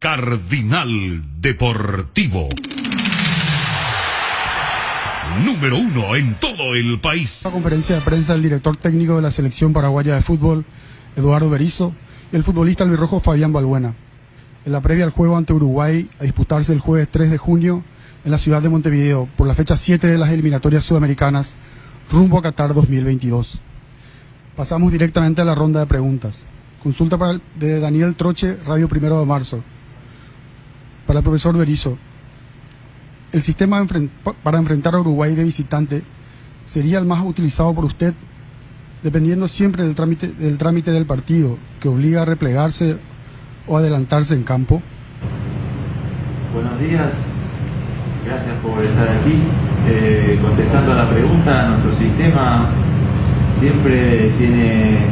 Cardinal Deportivo. Número 1 en todo el país. La conferencia de prensa del director técnico de la selección paraguaya de fútbol, Eduardo Berizzo, y el futbolista albirrojo Fabián Balbuena, en la previa al juego ante Uruguay a disputarse el jueves 3 de junio en la ciudad de Montevideo por la fecha 7 de las eliminatorias sudamericanas rumbo a Qatar 2022. Pasamos directamente a la ronda de preguntas. Consulta de Daniel Troche, Radio 1 de Marzo. Para el profesor Berizzo, ¿el sistema para enfrentar a Uruguay de visitante sería el más utilizado por usted, dependiendo siempre del trámite del partido, que obliga a replegarse o adelantarse en campo? Buenos días, gracias por estar aquí. Contestando a la pregunta, nuestro sistema siempre tiene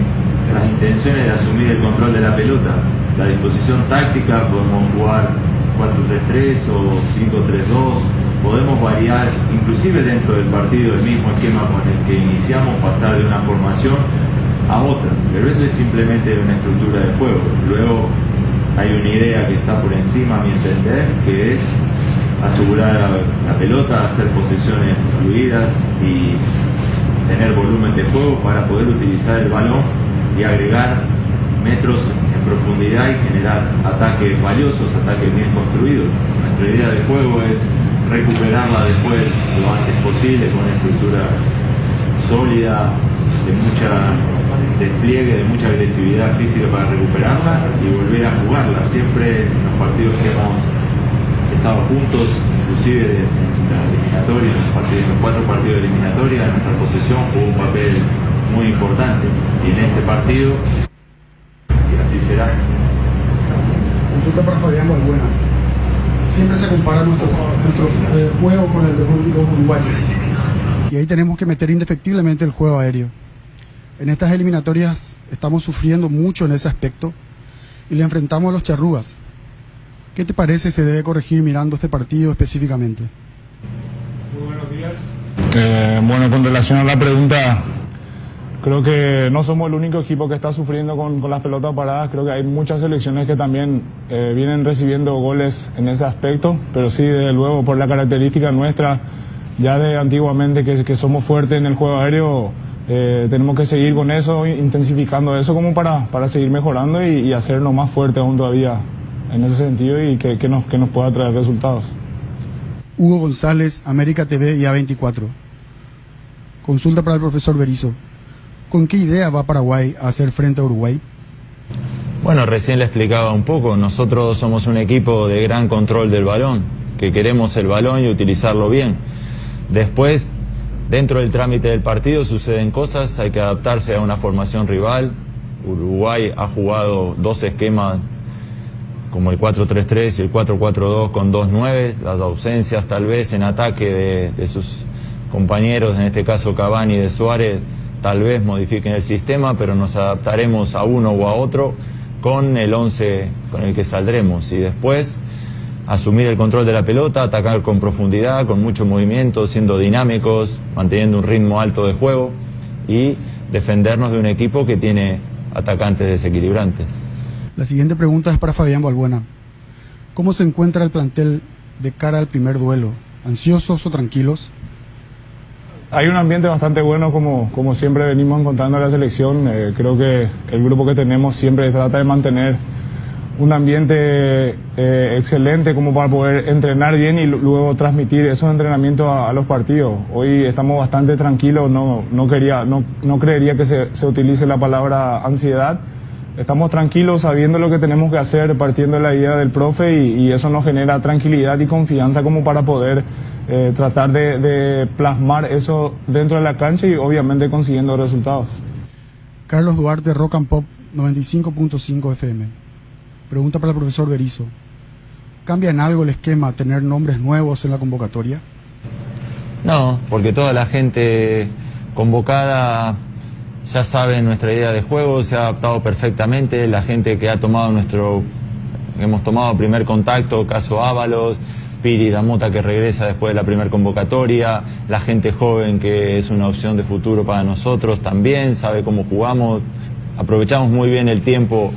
las intenciones de asumir el control de la pelota. La disposición táctica, podemos jugar 4-3-3 o 5-3-2, podemos variar inclusive dentro del partido el mismo esquema con el que iniciamos, pasar de una formación a otra, pero eso es simplemente una estructura de juego. Luego hay una idea que está por encima, a mi entender, que es asegurar la pelota, hacer posesiones fluidas y tener volumen de juego para poder utilizar el balón y agregar metros en profundidad y generar ataques valiosos, ataques bien construidos. Nuestra idea de juego es recuperarla después lo antes posible con una estructura sólida, de mucha despliegue, de mucha agresividad física para recuperarla y volver a jugarla. Siempre en los partidos que hemos estado juntos, inclusive en la eliminatoria, en los 4 partidos de eliminatoria, nuestra posesión jugó un papel muy importante y en este partido así será. Consulta para Fabián Balbuena. Siempre se compara nuestro juego con el de los uruguayos. Y ahí tenemos que meter indefectiblemente el juego aéreo. En estas eliminatorias estamos sufriendo mucho en ese aspecto y le enfrentamos a los charrúas. ¿Qué te parece se debe corregir mirando este partido específicamente? Muy buenos días. Bueno, con relación a la pregunta, creo que no somos el único equipo que está sufriendo con las pelotas paradas. Creo que hay muchas selecciones que también vienen recibiendo goles en ese aspecto, pero sí, desde luego, por la característica nuestra, ya de antiguamente que somos fuertes en el juego aéreo, tenemos que seguir con eso, intensificando eso como para seguir mejorando y hacernos más fuertes aún todavía en ese sentido y que nos pueda traer resultados. Hugo González, América TV y A24. Consulta para el profesor Berizzo. ¿Con qué idea va Paraguay a hacer frente a Uruguay? Bueno, recién le explicaba un poco. Nosotros somos un equipo de gran control del balón, que queremos el balón y utilizarlo bien. Después, dentro del trámite del partido suceden cosas, hay que adaptarse a una formación rival. Uruguay ha jugado 2 esquemas como el 4-3-3 y el 4-4-2 con 2-9, las ausencias tal vez en ataque de sus compañeros, en este caso Cavani y de Suárez, tal vez modifiquen el sistema, pero nos adaptaremos a uno o a otro con el 11 con el que saldremos y después asumir el control de la pelota, atacar con profundidad, con mucho movimiento, siendo dinámicos, manteniendo un ritmo alto de juego y defendernos de un equipo que tiene atacantes desequilibrantes. La siguiente pregunta es para Fabián Balbuena. ¿Cómo se encuentra el plantel de cara al primer duelo? ¿Ansiosos o tranquilos? Hay un ambiente bastante bueno como siempre venimos encontrando en la selección. Creo que el grupo que tenemos siempre trata de mantener un ambiente excelente como para poder entrenar bien y luego transmitir esos entrenamientos a los partidos. Hoy estamos bastante tranquilos, no creería que se utilice la palabra ansiedad. Estamos tranquilos sabiendo lo que tenemos que hacer, partiendo de la idea del profe y eso nos genera tranquilidad y confianza como para poder tratar de plasmar eso dentro de la cancha y obviamente consiguiendo resultados. Carlos Duarte, Rock and Pop 95.5 FM. Pregunta para el profesor Berizzo. ¿Cambia en algo el esquema tener nombres nuevos en la convocatoria? No, porque toda la gente convocada ya sabe nuestra idea de juego, se ha adaptado perfectamente. La gente que ha tomado hemos tomado primer contacto, caso Ábalos, Piri Damota que regresa después de la primer convocatoria, la gente joven que es una opción de futuro para nosotros también, sabe cómo jugamos, aprovechamos muy bien el tiempo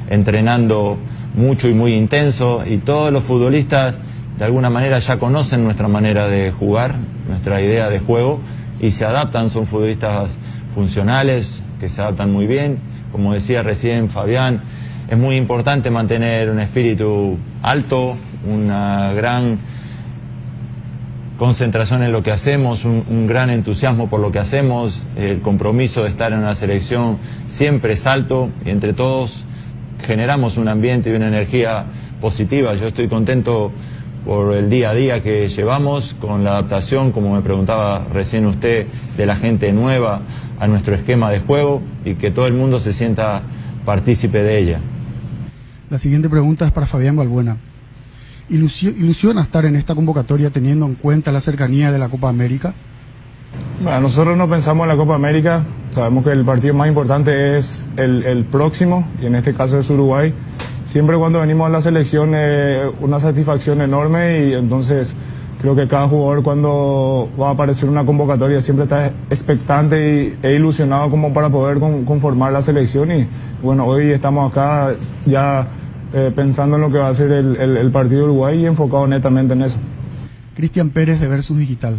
entrenando mucho y muy intenso, y todos los futbolistas de alguna manera ya conocen nuestra manera de jugar, nuestra idea de juego, y se adaptan. Son futbolistas funcionales, que se adaptan muy bien. Como decía recién Fabián, es muy importante mantener un espíritu alto, una gran concentración en lo que hacemos, un gran entusiasmo por lo que hacemos. El compromiso de estar en una selección siempre es alto, y entre todos generamos un ambiente y una energía positiva. Yo estoy contento por el día a día que llevamos, con la adaptación, como me preguntaba recién usted, de la gente nueva a nuestro esquema de juego, y que todo el mundo se sienta partícipe de ella. La siguiente pregunta es para Fabián Balbuena. ¿Ilusiona estar en esta convocatoria teniendo en cuenta la cercanía de la Copa América? Bueno, nosotros no pensamos en la Copa América, sabemos que el partido más importante es el próximo, y en este caso es Uruguay. Siempre cuando venimos a la selección una satisfacción enorme, y entonces creo que cada jugador cuando va a aparecer una convocatoria siempre está expectante e ilusionado como para poder conformar la selección. Y bueno, hoy estamos acá ya pensando en lo que va a ser el partido de Uruguay y enfocado netamente en eso. Cristian Pérez de Versus Digital.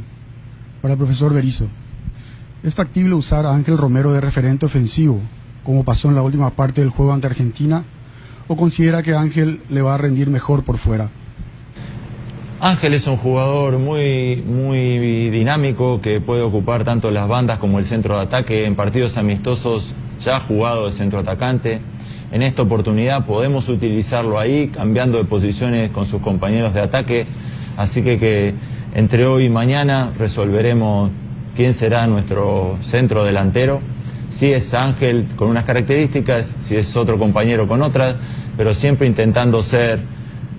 Para el profesor Berizzo, ¿es factible usar a Ángel Romero de referente ofensivo, como pasó en la última parte del juego ante Argentina, o considera que Ángel le va a rendir mejor por fuera? Ángel es un jugador muy dinámico, que puede ocupar tanto las bandas como el centro de ataque. En partidos amistosos ya ha jugado de centro atacante. En esta oportunidad podemos utilizarlo ahí, cambiando de posiciones con sus compañeros de ataque. Así que entre hoy y mañana resolveremos quién será nuestro centro delantero. Si es Ángel con unas características, si es otro compañero con otras, pero siempre intentando ser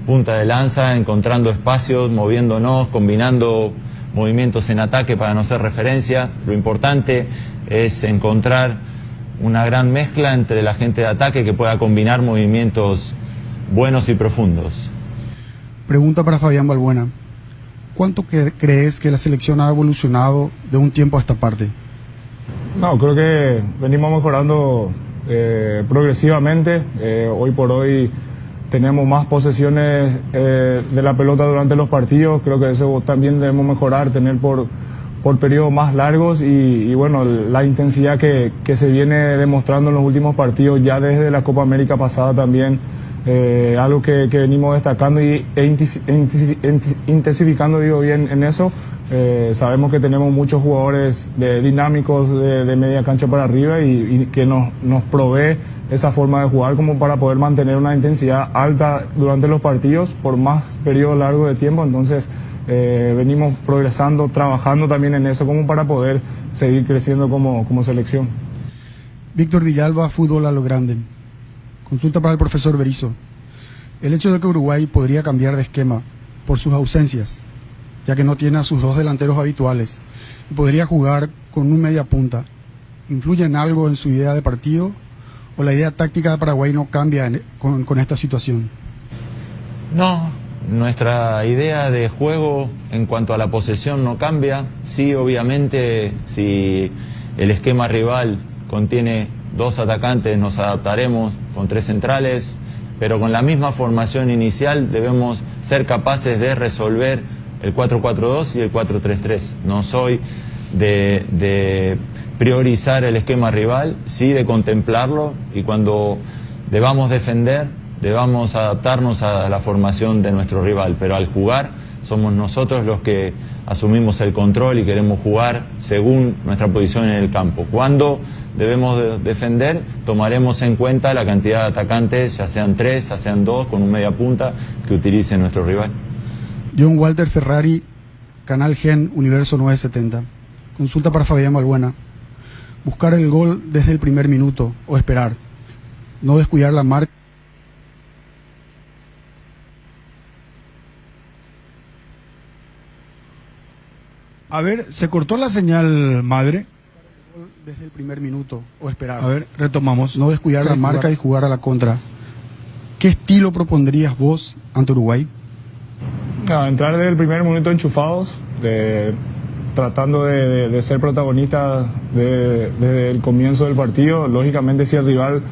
punta de lanza, encontrando espacios, moviéndonos, combinando movimientos en ataque para no ser referencia. Lo importante es encontrar una gran mezcla entre la gente de ataque que pueda combinar movimientos buenos y profundos. Pregunta para Fabián Balbuena. ¿Cuánto crees que la selección ha evolucionado de un tiempo a esta parte? No, creo que venimos mejorando progresivamente. Hoy por hoy tenemos más posesiones de la pelota durante los partidos. Creo que eso también debemos mejorar, tener por periodos más largos, y bueno, la intensidad que se viene demostrando en los últimos partidos, ya desde la Copa América pasada también, algo que venimos destacando e intensificando, digo bien, en eso. Sabemos que tenemos muchos jugadores dinámicos de media cancha para arriba, y que nos provee esa forma de jugar como para poder mantener una intensidad alta durante los partidos por más periodo largo de tiempo. Entonces venimos progresando, trabajando también en eso como para poder seguir creciendo como selección. Víctor Villalba, Fútbol a lo Grande. Consulta para el profesor Berizzo. El hecho de que Uruguay podría cambiar de esquema por sus ausencias, ya que no tiene a sus dos delanteros habituales, y podría jugar con un media punta, ¿influye en algo en su idea de partido, o la idea táctica de Paraguay no cambia con esta situación? No, nuestra idea de juego en cuanto a la posesión no cambia. Sí, obviamente, si el esquema rival contiene dos atacantes, nos adaptaremos con tres centrales, pero con la misma formación inicial debemos ser capaces de resolver el 4-4-2 y el 4-3-3. No soy de priorizar el esquema rival, sí de contemplarlo, y cuando debamos defender, debamos adaptarnos a la formación de nuestro rival, pero al jugar somos nosotros los que asumimos el control y queremos jugar según nuestra posición en el campo. Cuando debemos defender, tomaremos en cuenta la cantidad de atacantes, ya sean tres, ya sean dos, con un media punta, que utilice nuestro rival. John Walter Ferrari, Canal Gen, Universo 970. Consulta para Fabián Balbuena. Buscar el gol desde el primer minuto o esperar. No descuidar la marca. A ver, se cortó la señal, madre. Desde el primer minuto o esperar. A ver, retomamos. No descuidar la marca y jugar a la contra. ¿Qué estilo propondrías vos ante Uruguay? No, entrar desde el primer minuto enchufados, tratando de ser protagonistas desde el comienzo del partido. Lógicamente, si el rival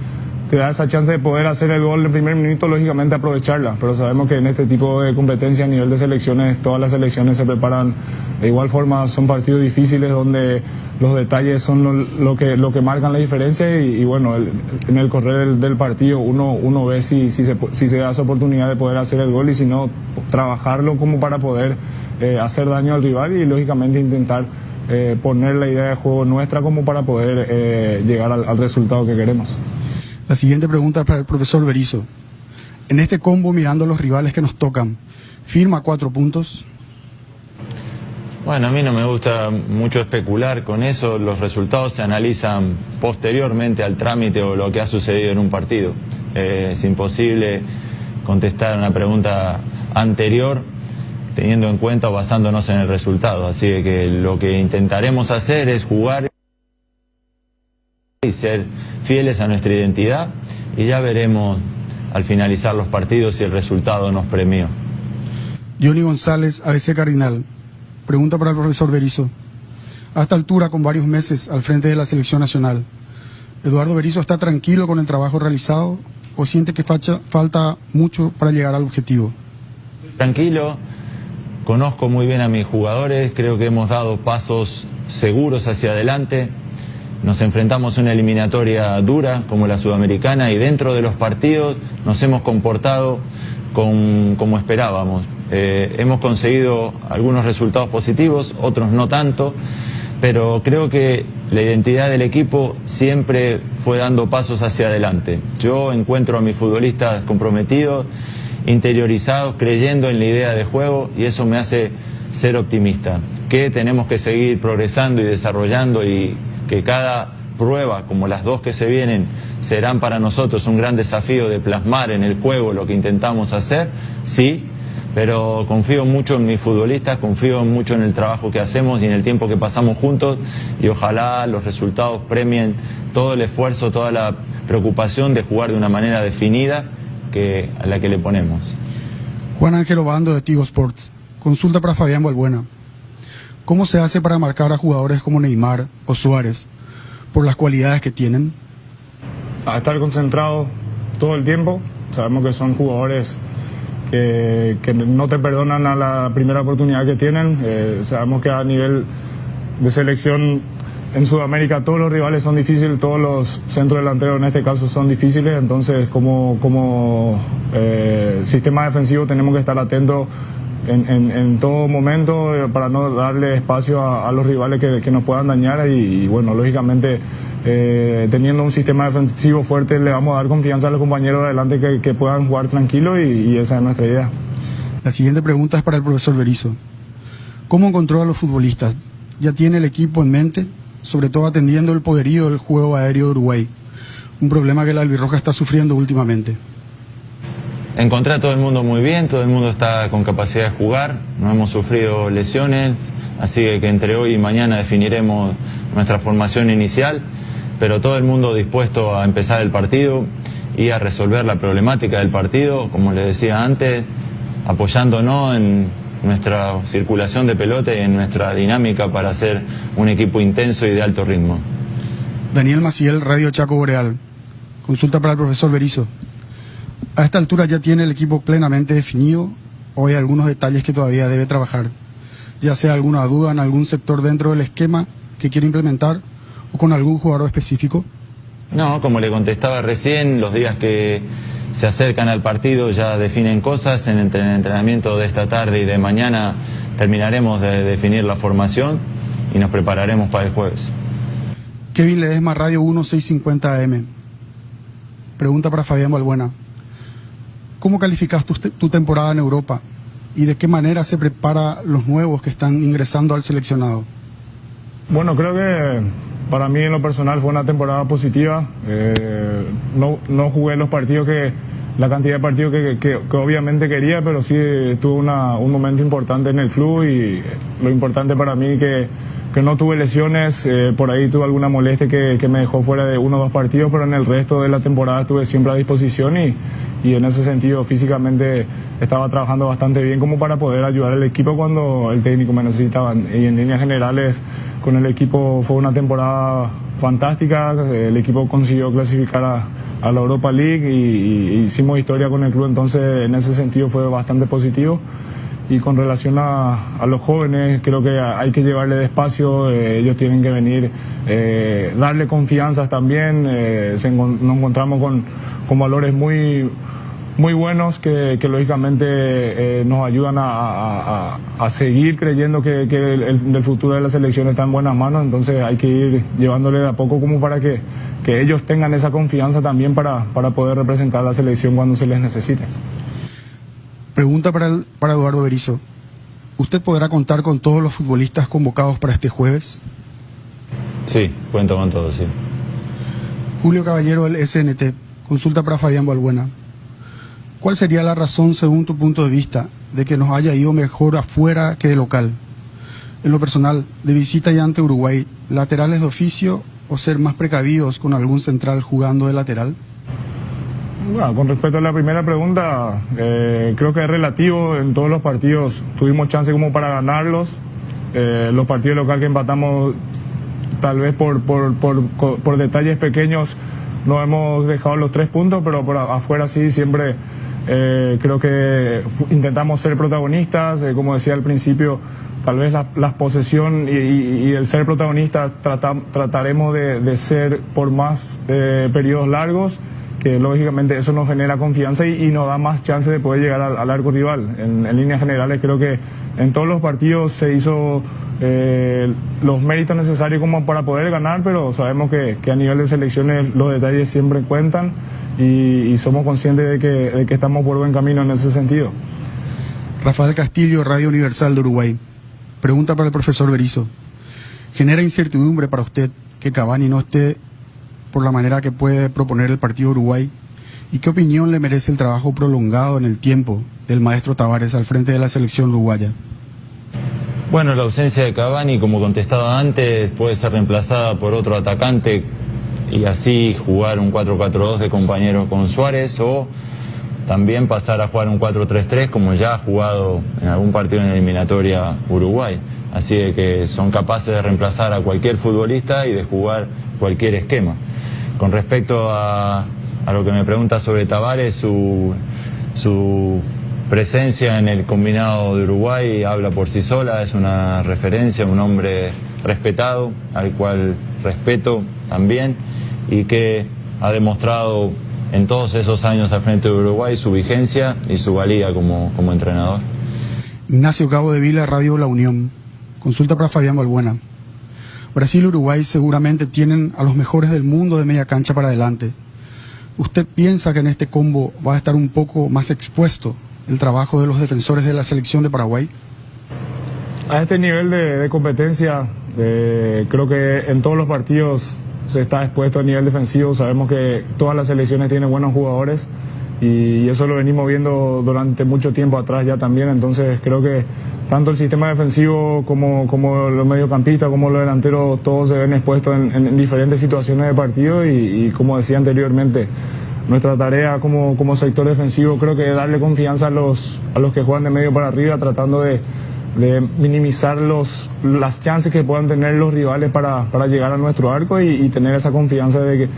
te da esa chance de poder hacer el gol en el primer minuto, lógicamente aprovecharla. Pero sabemos que en este tipo de competencia a nivel de selecciones, todas las selecciones se preparan de igual forma, son partidos difíciles donde los detalles son lo que marcan la diferencia y bueno, en el correr del partido uno ve si se da esa oportunidad de poder hacer el gol y si no, trabajarlo como para poder hacer daño al rival y lógicamente intentar poner la idea de juego nuestra como para poder llegar al resultado que queremos. La siguiente pregunta es para el profesor Berizzo. En este combo, mirando los rivales que nos tocan, ¿firma 4 puntos? Bueno, a mí no me gusta mucho especular con eso. Los resultados se analizan posteriormente al trámite o lo que ha sucedido en un partido. Es imposible contestar una pregunta anterior teniendo en cuenta o basándonos en el resultado. Así que lo que intentaremos hacer es jugar y ser fieles a nuestra identidad y ya veremos al finalizar los partidos si el resultado nos premió. Johnny González, ABC Cardinal. Pregunta para el profesor Berizzo. A esta altura, con varios meses al frente de la selección nacional, ¿Eduardo Berizzo está tranquilo con el trabajo realizado o siente que falta mucho para llegar al objetivo? Tranquilo, conozco muy bien a mis jugadores, creo que hemos dado pasos seguros hacia adelante. Nos enfrentamos a una eliminatoria dura como la sudamericana y dentro de los partidos nos hemos comportado como esperábamos. Hemos conseguido algunos resultados positivos, otros no tanto, pero creo que la identidad del equipo siempre fue dando pasos hacia adelante. Yo encuentro a mis futbolistas comprometidos, interiorizados, creyendo en la idea de juego y eso me hace ser optimista. Que tenemos que seguir progresando y desarrollando y que cada prueba, como las 2 que se vienen, serán para nosotros un gran desafío de plasmar en el juego lo que intentamos hacer, sí, pero confío mucho en mis futbolistas, confío mucho en el trabajo que hacemos y en el tiempo que pasamos juntos y ojalá los resultados premien todo el esfuerzo, toda la preocupación de jugar de una manera definida a la que le ponemos. Juan Ángel Obando de Tigo Sports. Consulta para Fabián Balbuena. ¿Cómo se hace para marcar a jugadores como Neymar o Suárez por las cualidades que tienen? A estar concentrado todo el tiempo. Sabemos que son jugadores que no te perdonan a la primera oportunidad que tienen. Sabemos que a nivel de selección en Sudamérica todos los rivales son difíciles, todos los centros delanteros en este caso son difíciles, entonces como sistema defensivo tenemos que estar atentos en todo momento para no darle espacio a los rivales que nos puedan dañar y bueno, lógicamente teniendo un sistema defensivo fuerte le vamos a dar confianza a los compañeros de adelante que puedan jugar tranquilos y esa es nuestra idea. La siguiente pregunta es para el profesor Berizzo. ¿Cómo encontró a los futbolistas? ¿Ya tiene el equipo en mente? Sobre todo atendiendo el poderío del juego aéreo de Uruguay, un problema que la albirroja está sufriendo últimamente. Encontré a todo el mundo muy bien, todo el mundo está con capacidad de jugar, no hemos sufrido lesiones, así que entre hoy y mañana definiremos nuestra formación inicial, pero todo el mundo dispuesto a empezar el partido y a resolver la problemática del partido, como les decía antes, apoyándonos en nuestra circulación de pelota y en nuestra dinámica para ser un equipo intenso y de alto ritmo. Daniel Maciel, Radio Chaco Boreal. Consulta para el profesor Berizzo. ¿A esta altura ya tiene el equipo plenamente definido o hay algunos detalles que todavía debe trabajar? Ya sea alguna duda en algún sector dentro del esquema que quiere implementar o con algún jugador específico. No, como le contestaba recién, los días que se acercan al partido ya definen cosas. En el entrenamiento de esta tarde y de mañana terminaremos de definir la formación y nos prepararemos para el jueves. Kevin Ledesma, Radio 1650 AM. Pregunta para Fabián Balbuena. ¿Cómo calificas tu temporada en Europa y de qué manera se prepara los nuevos que están ingresando al seleccionado? Bueno, creo que para mí en lo personal fue una temporada positiva. No jugué los partidos la cantidad de partidos que obviamente quería, pero sí tuve un momento importante en el club y lo importante para mí que no tuve lesiones, por ahí tuve alguna molestia que me dejó fuera de 1 o 2 partidos, pero en el resto de la temporada estuve siempre a disposición y en ese sentido físicamente estaba trabajando bastante bien como para poder ayudar al equipo cuando el técnico me necesitaba. Y en líneas generales con el equipo fue una temporada fantástica, el equipo consiguió clasificar a la Europa League y hicimos historia con el club, entonces en ese sentido fue bastante positivo. Y con relación a los jóvenes, creo que hay que llevarle despacio, ellos tienen que venir, darle confianzas también, nos encontramos con valores muy buenos que lógicamente nos ayudan a seguir creyendo que el futuro de la selección está en buenas manos, entonces hay que ir llevándole de a poco como para que ellos tengan esa confianza también para poder representar a la selección cuando se les necesite. Pregunta para Eduardo Berizzo. ¿Usted podrá contar con todos los futbolistas convocados para este jueves? Sí, cuento con todos, sí. Julio Caballero del SNT. Consulta para Fabián Balbuena. ¿Cuál sería la razón, según tu punto de vista, de que nos haya ido mejor afuera que de local? En lo personal, de visita y ante Uruguay, ¿laterales de oficio o ser más precavidos con algún central jugando de lateral? Bueno, con respecto a la primera pregunta, creo que es relativo. En todos los partidos tuvimos chance como para ganarlos. Los partidos locales que empatamos, tal vez por detalles pequeños, no hemos dejado los 3 puntos, pero por afuera sí, siempre creo que intentamos ser protagonistas. Como decía al principio, tal vez la posesión y el ser protagonistas trataremos de ser por más periodos largos, que lógicamente eso nos genera confianza y nos da más chance de poder llegar al arco rival. En líneas generales creo que en todos los partidos se hizo los méritos necesarios como para poder ganar, pero sabemos que a nivel de selecciones los detalles siempre cuentan y somos conscientes de que estamos por buen camino en ese sentido. Rafael Castillo, Radio Universal de Uruguay. Pregunta para el profesor Berizzo. ¿Genera incertidumbre para usted que Cavani no esté por la manera que puede proponer el partido Uruguay? ¿Y qué opinión le merece el trabajo prolongado en el tiempo del maestro Tavares al frente de la selección uruguaya? Bueno, la ausencia de Cavani, como contestaba antes, puede ser reemplazada por otro atacante y así jugar un 4-4-2 de compañeros con Suárez, o también pasar a jugar un 4-3-3 como ya ha jugado en algún partido en eliminatoria Uruguay. Así de que son capaces de reemplazar a cualquier futbolista y de jugar cualquier esquema. Con respecto a lo que me pregunta sobre Tavares, su presencia en el combinado de Uruguay habla por sí sola, es una referencia, un hombre respetado, al cual respeto también, y que ha demostrado en todos esos años al frente de Uruguay su vigencia y su valía como entrenador. Ignacio Cabo de Vila, Radio La Unión. Consulta para Fabián Balbuena. Brasil y Uruguay seguramente tienen a los mejores del mundo de media cancha para adelante. ¿Usted piensa que en este combo va a estar un poco más expuesto el trabajo de los defensores de la selección de Paraguay? A este nivel de competencia, creo que en todos los partidos se está expuesto a nivel defensivo. Sabemos que todas las selecciones tienen buenos jugadores y eso lo venimos viendo durante mucho tiempo atrás ya también. Entonces creo que tanto el sistema defensivo como los mediocampistas, como los delanteros, todos se ven expuestos en diferentes situaciones de partido y como decía anteriormente, nuestra tarea como sector defensivo creo que es darle confianza a los que juegan de medio para arriba, tratando de minimizar las chances que puedan tener los rivales para llegar a nuestro arco y tener esa confianza de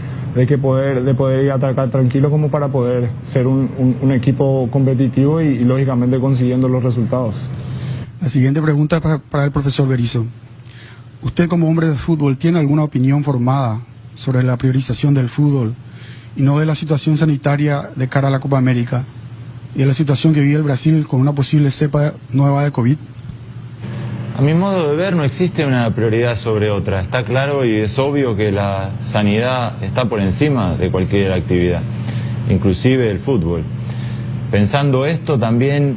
poder ir a atacar tranquilo como para poder ser un equipo competitivo y lógicamente consiguiendo los resultados. La siguiente pregunta es para el profesor Berizzo. ¿Usted como hombre de fútbol tiene alguna opinión formada sobre la priorización del fútbol y no de la situación sanitaria de cara a la Copa América y de la situación que vive el Brasil con una posible cepa nueva de COVID? A mi modo de ver, no existe una prioridad sobre otra. Está claro y es obvio que la sanidad está por encima de cualquier actividad, inclusive el fútbol. Pensando esto, también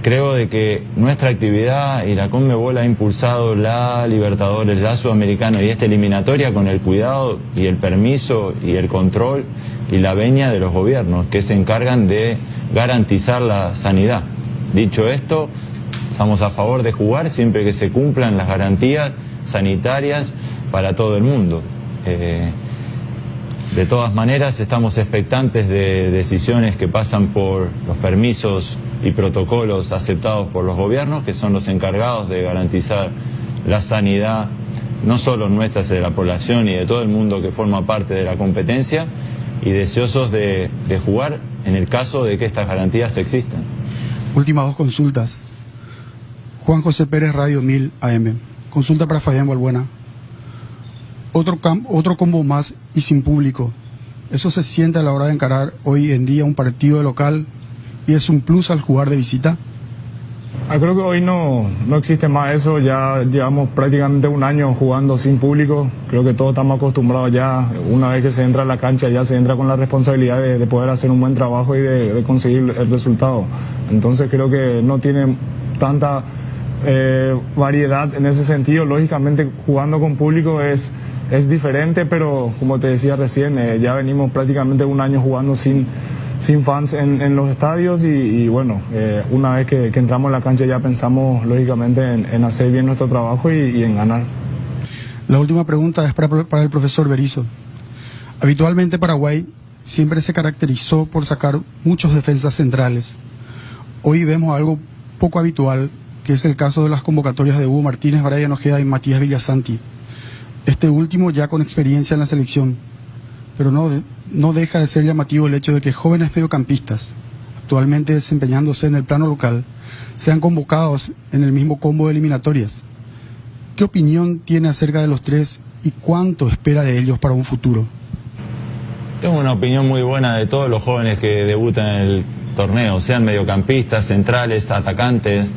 creo de que nuestra actividad y la Conmebol ha impulsado la Libertadores, la Sudamericana y esta eliminatoria con el cuidado y el permiso y el control y la venia de los gobiernos que se encargan de garantizar la sanidad. Dicho esto, estamos a favor de jugar siempre que se cumplan las garantías sanitarias para todo el mundo. De todas maneras, estamos expectantes de decisiones que pasan por los permisos y protocolos aceptados por los gobiernos, que son los encargados de garantizar la sanidad, no solo nuestra, de la población y de todo el mundo que forma parte de la competencia, y deseosos de jugar en el caso de que estas garantías existan. Últimas dos consultas. Juan José Pérez, Radio 1000 AM. Consulta para Fabián Balbuena. Otro combo más y sin público. ¿Eso se siente a la hora de encarar hoy en día un partido de local y es un plus al jugar de visita? Creo que hoy no existe más eso, ya llevamos prácticamente un año jugando sin público, creo que todos estamos acostumbrados ya, una vez que se entra a la cancha ya se entra con la responsabilidad de poder hacer un buen trabajo y de conseguir el resultado. Entonces creo que no tiene tanta variedad en ese sentido. Lógicamente jugando con público es diferente, pero como te decía recién, ya venimos prácticamente un año jugando sin fans en los estadios y bueno, una vez que entramos en la cancha ya pensamos lógicamente en hacer bien nuestro trabajo y en ganar. La última pregunta es para el profesor Berizzo. Habitualmente Paraguay siempre se caracterizó por sacar muchos defensas centrales. Hoy vemos algo poco habitual, que es el caso de las convocatorias de Hugo Martínez, Brian Ojeda y Matías Villasanti. Este último ya con experiencia en la selección, pero no deja de ser llamativo el hecho de que jóvenes mediocampistas, actualmente desempeñándose en el plano local, sean convocados en el mismo combo de eliminatorias. ¿Qué opinión tiene acerca de los tres y cuánto espera de ellos para un futuro? Tengo una opinión muy buena de todos los jóvenes que debutan en el torneo, sean mediocampistas, centrales, atacantes,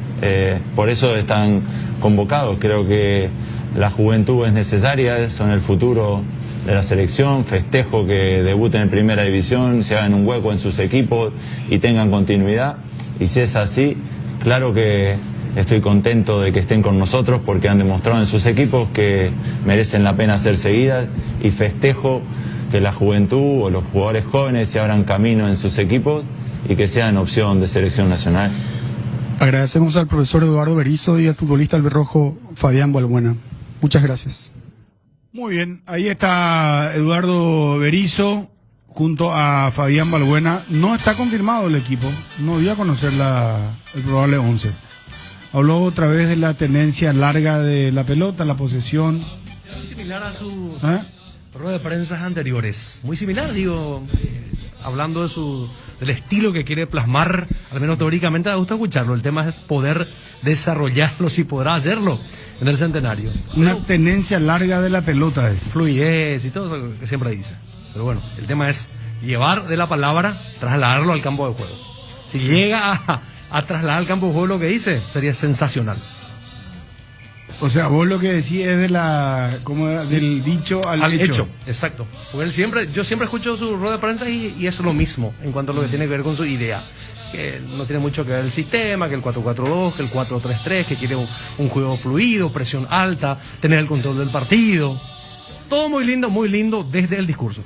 por eso están convocados. Creo que la juventud es necesaria, son el futuro de la selección. Festejo que debuten en primera división, se hagan un hueco en sus equipos y tengan continuidad. Y si es así, claro que estoy contento de que estén con nosotros porque han demostrado en sus equipos que merecen la pena ser seguidas, y festejo que la juventud o los jugadores jóvenes se abran camino en sus equipos y que sean opción de selección nacional. Agradecemos al profesor Eduardo Berizzo y al futbolista albirrojo Fabián Balbuena. Muchas gracias. Muy bien, ahí está Eduardo Berizzo junto a Fabián Balbuena. No está confirmado el equipo, no dio a conocer el probable 11. Habló otra vez de la tenencia larga de la pelota, la posesión. Muy similar a su rueda de prensa anteriores. Muy similar, digo, hablando del estilo que quiere plasmar, al menos teóricamente me gusta escucharlo. El tema es poder desarrollarlo, si podrá hacerlo en el centenario. Una tenencia larga de la pelota es. Fluidez y todo eso que siempre dice. Pero bueno, el tema es llevar de la palabra, trasladarlo al campo de juego. Si llega a trasladar al campo de juego lo que dice, sería sensacional. O sea, vos lo que decís es del dicho al hecho. Exacto. Porque yo siempre escucho su rueda de prensa y es lo mismo en cuanto a lo que tiene que ver con su idea. Que no tiene mucho que ver el sistema, que el 4-4-2, que el 4-3-3, que quiere un juego fluido, presión alta, tener el control del partido. Todo muy lindo desde el discurso.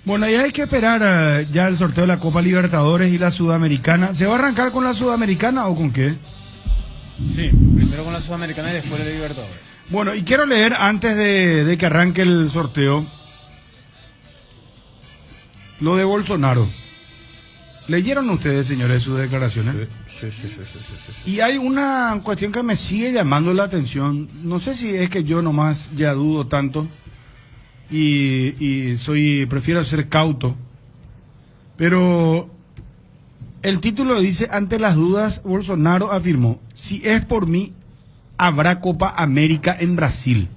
Bueno, ya hay que esperar ya el sorteo de la Copa Libertadores y la Sudamericana. ¿Se va a arrancar con la Sudamericana o con qué? Sí, primero con la Sudamericana y después la Libertadores. Bueno, y quiero leer antes de que arranque el sorteo lo de Bolsonaro. ¿Leyeron ustedes, señores, sus declaraciones? Sí. Y hay una cuestión que me sigue llamando la atención. No sé si es que yo nomás ya dudo tanto y prefiero ser cauto. Pero el título dice: ante las dudas, Bolsonaro afirmó: si es por mí, habrá Copa América en Brasil.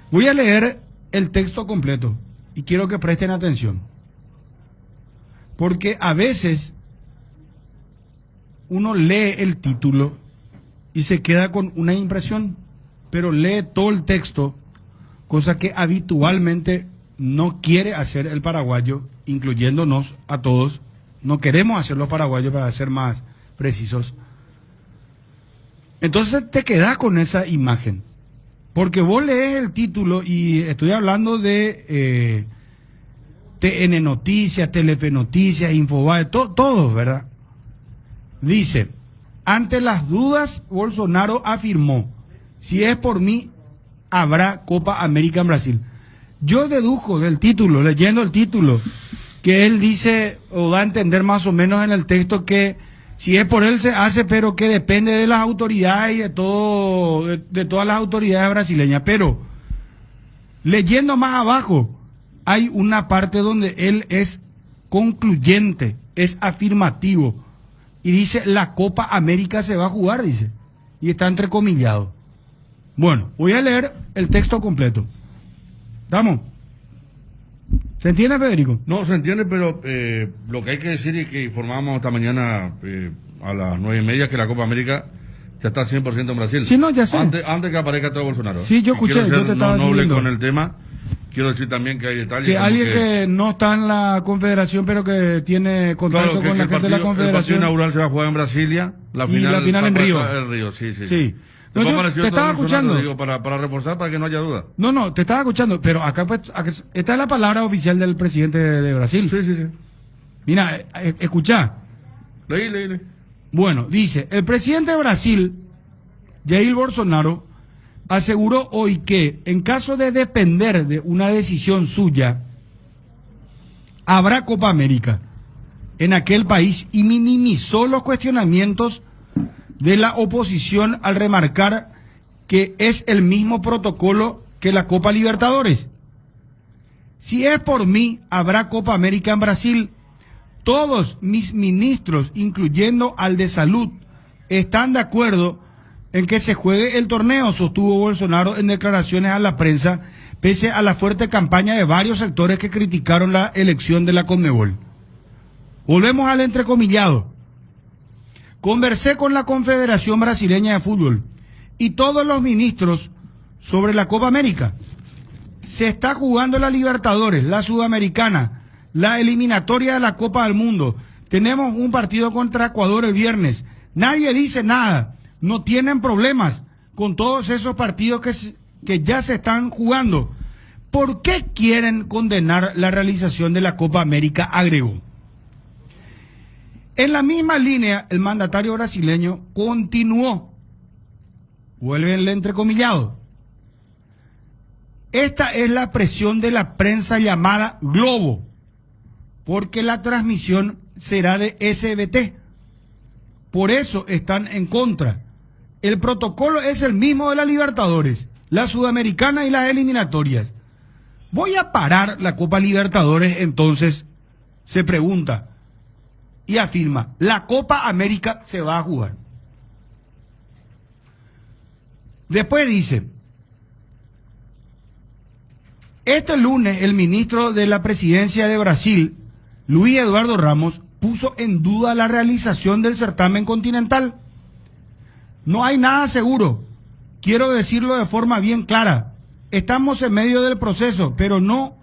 Voy a leer el texto completo y quiero que presten atención. Porque a veces uno lee el título y se queda con una impresión, pero lee todo el texto, cosa que habitualmente no quiere hacer el paraguayo, incluyéndonos a todos. No queremos hacer los paraguayos, para ser más precisos. Entonces te quedas con esa imagen, porque vos lees el título, y estoy hablando de TN Noticias, Telefe Noticias, Infobae, todos, ¿verdad? Dice: ante las dudas, Bolsonaro afirmó: si es por mí, habrá Copa América en Brasil. Yo dedujo del título, leyendo el título, que él dice o da a entender más o menos en el texto que si es por él se hace, pero que depende de las autoridades y de todas las autoridades brasileñas. Pero leyendo más abajo, hay una parte donde él es concluyente, es afirmativo. Y dice, la Copa América se va a jugar, dice. Y está entrecomillado. Bueno, voy a leer el texto completo. ¿Estamos? ¿Se entiende, Federico? No, se entiende, pero lo que hay que decir es que informamos esta mañana a las 9:30 que la Copa América ya está 100% en Brasil. Sí, no, ya sé. Antes que aparezca todo Bolsonaro. Sí, yo escuché, Quiero ser yo te estaba noble siguiendo. con el tema. Quiero decir también que hay detalles. Que como alguien que no está en la confederación, pero que tiene contacto Claro, que con la el gente de la partido confederación. inaugural se va a jugar en Brasilia. Y la final en Río. En Río, sí. Sí. No, Después yo apareció te todo estaba Bolsonaro, escuchando. digo, para reforzar, para que no haya duda. No, te estaba escuchando, pero acá pues, esta es la palabra oficial del presidente de Brasil. Sí. Mira, escuchá. Leí. Bueno, dice, el presidente de Brasil, Jair Bolsonaro, aseguró hoy que en caso de depender de una decisión suya, habrá Copa América en aquel país y minimizó los cuestionamientos de la oposición al remarcar que es el mismo protocolo que la Copa Libertadores. Si es por mí, habrá Copa América en Brasil. Todos mis ministros, incluyendo al de salud, están de acuerdo en que se juegue el torneo, sostuvo Bolsonaro en declaraciones a la prensa, pese a la fuerte campaña de varios sectores que criticaron la elección de la Conmebol. Volvemos al entrecomillado. Conversé con la Confederación Brasileña de Fútbol y todos los ministros sobre la Copa América. Se está jugando la Libertadores, la Sudamericana, la eliminatoria de la Copa del Mundo. Tenemos un partido contra Ecuador el viernes. Nadie dice nada. No tienen problemas con todos esos partidos que ya se están jugando. ¿Por qué quieren condenar la realización de la Copa América?, agregó. En la misma línea, el mandatario brasileño continuó. Vuelve el entrecomillado. Esta es la presión de la prensa llamada Globo, porque la transmisión será de SBT. Por eso están en contra. El protocolo es el mismo de la Libertadores, la Sudamericana y las eliminatorias. ¿Voy a parar la Copa Libertadores? Entonces, se pregunta y afirma, la Copa América se va a jugar. Después dice, este lunes el ministro de la Presidencia de Brasil, Luis Eduardo Ramos, puso en duda la realización del certamen continental. No hay nada seguro. Quiero decirlo de forma bien clara. Estamos en medio del proceso, pero no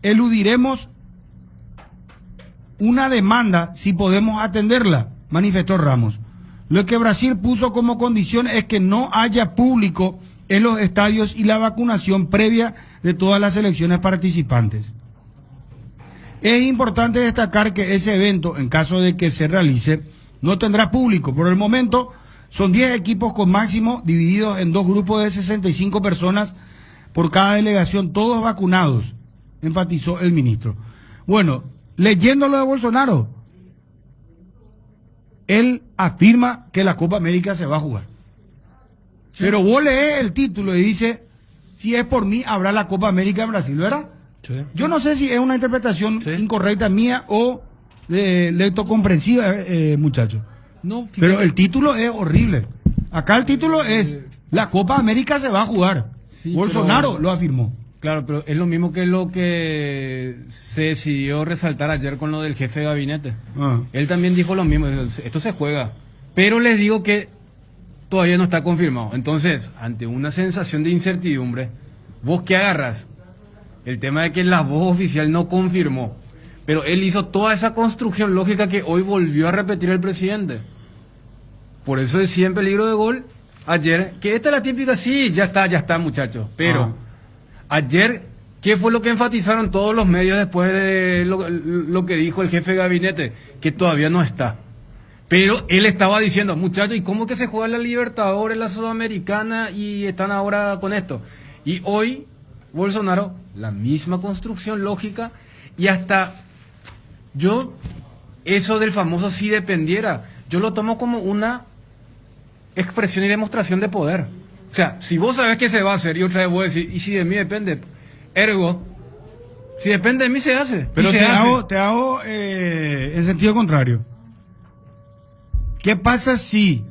eludiremos una demanda si podemos atenderla, manifestó Ramos. Lo que Brasil puso como condición es que no haya público en los estadios y la vacunación previa de todas las selecciones participantes. Es importante destacar que ese evento, en caso de que se realice, no tendrá público. Por el momento, son 10 equipos con máximo divididos en 2 grupos de 65 personas por cada delegación, todos vacunados, enfatizó el ministro. Bueno, leyendo lo de Bolsonaro, él afirma que la Copa América se va a jugar. Sí. Pero vos lees el título y dice, si es por mí, habrá la Copa América en Brasil, ¿verdad? Sí. Yo no sé si es una interpretación incorrecta mía o lectocomprensiva, muchachos. No, pero el título es horrible. Acá el título es, la Copa América se va a jugar. Sí, Bolsonaro lo afirmó. Claro, pero es lo mismo que lo que se decidió resaltar ayer con lo del jefe de gabinete. Él también dijo lo mismo, esto se juega. Pero les digo que todavía no está confirmado. Entonces, ante una sensación de incertidumbre, ¿vos qué agarras? El tema de que la voz oficial no confirmó. Pero él hizo toda esa construcción lógica que hoy volvió a repetir el presidente. Por eso decía en Peligro de Gol ayer, que esta es la típica, sí, ya está, muchachos. Pero ayer, ¿qué fue lo que enfatizaron todos los medios después de lo que dijo el jefe de gabinete? Que todavía no está. Pero él estaba diciendo, muchachos, ¿y cómo que se juega la Libertadores, la Sudamericana y están ahora con esto? Y hoy, Bolsonaro, la misma construcción lógica y hasta eso del famoso si dependiera, yo lo tomo como una expresión y demostración de poder. O sea, si vos sabés que se va a hacer y otra vez vos decís, y si de mí depende, ergo, Si depende de mí se hace. Pero te hago en sentido contrario. ¿Qué pasa si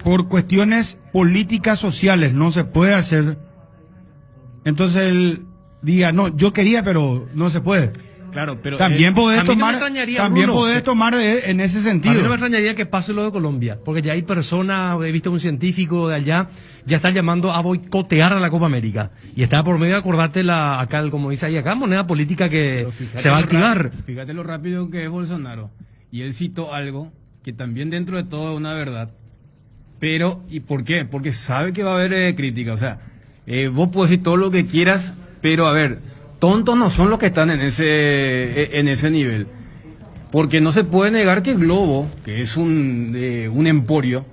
por cuestiones políticas sociales no se puede hacer? Entonces él diga, no, yo quería, pero no se puede. Claro, pero también podés a mí no me tomar, extrañaría, también Bruno, podés tomar en ese sentido. A mí no me extrañaría que pase lo de Colombia, porque ya hay personas, he visto un científico de allá, ya están llamando a boicotear a la Copa América. Y está por medio de acordarte acá, como dice ahí acá, moneda política que se va a activar. Fíjate lo rápido que es Bolsonaro. Y él citó algo que también dentro de todo es una verdad. Pero, ¿y por qué? Porque sabe que va a haber crítica. O sea, vos podés decir todo lo que quieras, pero a ver, tontos no son los que están en ese nivel. Porque no se puede negar que Globo, que es un emporio,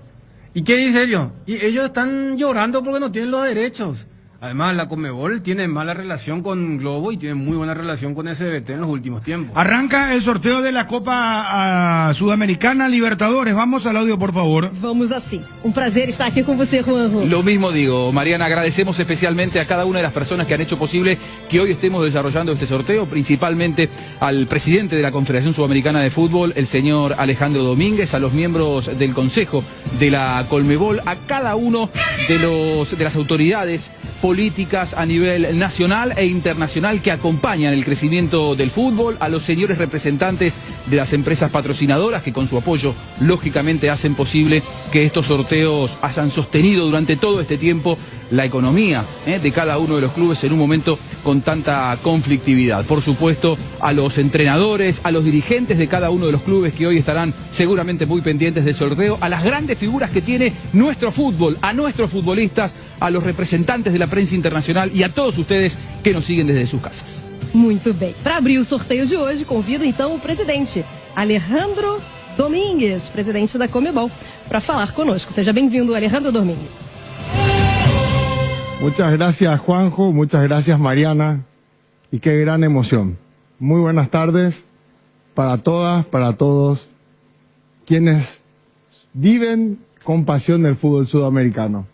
¿y qué dice ellos? Y ellos están llorando porque no tienen los derechos. Además, la Conmebol tiene mala relación con Globo y tiene muy buena relación con SBT en los últimos tiempos. Arranca el sorteo de la Copa Sudamericana Libertadores. Vamos al audio, por favor. Vamos así. Un placer estar aquí con você, Juanjo. Lo mismo digo, Mariana, agradecemos especialmente a cada una de las personas que han hecho posible que hoy estemos desarrollando este sorteo, principalmente al presidente de la Confederación Sudamericana de Fútbol, el señor Alejandro Domínguez, a los miembros del Consejo de la Conmebol, a cada uno de las autoridades políticas a nivel nacional e internacional que acompañan el crecimiento del fútbol, a los señores representantes de las empresas patrocinadoras que con su apoyo lógicamente hacen posible que estos sorteos hayan sostenido durante todo este tiempo la economía de cada uno de los clubes en un momento con tanta conflictividad. Por supuesto, a los entrenadores, a los dirigentes de cada uno de los clubes que hoy estarán seguramente muy pendientes del sorteo, a las grandes figuras que tiene nuestro fútbol, a nuestros futbolistas, a los representantes de la prensa internacional y a todos ustedes que nos siguen desde sus casas. Muito bem. Para abrir o sorteio de hoje, convido então o presidente Alejandro Domínguez, presidente da Conmebol, para falar conosco. Seja bem-vindo, Alejandro Domínguez. Muchas gracias, Juanjo, muchas gracias, Mariana, y qué gran emoción. Muy buenas tardes para todas, para todos, quienes viven con pasión el fútbol sudamericano.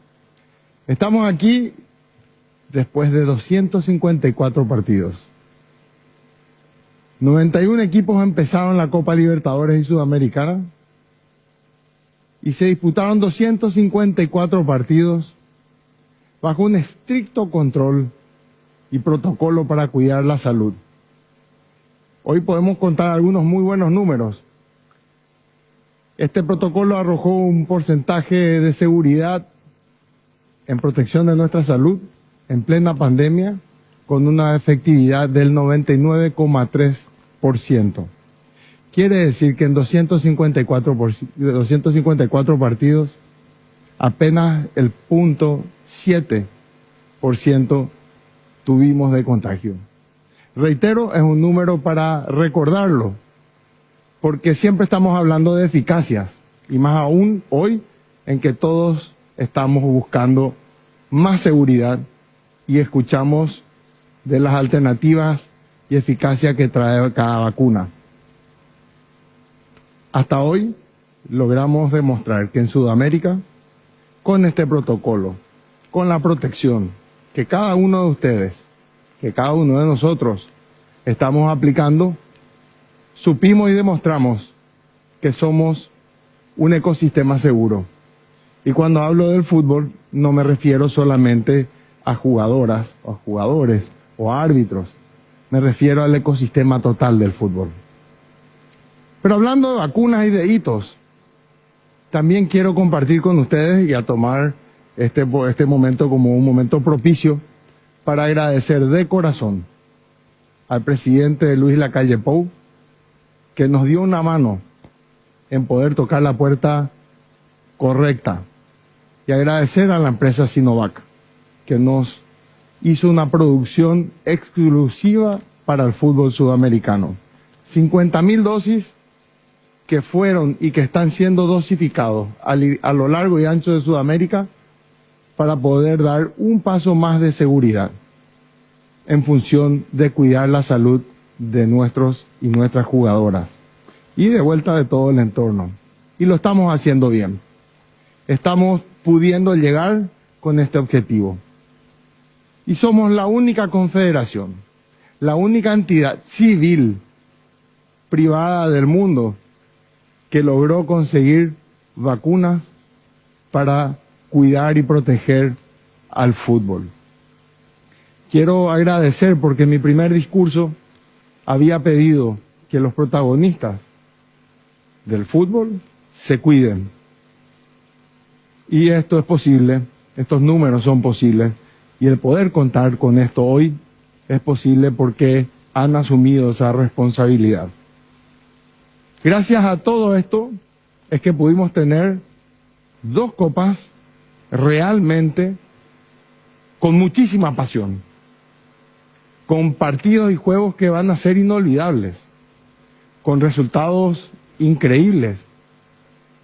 Estamos aquí después de 254 partidos. 91 equipos empezaron la Copa Libertadores y Sudamericana y se disputaron 254 partidos bajo un estricto control y protocolo para cuidar la salud. Hoy podemos contar algunos muy buenos números. Este protocolo arrojó un porcentaje de seguridad en protección de nuestra salud en plena pandemia con una efectividad del 99,3%. Quiere decir que en 254 partidos apenas el 0,7% tuvimos de contagio. Reitero, es un número para recordarlo, porque siempre estamos hablando de eficacias, y más aún hoy en que todos estamos buscando más seguridad y escuchamos de las alternativas y eficacia que trae cada vacuna. Hasta hoy logramos demostrar que en Sudamérica, con este protocolo, con la protección que cada uno de ustedes, que cada uno de nosotros estamos aplicando, supimos y demostramos que somos un ecosistema seguro. Y cuando hablo del fútbol, no me refiero solamente a jugadoras, o a jugadores, o a árbitros. Me refiero al ecosistema total del fútbol. Pero hablando de vacunas y de hitos, también quiero compartir con ustedes y a tomar este momento como un momento propicio para agradecer de corazón al presidente Luis Lacalle Pou, que nos dio una mano en poder tocar la puerta correcta, y agradecer a la empresa Sinovac, que nos hizo una producción exclusiva para el fútbol sudamericano. 50.000 dosis que fueron y que están siendo dosificados a lo largo y ancho de Sudamérica para poder dar un paso más de seguridad en función de cuidar la salud de nuestros y nuestras jugadoras y de vuelta de todo el entorno. Y lo estamos haciendo bien. Estamos pudiendo llegar con este objetivo. Y somos la única confederación la única entidad civil privada del mundo que logró conseguir vacunas para cuidar y proteger al fútbol. Quiero agradecer porque en mi primer discurso había pedido que los protagonistas del fútbol se cuiden. Y esto es posible, estos números son posibles, y el poder contar con esto hoy es posible porque han asumido esa responsabilidad. Gracias a todo esto es que pudimos tener 2 copas realmente con muchísima pasión, con partidos y juegos que van a ser inolvidables, con resultados increíbles,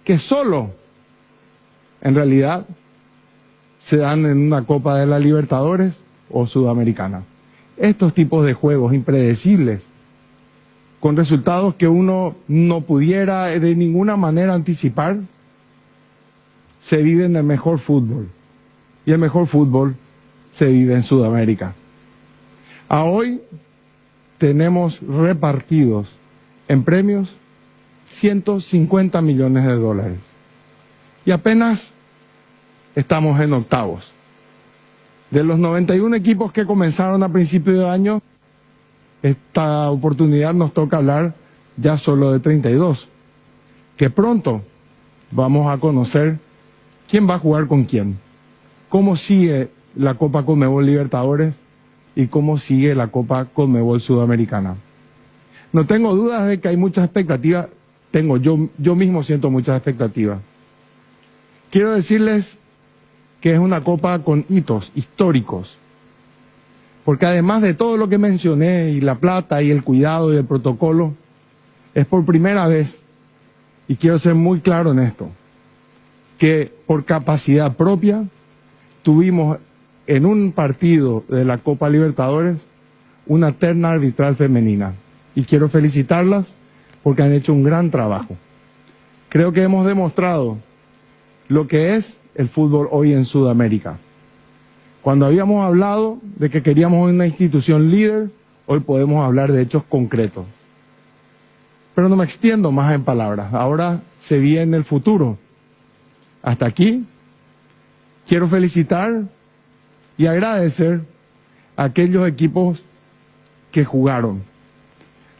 que solo en realidad se dan en una Copa de la Libertadores o Sudamericana. Estos tipos de juegos impredecibles, con resultados que uno no pudiera de ninguna manera anticipar, se vive en el mejor fútbol. Y el mejor fútbol se vive en Sudamérica. A hoy tenemos repartidos en premios 150 millones de dólares. Y apenas estamos en octavos. De los 91 equipos que comenzaron a principio de año, esta oportunidad nos toca hablar ya solo de 32. Que pronto vamos a conocer quién va a jugar con quién, cómo sigue la Copa Conmebol Libertadores y cómo sigue la Copa Conmebol Sudamericana. No tengo dudas de que hay muchas expectativas, yo mismo siento muchas expectativas. Quiero decirles que es una copa con hitos históricos, porque además de todo lo que mencioné, y la plata, y el cuidado, y el protocolo, es por primera vez, y quiero ser muy claro en esto, que por capacidad propia tuvimos en un partido de la Copa Libertadores una terna arbitral femenina. Y quiero felicitarlas porque han hecho un gran trabajo. Creo que hemos demostrado lo que es el fútbol hoy en Sudamérica. Cuando habíamos hablado de que queríamos una institución líder, hoy podemos hablar de hechos concretos. Pero no me extiendo más en palabras. Ahora se viene el futuro. Hasta aquí, quiero felicitar y agradecer a aquellos equipos que jugaron.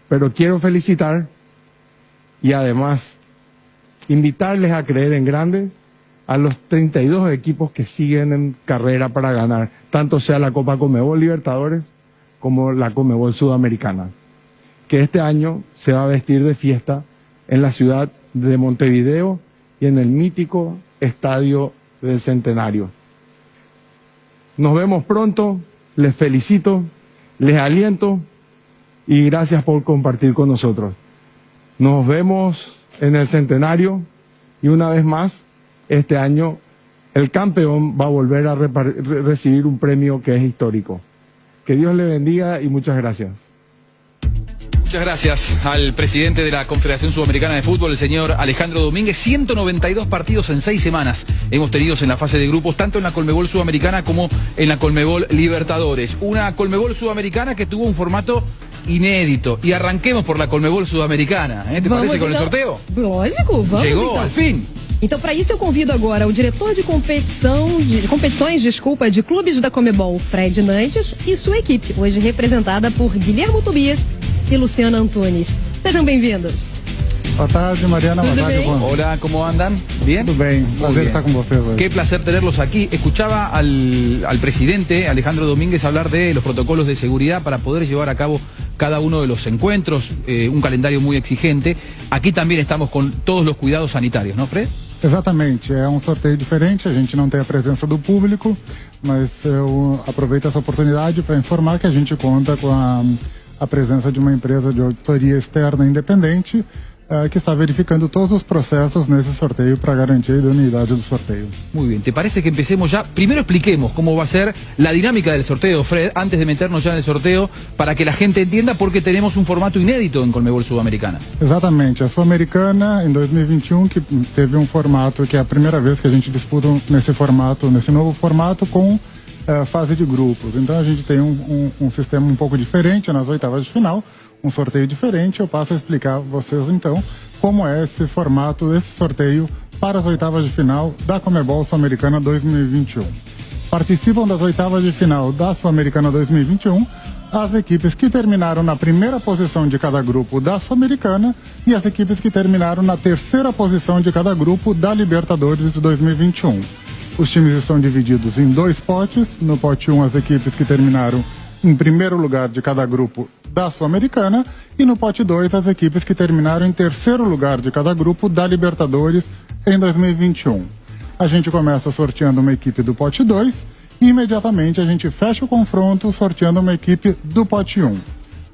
Pero quiero felicitar y además invitarles a creer en grande a los 32 equipos que siguen en carrera para ganar, tanto sea la Copa Conmebol Libertadores como la Conmebol Sudamericana, que este año se va a vestir de fiesta en la ciudad de Montevideo y en el mítico Estadio del Centenario. Nos vemos pronto, les felicito, les aliento y gracias por compartir con nosotros. Nos vemos en el Centenario y una vez más, este año el campeón va a volver a recibir un premio que es histórico. Que Dios le bendiga y muchas gracias. Muchas gracias al presidente de la Confederación Sudamericana de Fútbol, el señor Alejandro Domínguez. 192 partidos en 6 semanas hemos tenido en la fase de grupos, tanto en la Conmebol Sudamericana como en la Conmebol Libertadores. Una Conmebol Sudamericana que tuvo un formato inédito. Y arranquemos por la Conmebol Sudamericana. ¿Te parece con el sorteo? Lógico, vamos. Llegó, al fin. Então, para isso, eu convido agora o diretor de competições de clubes da Conmebol, Fred Nantes, e sua equipe, hoje representada por Guilhermo Tobias e Luciana Antunes. Sejam bem-vindos. Boa tarde, Mariana. Boa tarde, Juan. Hola, ¿cómo andan? ¿Bien? Tudo bem, prazer estar con ustedes hoy. Qué placer tenerlos aquí. Escuchaba al presidente Alejandro Domínguez hablar de los protocolos de seguridad para poder llevar a cabo cada uno de los encuentros, un calendario muy exigente. Aquí también estamos con todos los cuidados sanitarios, ¿no, Fred? Exatamente, é sorteio diferente, a gente não tem a presença do público, mas eu aproveito essa oportunidade para informar que a gente conta com a presença de uma empresa de auditoria externa independente que está verificando todos os processos nesse sorteio para garantir a idoneidade do sorteio. Muy bien, ¿te parece que empecemos ya? Primero expliquemos cómo va a ser la dinámica del sorteo, Fred, antes de meternos ya en el sorteo, para que la gente entienda, porque tenemos un formato inédito en Conmebol Sudamericana. Exatamente, a Sul-Americana em 2021 que teve formato que é a primeira vez que a gente disputa nesse novo formato com fase de grupos. Então a gente tem um sistema um pouco diferente nas oitavas de final, um sorteio diferente. Eu passo a explicar a vocês então como é esse formato, esse sorteio para as oitavas de final da Conmebol Sul-Americana 2021. Participam das oitavas de final da Sul-Americana 2021 as equipes que terminaram na primeira posição de cada grupo da Sul-Americana e as equipes que terminaram na terceira posição de cada grupo da Libertadores de 2021. Os times estão divididos em 2 potes. No pote 1, as equipes que terminaram em primeiro lugar de cada grupo da Sul-Americana e no pote 2, as equipes que terminaram em terceiro lugar de cada grupo da Libertadores em 2021. A gente começa sorteando uma equipe do pote 2 e imediatamente a gente fecha o confronto sorteando uma equipe do pote 1.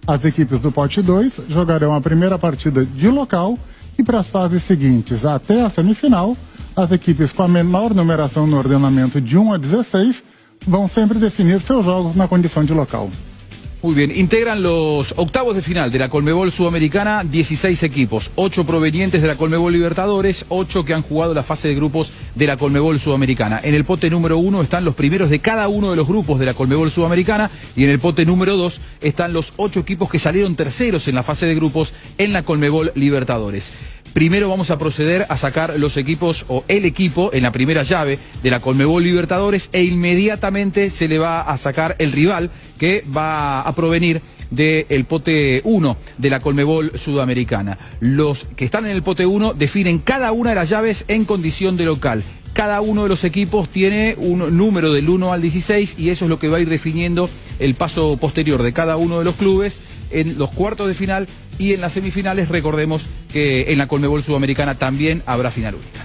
As equipes do pote 2 jogarão a primeira partida de local e para as fases seguintes até a semifinal, as equipes com a menor numeração no ordenamento de 1 a 16 vão sempre definir seus jogos na condição de local. Muy bien, integran los octavos de final de la Conmebol Sudamericana 16 equipos, 8 provenientes de la Conmebol Libertadores, 8 que han jugado la fase de grupos de la Conmebol Sudamericana. En el pote número 1 están los primeros de cada uno de los grupos de la Conmebol Sudamericana y en el pote número 2 están los 8 equipos que salieron terceros en la fase de grupos en la Conmebol Libertadores. Primero vamos a proceder a sacar los equipos o el equipo en la primera llave de la Conmebol Libertadores e inmediatamente se le va a sacar el rival que va a provenir del pote 1 de la Conmebol Sudamericana. Los que están en el pote 1 definen cada una de las llaves en condición de local. Cada uno de los equipos tiene un número del 1 al 16 y eso es lo que va a ir definiendo el paso posterior de cada uno de los clubes en los cuartos de final y en las semifinales. Recordemos que en la Conmebol Sudamericana también habrá final única.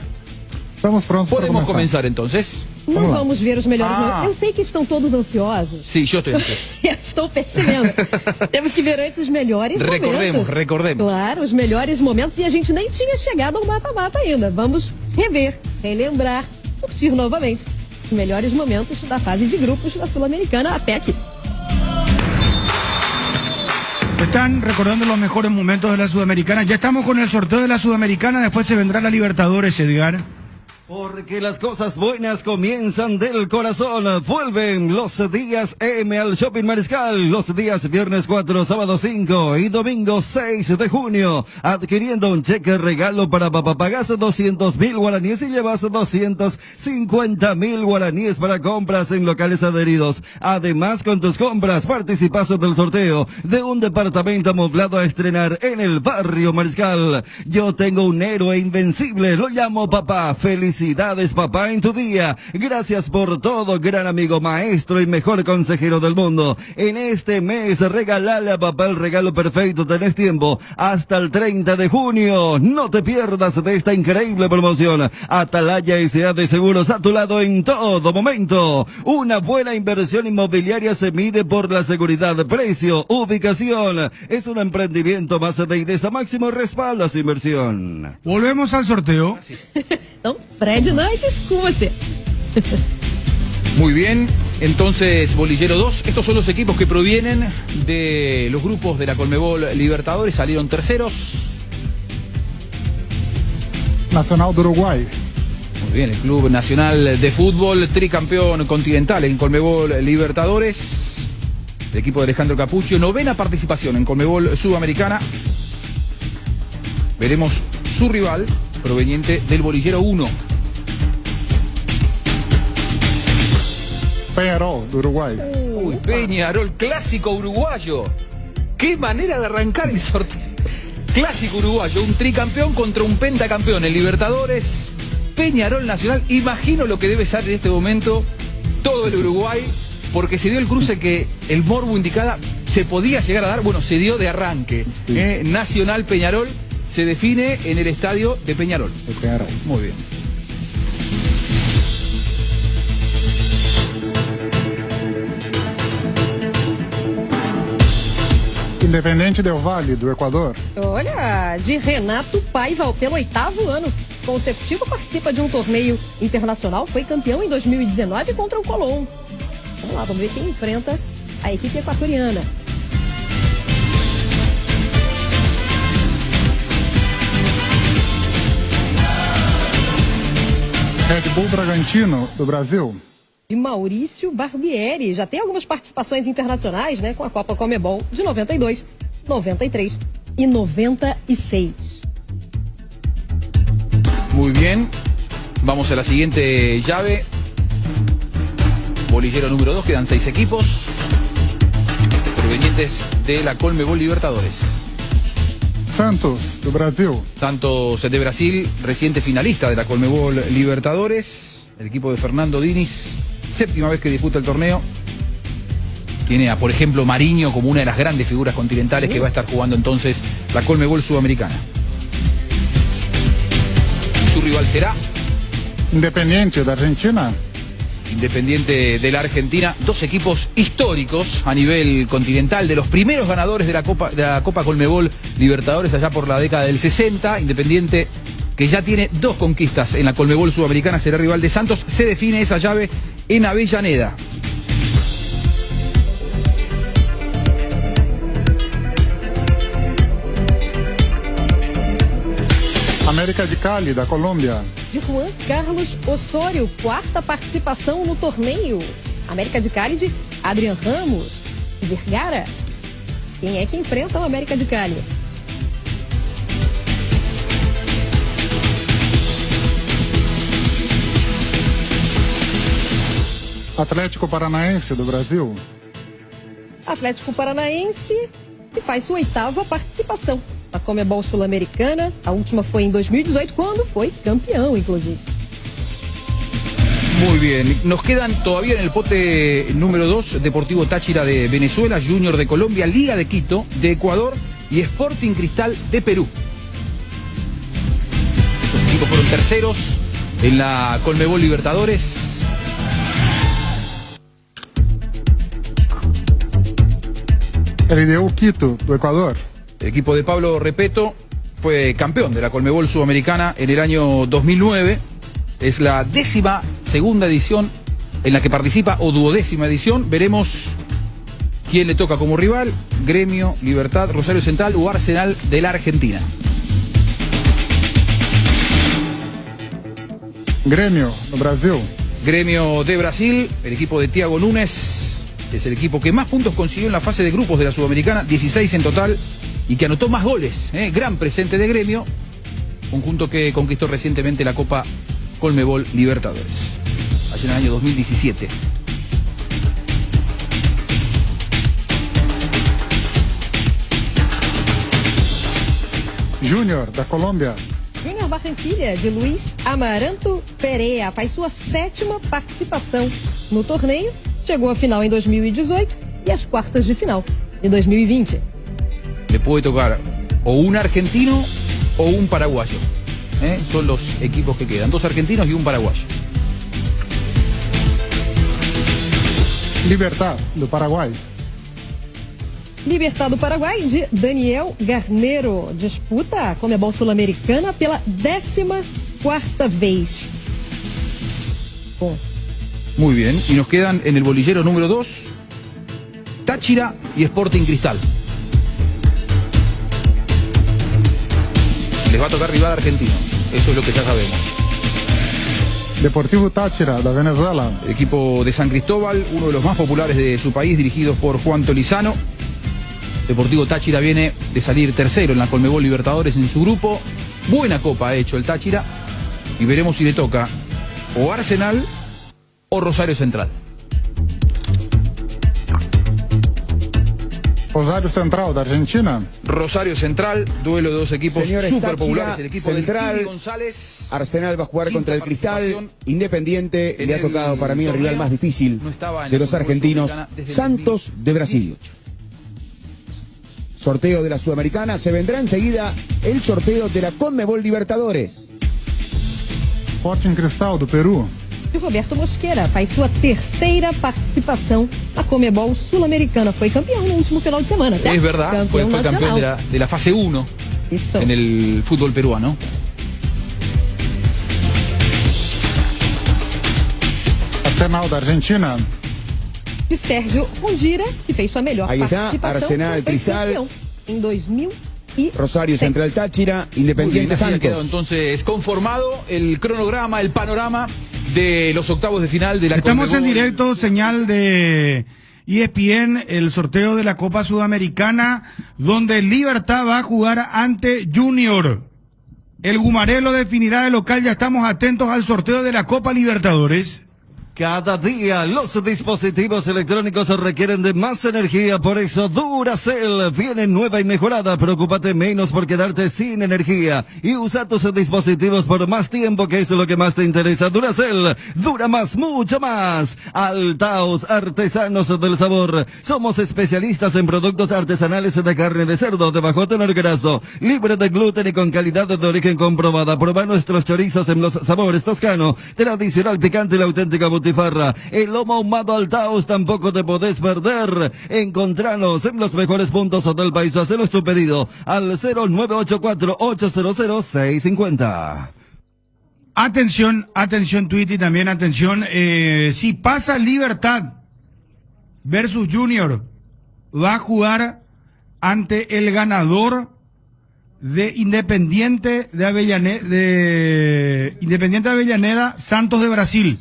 Estamos prontos. Podemos comenzar entonces. Não vamos ver os melhores momentos. Eu sei que estão todos ansiosos. Sí, yo estoy ansioso. Estou percebendo. Temos que ver antes os melhores momentos. Recordemos. Claro, os melhores momentos e a gente nem tinha chegado ao mata-mata ainda. Vamos rever, relembrar, curtir novamente os melhores momentos da fase de grupos da Sul-Americana até aqui. Están recordando los mejores momentos de la Sudamericana. Ya estamos con el sorteo de la Sudamericana, después se vendrá la Libertadores, Edgar. Porque las cosas buenas comienzan del corazón. Vuelven los días M al Shopping Mariscal. Los días viernes 4, sábado 5 y domingo 6 de junio. Adquiriendo un cheque regalo para papá, pagas 200.000 guaraníes y llevas 250.000 guaraníes para compras en locales adheridos. Además, con tus compras participas del sorteo de un departamento amoblado a estrenar en el barrio Mariscal. Yo tengo un héroe invencible, lo llamo papá. Felicidades, papá, en tu día. Gracias por todo, gran amigo, maestro y mejor consejero del mundo. En este mes, regalale a papá el regalo perfecto. Tenés tiempo hasta el 30 de junio. No te pierdas de esta increíble promoción. Atalaya S.A. de Seguros, a tu lado en todo momento. Una buena inversión inmobiliaria se mide por la seguridad, precio, ubicación. Es un emprendimiento más de IDESA. Máximo respaldo a su inversión. Volvemos al sorteo. Então, Fred Nantes, com você. Muy bien, entonces Bolillero 2, estos son los equipos que provienen de los grupos de la Conmebol Libertadores, salieron terceros. Nacional do Uruguay. Muy bien, el Club Nacional de Fútbol, tricampeón continental en Conmebol Libertadores. El equipo de Alejandro Capuccio, 9ª participación en Conmebol Sudamericana. Veremos su rival, proveniente del Bolillero 1. Peñarol, do Uruguay. Uy, Peñarol, clásico uruguayo. Qué manera de arrancar el sorteo. Clásico uruguayo, un tricampeón contra un pentacampeón en Libertadores. Peñarol Nacional, imagino lo que debe ser en este momento todo el Uruguay, porque se dio el cruce que el morbo indicada se podía llegar a dar, bueno, se dio de arranque. Sí. Nacional Peñarol se define en el estadio de Peñarol. De Peñarol. Muy bien. Independente del Valle, do Equador. Olha, de Renato Paiva, pelo 8º ano consecutivo, participa de um torneio internacional, foi campeão em 2019 contra o Colón. Vamos lá, vamos ver quem enfrenta a equipe equatoriana. Red Bull Bragantino, do Brasil. de Maurício Barbieri. Já tem algumas participações internacionais, né, com a Copa Conmebol de 92, 93 y 96. Muy bien. Vamos a la siguiente llave. Bolillero número 2, quedan 6 equipos provenientes de la Conmebol Libertadores. Santos, do Brasil. Santos de Brasil, reciente finalista de la Conmebol Libertadores. El equipo de Fernando Diniz, séptima vez que disputa el torneo. Tiene a, por ejemplo, Mariño como una de las grandes figuras continentales que va a estar jugando entonces la Conmebol Sudamericana. Su rival será Independiente de Argentina. Independiente de la Argentina, dos equipos históricos a nivel continental, de los primeros ganadores de la Copa Conmebol Libertadores allá por la década del 60. Independiente, que ya tiene 2 conquistas en la Conmebol Sudamericana, será rival de Santos. Se define esa llave en Avellaneda. América de Cali, da Colômbia. De Juan Carlos Osório, 4ª participação no torneio. América de Cali de Adrian Ramos e Vergara. Quem é que enfrenta o América de Cali? Atlético Paranaense, do Brasil. Atlético Paranaense, que faz sua 8ª participação na Conmebol Sul-Americana. A última foi em 2018, quando foi campeão, inclusive. Muy bien, nos quedan todavía en el pote número 2 Deportivo Táchira de Venezuela, Junior de Colombia, Liga de Quito de Ecuador y Sporting Cristal de Perú. Estos equipos fueron terceros en la Conmebol Libertadores. LDU Quito, do Ecuador. El equipo de Pablo Repeto fue campeón de la Conmebol Sudamericana en el año 2009. Es la 12ª edición en la que participa, o 12ª edición. Veremos quién le toca como rival: Gremio, Libertad, Rosario Central o Arsenal de la Argentina. Gremio, do Brasil. Gremio de Brasil, el equipo de Thiago Nunes, es el equipo que más puntos consiguió en la fase de grupos de la Sudamericana, 16 en total, y que anotó más goles. Gran presente de Gremio, conjunto que conquistó recientemente la Copa Conmebol Libertadores, allá en el año 2017. Júnior, da Colômbia. Júnior Barranquilla, de Luiz Amaranto Perea, faz sua 7ª participação no torneio. Chegou à final em 2018 e às quartas de final em 2020. Le puede tocar o un argentino o un paraguayo. Son los equipos que quedan, 2 argentinos y un paraguayo. Libertad, do Paraguai. Libertad do Paraguai, de Daniel Garnero. Disputa a Conmebol Sul-Americana pela 14ª vez. Bom. Muy bien, y nos quedan en el bolillero número 2 Táchira y Sporting Cristal. Les va a tocar rival argentino, eso es lo que ya sabemos. Deportivo Táchira, da Venezuela. El equipo de San Cristóbal, uno de los más populares de su país, dirigidos por Juan Tolizano. Deportivo Táchira viene de salir tercero en la Conmebol Libertadores en su grupo. Buena copa ha hecho el Táchira, y veremos si le toca o Arsenal o Rosario Central. Rosario Central, de Argentina. Rosario Central, duelo de 2 equipos súper populares. El equipo Central, del González. Arsenal va a jugar contra el Cristal. Independiente le ha tocado para mí el rival más difícil de los argentinos, Santos de Brasil. Sorteo de la Sudamericana. Se vendrá enseguida el sorteo de la Conmebol Libertadores. Sporting Cristal, do Peru. E Roberto Mosqueira faz sua 3ª participação na Conmebol Sul-Americana. Foi campeão no último final de semana, ¿tá? Es verdad, fue campeón de la fase 1 en el fútbol peruano. Arsenal, da Argentina. De Sérgio Rondira, que fez sua melhor Ahí está, participação. Arsenal, foi Cristal. campeão em 2006. Rosario Central Táchira, Independiente Muy bien, así ha quedado Santos. entonces conformado el cronograma, el panorama de los octavos de final de la Estamos Conmebol. en directo, señal de ESPN, el sorteo de la Copa Sudamericana, donde Libertad va a jugar ante Junior. El Gumarelo definirá de local, ya estamos atentos al sorteo de la Copa Libertadores. Cada día los dispositivos electrónicos requieren de más energía, por eso Duracell viene nueva y mejorada. Preocúpate menos por quedarte sin energía y usa tus dispositivos por más tiempo, que es lo que más te interesa. Duracell dura más, mucho más. Altaos, artesanos del sabor. Somos especialistas en productos artesanales de carne de cerdo de bajo tenor graso, libre de gluten y con calidad de origen comprobada. Prueba nuestros chorizos en los sabores toscano, tradicional, picante y la auténtica butifarra. El lomo ahumado Altaos tampoco te podés perder. Encontranos en los mejores puntos del país. Hacenos tu pedido al 0984-800-650. Atención, Tweety, también atención. Si pasa Libertad versus Junior, va a jugar ante el ganador de Independiente de Avellaneda, Santos de Brasil.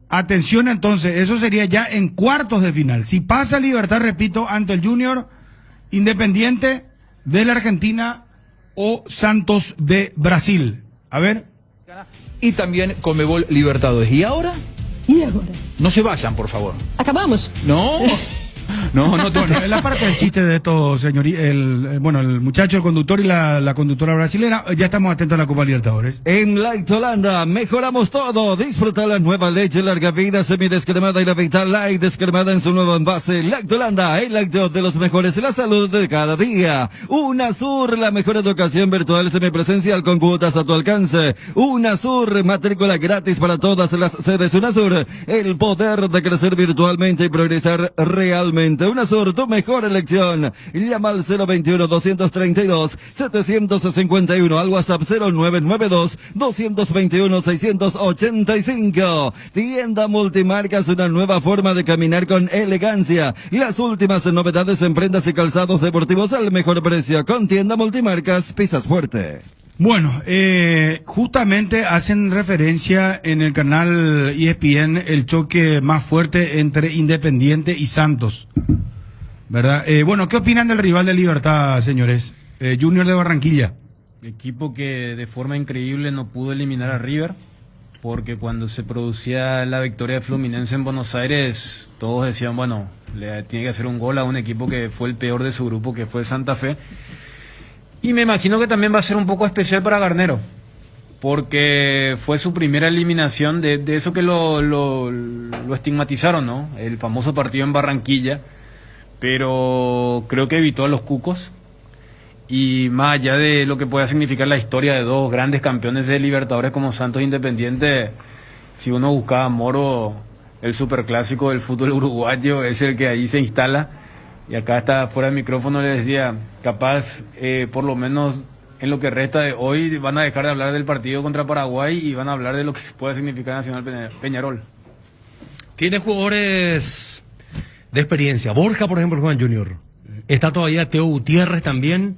Atención entonces, eso sería ya en cuartos de final. Si pasa Libertad, repito, ante el Junior, Independiente de la Argentina o Santos de Brasil. A ver. Y también Conmebol Libertadores. ¿Y ahora? ¿Y ahora? No se vayan, por favor. ¿Acabamos? No. No te... Bueno, la parte del chiste de esto, señoría, el muchacho, el conductor y la conductora brasilera, ya estamos atentos a la Copa Libertadores. En Lactolanda mejoramos todo. Disfruta la nueva leche larga vida semidescremada y la Vital Light descremada en su nuevo envase. Lactolanda, el lácteo de los mejores, la salud de cada día. UNASUR, la mejor educación virtual semipresencial con cuotas a tu alcance. UNASUR, matrícula gratis para todas las sedes. UNASUR, el poder de crecer virtualmente y progresar realmente. UNASUR, tu mejor elección. Llama al 021-232-751, al WhatsApp 0992-221-685. Tienda Multimarcas, una nueva forma de caminar con elegancia. Las últimas novedades en prendas y calzados deportivos al mejor precio. Con Tienda Multimarcas, pisas fuerte. Bueno, justamente hacen referencia en el canal ESPN el choque más fuerte entre Independiente y Santos, ¿verdad? Bueno, ¿qué opinan del rival de Libertad, señores? Junior de Barranquilla. Equipo que de forma increíble no pudo eliminar a River, porque cuando se producía la victoria de Fluminense en Buenos Aires, todos decían, bueno, le tiene que hacer un gol a un equipo que fue el peor de su grupo, que fue Santa Fe. Y me imagino que también va a ser un poco especial para Garnero, porque fue su primera eliminación de eso que lo estigmatizaron, ¿no? El famoso partido en Barranquilla, pero creo que evitó a los cucos. Y más allá de lo que pueda significar la historia de dos grandes campeones de Libertadores como Santos e Independiente, si uno buscaba a Moro, el superclásico del fútbol uruguayo, es el que ahí se instala. Y acá está fuera del micrófono, le decía, capaz, por lo menos en lo que resta de hoy, van a dejar de hablar del partido contra Paraguay y van a hablar de lo que puede significar Nacional Peñarol. Tiene jugadores de experiencia. Borja, por ejemplo, juega en Junior. Está todavía Teo Gutiérrez también.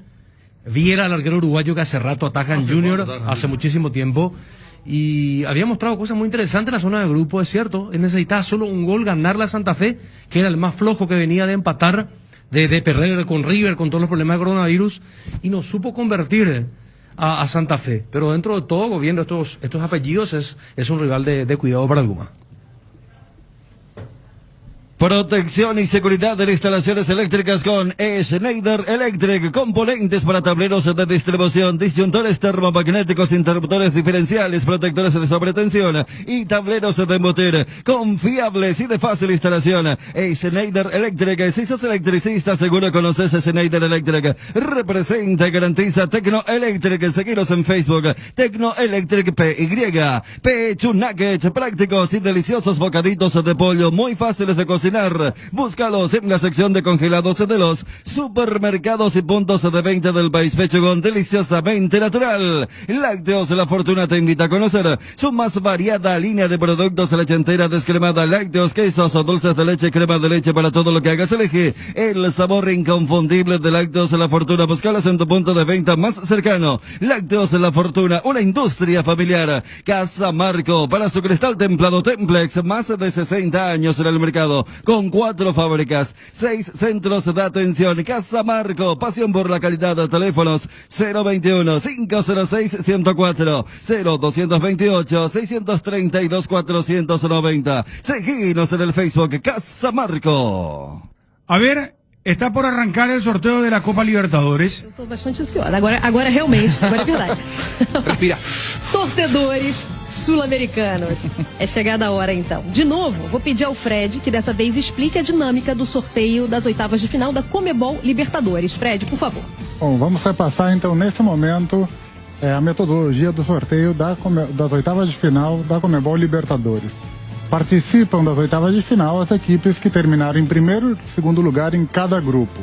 Viera, el arquero uruguayo que hace rato ataja en Junior, hace muchísimo tiempo. Y había mostrado cosas muy interesantes en la zona de grupo, es cierto. Él necesitaba solo un gol, ganarle a Santa Fe, que era el más flojo, que venía de empatar, de perder con River, con todos los problemas de coronavirus, y no supo convertir a Santa Fe. Pero dentro de todo, viendo estos apellidos, es un rival de cuidado para el Guma. Protección y seguridad de instalaciones eléctricas con Schneider Electric. Componentes para tableros de distribución, disyuntores termomagnéticos, interruptores diferenciales, protectores de sobretensión y tableros de embutir. Confiables y de fácil instalación. Schneider Electric. Si sos electricista, seguro conoces Schneider Electric. Representa y garantiza Tecno Electric. Seguiros en Facebook. Tecno Electric PY. Pechu Nuggets, prácticos y deliciosos bocaditos de pollo, muy fáciles de cocinar cocinar. Búscalos en la sección de congelados de los supermercados y puntos de venta del país. Pechugón, deliciosamente natural. Lácteos La Fortuna te invita a conocer su más variada línea de productos, leche entera descremada, lácteos, quesos o dulces de leche, crema de leche, para todo lo que hagas. Elige el sabor inconfundible de Lácteos La Fortuna. Búscalos en tu punto de venta más cercano. Lácteos La Fortuna, una industria familiar. Casa Marco, para su cristal templado Templex, más de 60 años en el mercado, con 4 fábricas, 6 centros de atención. Casa Marco, pasión por la calidad. Teléfonos 021-506-104, 0228-632-490. Seguinos en el Facebook Casa Marco. A ver, está por arrancar el sorteo de la Copa Libertadores. Eu tô bastante ansiosa. Agora realmente, agora é verdade. Respira. Torcedores sul-americanos. É chegada a hora, então. De novo, vou pedir ao Fred que dessa vez explique a dinâmica do sorteio das oitavas de final da Comebol Libertadores. Fred, por favor. Bom, vamos repassar então nesse momento a metodologia do sorteio das oitavas de final da Comebol Libertadores. Participam das oitavas de final as equipes que terminaram em primeiro e segundo lugar em cada grupo.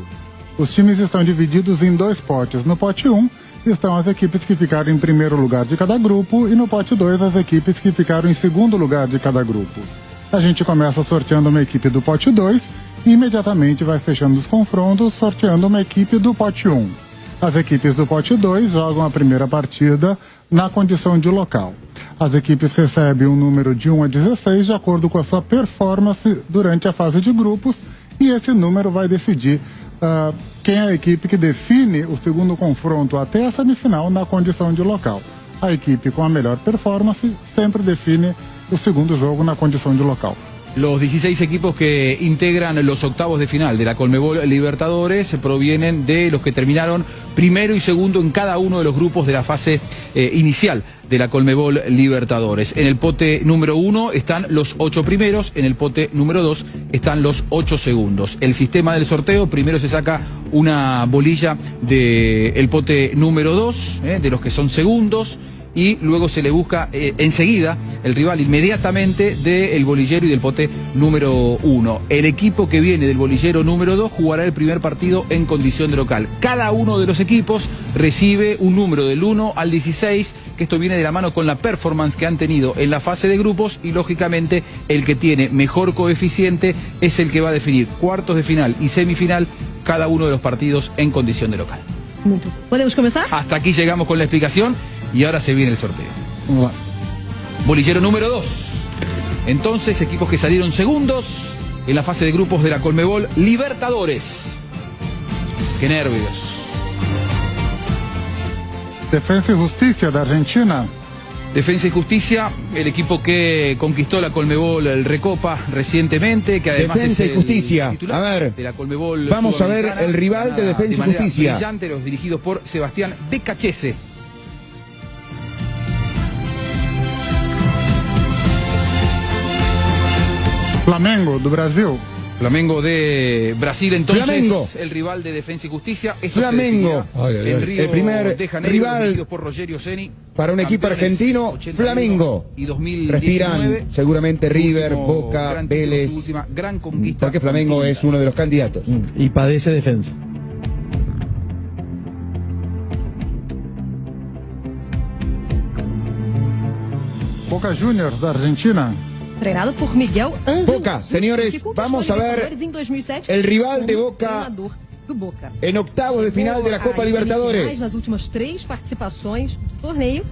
Os times estão divididos em 2 potes. No pote 1 estão as equipes que ficaram em primeiro lugar de cada grupo e no pote 2 as equipes que ficaram em segundo lugar de cada grupo. A gente começa sorteando uma equipe do pote 2 e imediatamente vai fechando os confrontos sorteando uma equipe do pote 1. As equipes do pote 2 jogam a primeira partida na condição de local. As equipes recebem um número de 1 a 16 de acordo com a sua performance durante a fase de grupos e esse número vai decidir quem é a equipe que define o segundo confronto até a semifinal na condição de local. A equipe com a melhor performance sempre define o segundo jogo na condição de local. Los 16 equipos que integran los octavos de final de la Conmebol Libertadores provienen de los que terminaron primero y segundo en cada uno de los grupos de la fase inicial de la Conmebol Libertadores. En el pote número 1 están los 8 primeros, en el pote número 2 están los 8 segundos. El sistema del sorteo: primero se saca una bolilla del pote número 2, de los que son segundos, y luego se le busca enseguida el rival inmediatamente del bolillero y del pote número 1. El equipo que viene del bolillero número 2 jugará el primer partido en condición de local. Cada uno de los equipos recibe un número del 1 al 16, que esto viene de la mano con la performance que han tenido en la fase de grupos, y lógicamente el que tiene mejor coeficiente es el que va a definir cuartos de final y semifinal cada uno de los partidos en condición de local. ¿Podemos comenzar? Hasta aquí llegamos con la explicación. Y ahora se viene el sorteo. Bolillero número 2. Entonces, equipos que salieron segundos en la fase de grupos de la Conmebol Libertadores. ¡Qué nervios! Defensa y Justicia de Argentina. Defensa y Justicia, el equipo que conquistó la Conmebol el Recopa recientemente, que además Defensa es y Justicia. A ver, de la Conmebol vamos a ver el rival de Defensa y Justicia. Brillante, los dirigidos por Sebastián De Cachese. Flamengo do Brasil. Flamengo de Brasil, entonces. Flamengo. El rival de Defensa y Justicia. Flamengo. El primer rival por Rogerio Ceni, para un equipo argentino. Flamengo. Y 2019, respiran seguramente River, Boca, Vélez. Gran conquista. Porque Flamengo es uno de los candidatos. Y padece Defensa. Boca Juniors da Argentina. Treinado por Miguel Ángel. Boca, señores, vamos a ver el rival de Boca en octavos de final de la Copa Libertadores. Nas últimas 3 participações do torneio,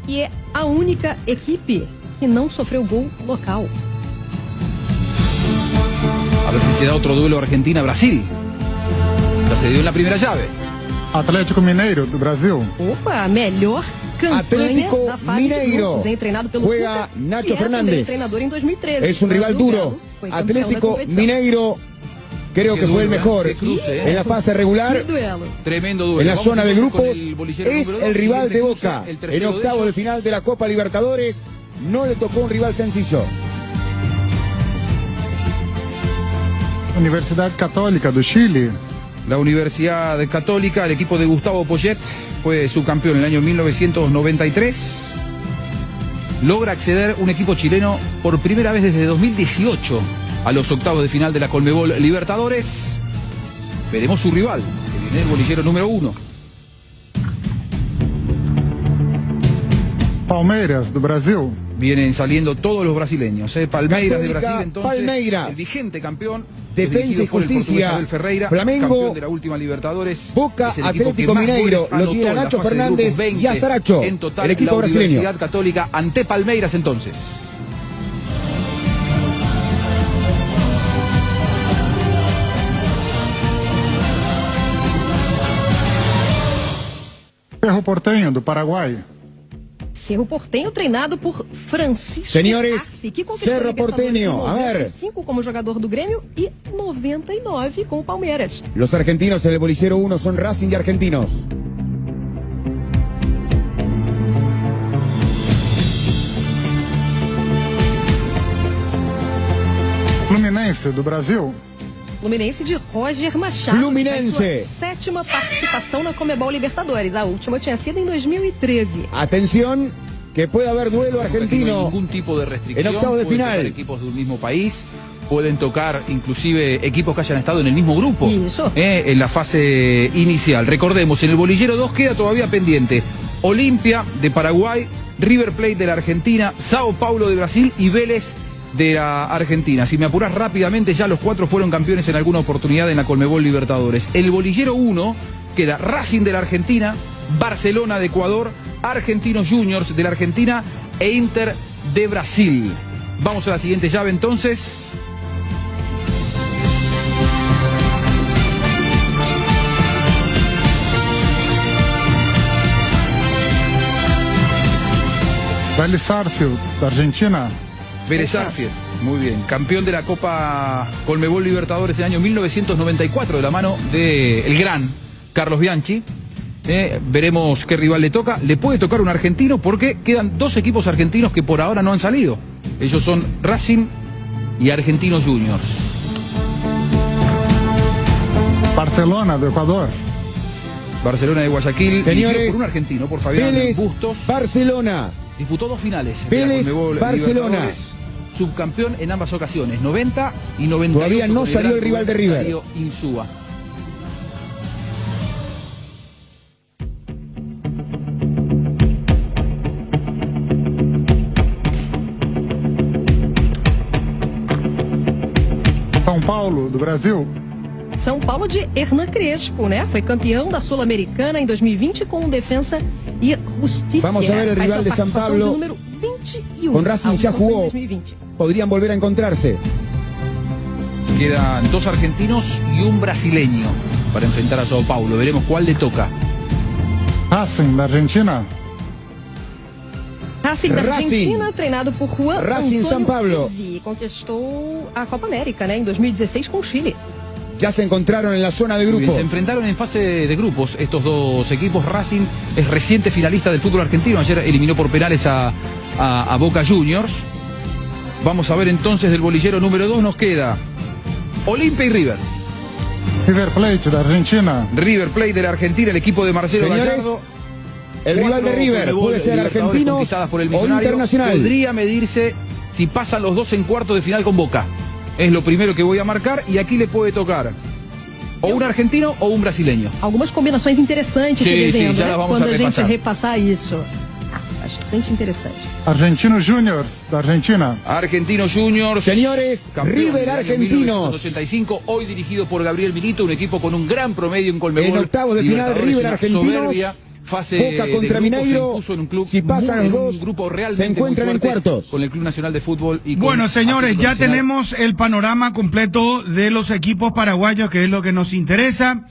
e é a única equipe que não sofreu gol local. A ver si se da otro duelo Argentina-Brasil. Ya se dio en la primera llave. Atlético Mineiro do Brasil. Opa, melhor campanha Atlético da fase Mineiro. de grupos, treinado pelo Juega Cuca, Nacho que era Fernández. também treinador em 2013. Es un rival duro. Foi campeão da Atlético competição. Mineiro, creo que fue el mejor en la fase regular. Tremendo duelo. En la Vamos zona de con grupos el bolillero es número 2, el rival y de cruza Boca. el En tercero de octavos de ellos. final de la Copa Libertadores no le tocó un rival sencillo. Universidade Católica do Chile. La Universidad Católica, el equipo de Gustavo Poyet, fue subcampeón en el año 1993. Logra acceder un equipo chileno por primera vez desde 2018 a los octavos de final de la Conmebol Libertadores. Veremos su rival, que viene el bolillero número 1. Palmeiras, do Brasil. Vienen saliendo todos los brasileños. Palmeiras de Católica, Brasil, entonces, Palmeiras. el vigente campeón. Defensa y por el portugués Justicia, Abel Ferreira, Flamengo, campeón de la última Libertadores. Boca, Es el equipo Atlético que más Mineiro, goles lo anotó tiene en la Nacho fase de Fernández grupos, 20 y Azaracho, en total, el equipo la brasileño. Universidad Católica ante Palmeiras entonces. Cerro Porteño, do Paraguai. Cerro Porteño, treinado por Francisco Senhores, Arce, que conquistou Cerro a Libertadores em Porteño, a ver. 95 como jogador do Grêmio e 99 com o Palmeiras. Los argentinos en el bolillero 1 son Racing y Argentinos. Fluminense, do Brasil. Fluminense de Roger Machado. Fluminense. Sua 7ª participação na Conmebol Libertadores. A última tinha sido em 2013. Atención, que puede haber duelo No hay argentino. ningún tipo de restricción. en octavos de Pueden final. tocar equipos de un mismo país. Pueden tocar inclusive equipos que hayan estado en el mismo grupo. En la fase inicial. Recordemos, en el bolillero 2 queda todavía pendiente Olimpia de Paraguay, River Plate de la Argentina, Sao Paulo de Brasil y Vélez de la Argentina. Si me apuras rápidamente, ya los 4 fueron campeones en alguna oportunidad en la Conmebol Libertadores. El bolillero 1 queda Racing de la Argentina, Barcelona de Ecuador, Argentinos Juniors de la Argentina e Inter de Brasil. Vamos a la siguiente llave entonces. Vélez Sarsfield, da Argentina. Vélez Sarsfield, muy bien. Campeón de la Copa Conmebol Libertadores del año 1994 de la mano del gran Carlos Bianchi. Veremos qué rival le toca. Le puede tocar un argentino porque quedan 2 equipos argentinos que por ahora no han salido. Ellos son Racing y Argentinos Juniors. Barcelona, de Ecuador. Barcelona de Guayaquil. Señores, dirigido por un argentino, por Fabián Vélez, Bustos. Barcelona. Disputó 2 finales. Vélez, de la Conmebol Barcelona. Libertadores. Subcampeón en ambas ocasiones, 90 y 98. Todavía no con salió gran el rival de River. Darío Insúa. São Paulo, do Brasil. São Paulo de Hernan Crespo, né? Foi campeão da Sul-Americana em 2020 com Defensa e Justicia. Vamos a ver el Faz rival sua de San participação Pablo. de número 21. Con Racing ya A última foi em jugó. 2020. Podrían volver a encontrarse. Quedan 2 argentinos y un brasileño para enfrentar a Sao Paulo. Veremos cuál le toca. Racing, da Argentina. Racing da Racing. Argentina, treinado por Juan Racing Antônio São Paulo. Pizzi, conquistou a Copa América, né? Em 2016 com o Chile. Ya se encontraron en la zona de Muy bien, grupo. se enfrentaron en fase de grupos estos 2 equipos. Racing es reciente finalista del fútbol argentino. Ayer eliminó por penales a Boca Juniors. Vamos a ver entonces del bolillero número 2. Nos queda Olimpia y River. River Plate, da Argentina. River Plate de la Argentina, el equipo de Marcelo Señores, Gallardo. el rival de 4 River Conmebol puede ser Libertadores argentino conquistadas por el o Millonario. internacional. Podría medirse si pasan los 2 en cuartos de final con Boca. Es lo primero que voy a marcar y aquí le puede tocar o un argentino o un brasileño. Algumas combinações interessantes Sí, se desenhando, sí, já né? las vamos Quando a a gente repassar. repassar isso. Bastante interessante. Argentinos Juniors, da Argentina. Argentinos Juniors. Señores, campeón River del año Argentinos. 1985, hoy dirigido por Gabriel Milito, un equipo con un gran promedio en Conmebol. En octavos de final, Libertadores, River una Argentinos. soberbia fase Boca de contra grupos, Mineiro. se impuso en un club Si pasan muy- los en un dos, grupo realmente se encuentran muy en fuerte, cuartos. con el Club Nacional de Fútbol y con Bueno, señores, Atlético ya Nacional. tenemos el panorama completo de los equipos paraguayos, que es lo que nos interesa.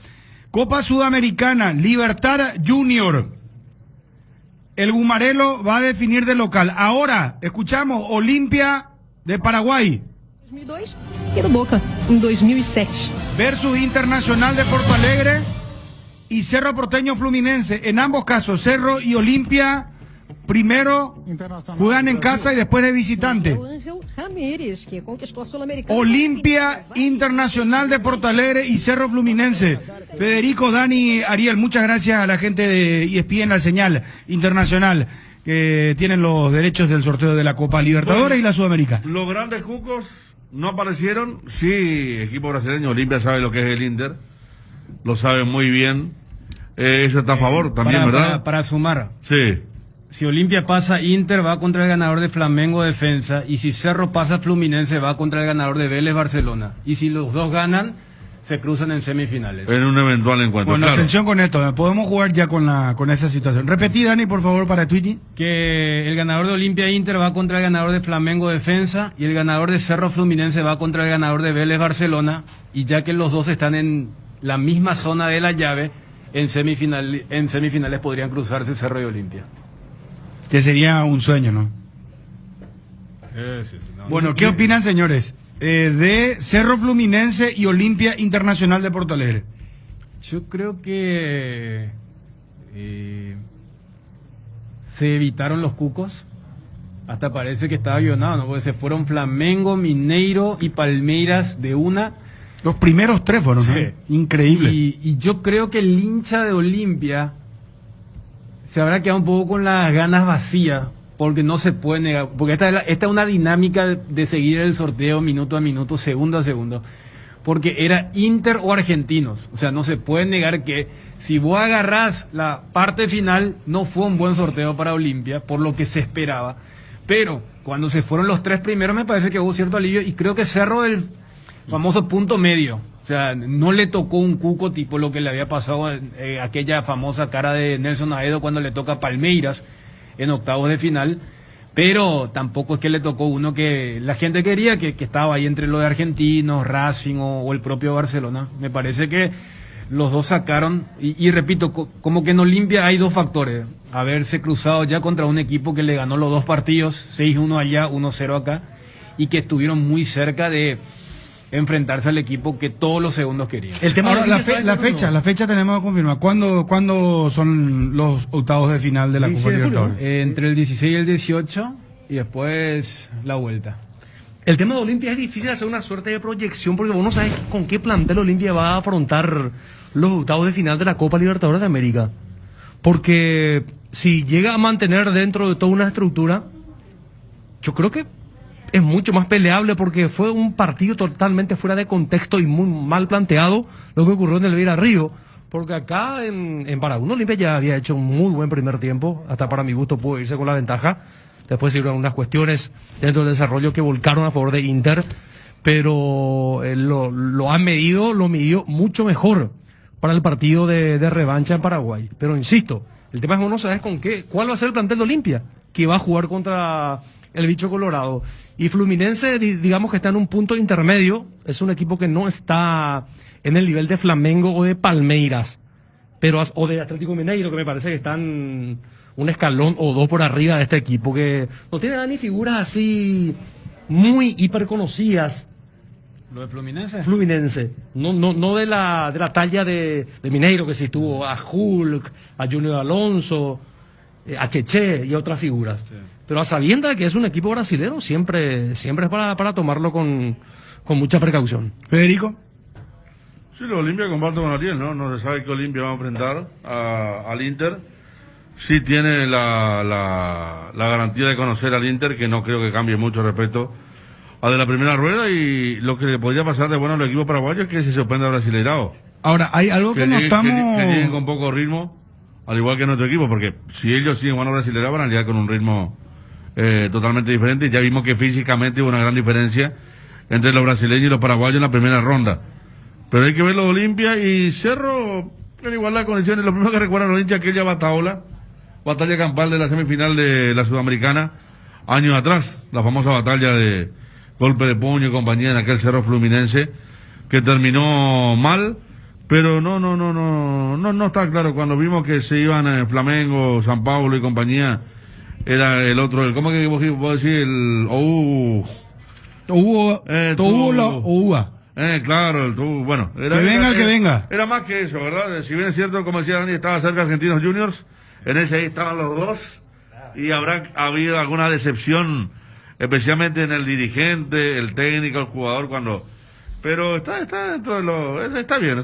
Copa Sudamericana, Libertad Junior. El Gumarelo va a definir de local. Ahora, escuchamos, Olimpia de Paraguay 2002 e do Boca em 2007. versus Internacional de Porto Alegre y Cerro Porteño Fluminense. En ambos casos, Cerro y Olimpia primero juegan en casa y después de visitante. O Ángel Ramírez, que conquistou a Sul-Americana. Olimpia Internacional de Porto Alegre y Cerro Fluminense. Federico, Dani, Ariel, muchas gracias a la gente de ESPN, la señal internacional, que tienen los derechos del sorteo de la Copa Libertadores y la Sudamericana. Los grandes cucos No aparecieron, sí, equipo brasileño, Olimpia sabe lo que es el Inter, lo sabe muy bien, eso está a favor también, ¿verdad? Para sumar. Sí. Si Olimpia pasa, Inter va contra el ganador de Flamengo Defensa, y si Cerro pasa, Fluminense va contra el ganador de Vélez Barcelona. Y si los dos ganan, se cruzan en semifinales. En un eventual encuentro, Bueno, claro. atención con esto, podemos jugar ya con esa situación. Repetí, Dani, por favor, para Twitty. Que el ganador de Olimpia Inter va contra el ganador de Flamengo Defensa, y el ganador de Cerro Fluminense va contra el ganador de Vélez Barcelona, y ya que los dos están en la misma zona de la llave, en semifinales podrían cruzarse Cerro y Olimpia. Que sería un sueño, ¿no? Bueno, ¿qué opinan, señores? De Cerro Fluminense y Olimpia Internacional de Porto Alegre. Yo creo que se evitaron los cucos. Hasta parece que estaba guionado, ¿no? Porque se fueron Flamengo, Mineiro y Palmeiras de una. Los primeros tres fueron, sí, ¿no? Increíble. Y yo creo que el hincha de Olimpia se habrá quedado un poco con las ganas vacías, porque no se puede negar, porque esta es una dinámica de seguir el sorteo minuto a minuto, segundo a segundo, porque era Inter o Argentinos, o sea, no se puede negar que si vos agarrás la parte final, no fue un buen sorteo para Olimpia, por lo que se esperaba, pero cuando se fueron los tres primeros me parece que hubo cierto alivio, y creo que Cerro el famoso punto medio. O sea, no le tocó un cuco tipo lo que le había pasado aquella famosa cara de Nelson Aedo cuando le toca Palmeiras en octavos de final, pero tampoco es que le tocó uno que la gente quería, que estaba ahí entre los de Argentinos, Racing o el propio Barcelona. Me parece que los dos sacaron, y repito, como que en Olimpia hay dos factores: haberse cruzado ya contra un equipo que le ganó los dos partidos, 6-1 allá, 1-0 acá, y que estuvieron muy cerca de enfrentarse al equipo que todos los segundos querían. El tema ahora, la fecha tenemos que confirmar. ¿Cuándo son los octavos de final de la Copa Libertadores? Entre el 16 y el 18, y después la vuelta. El tema de Olimpia es difícil hacer una suerte de proyección, porque vos no sabes con qué plantel Olimpia va a afrontar los octavos de final de la Copa Libertadores de América. Porque si llega a mantener dentro de toda una estructura, yo creo que es mucho más peleable, porque fue un partido totalmente fuera de contexto y muy mal planteado lo que ocurrió en el Beira Río, porque acá en Paraguay Olimpia ya había hecho un muy buen primer tiempo, hasta para mi gusto pudo irse con la ventaja, después se dieron unas cuestiones dentro del desarrollo que volcaron a favor de Inter, pero lo midió mucho mejor para el partido de revancha en Paraguay, pero insisto, el tema es que uno sabe cuál va a ser el plantel de Olimpia, que va a jugar contra el bicho colorado. Y Fluminense, digamos que está en un punto intermedio, es un equipo que no está en el nivel de Flamengo o de Palmeiras, o de Atlético Mineiro, que me parece que están un escalón o dos por arriba de este equipo, que no tiene ni figuras así muy hiper conocidas. ¿Lo de Fluminense? Fluminense, no de la talla de Mineiro, que sí tuvo a Hulk, a Junior Alonso, a Cheche y otras figuras. Sí. Pero a sabiendas de que es un equipo brasilero, siempre es para tomarlo con mucha precaución. Federico. Sí, lo Olimpia comparto con Ariel, ¿no? No se sabe qué Olimpia va a enfrentar al Inter. Sí tiene la garantía de conocer al Inter, que no creo que cambie mucho respecto a de la primera rueda, y lo que le podría pasar de bueno al equipo paraguayo es que se sorprenda al Brasileirao. Ahora, hay algo que no estamos... Que lleguen con poco ritmo, al igual que nuestro equipo, porque si ellos siguen jugando Brasileirao van a llegar con un ritmo totalmente diferente. Ya vimos que físicamente hubo una gran diferencia entre los brasileños y los paraguayos en la primera ronda. Pero hay que ver los Olimpia y Cerro en igualdad de condiciones. Lo primero que recuerdan los hinchas, aquella batalla campal de la semifinal de la Sudamericana, años atrás, la famosa batalla de golpe de puño y compañía en aquel Cerro Fluminense, que terminó mal, pero no está claro. Cuando vimos que se iban Flamengo, San Paulo y compañía, era el otro, ¿cómo que vos decís? El claro, bueno. Que venga. Era más que eso, ¿verdad? Si bien es cierto, como decía Dani, estaba cerca Argentinos Juniors, en ese ahí estaban los dos, y habrá habido alguna decepción, especialmente en el dirigente, el técnico, el jugador, pero está dentro de lo... Está bien.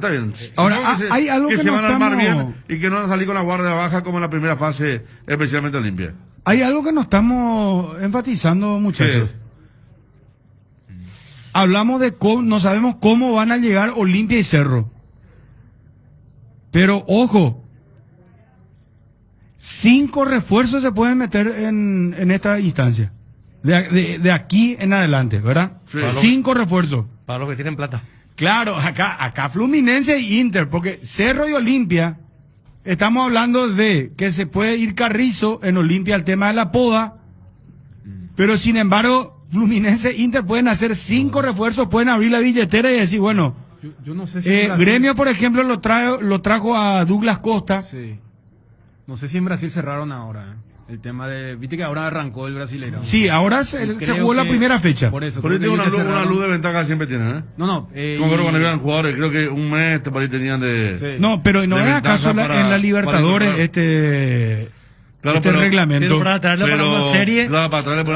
Ahora, hay algo que se no van a armar estamos... bien y que no van a salir con la guardia baja como en la primera fase, especialmente Olimpia. Hay algo que no estamos enfatizando, muchachos. hablamos de cómo, no sabemos cómo van a llegar Olimpia y Cerro. Pero ojo, 5 refuerzos se pueden meter en esta instancia. De aquí en adelante, ¿verdad? Sí. 5 refuerzos. Para los que tienen plata. Claro, acá Fluminense y Inter, porque Cerro y Olimpia, estamos hablando de que se puede ir Carrizo en Olimpia al tema de la poda, pero sin embargo, Fluminense e Inter pueden hacer 5 refuerzos, pueden abrir la billetera y decir, bueno, yo no sé si en Brasil- Gremio, por ejemplo, lo trajo a Douglas Costa. Sí. No sé si en Brasil cerraron ahora. El tema de... Viste que ahora arrancó el Brasileirão. Sí, ahora se jugó la primera fecha. Por eso. Por ahí creo tiene que una cerraron- luz de ventaja siempre tienen, ¿eh? No. Como creo cuando eran jugadores, creo que un mes por ahí tenían de... No, pero no de es acaso ventaja en la Libertadores para este reglamento. Claro, para traerle para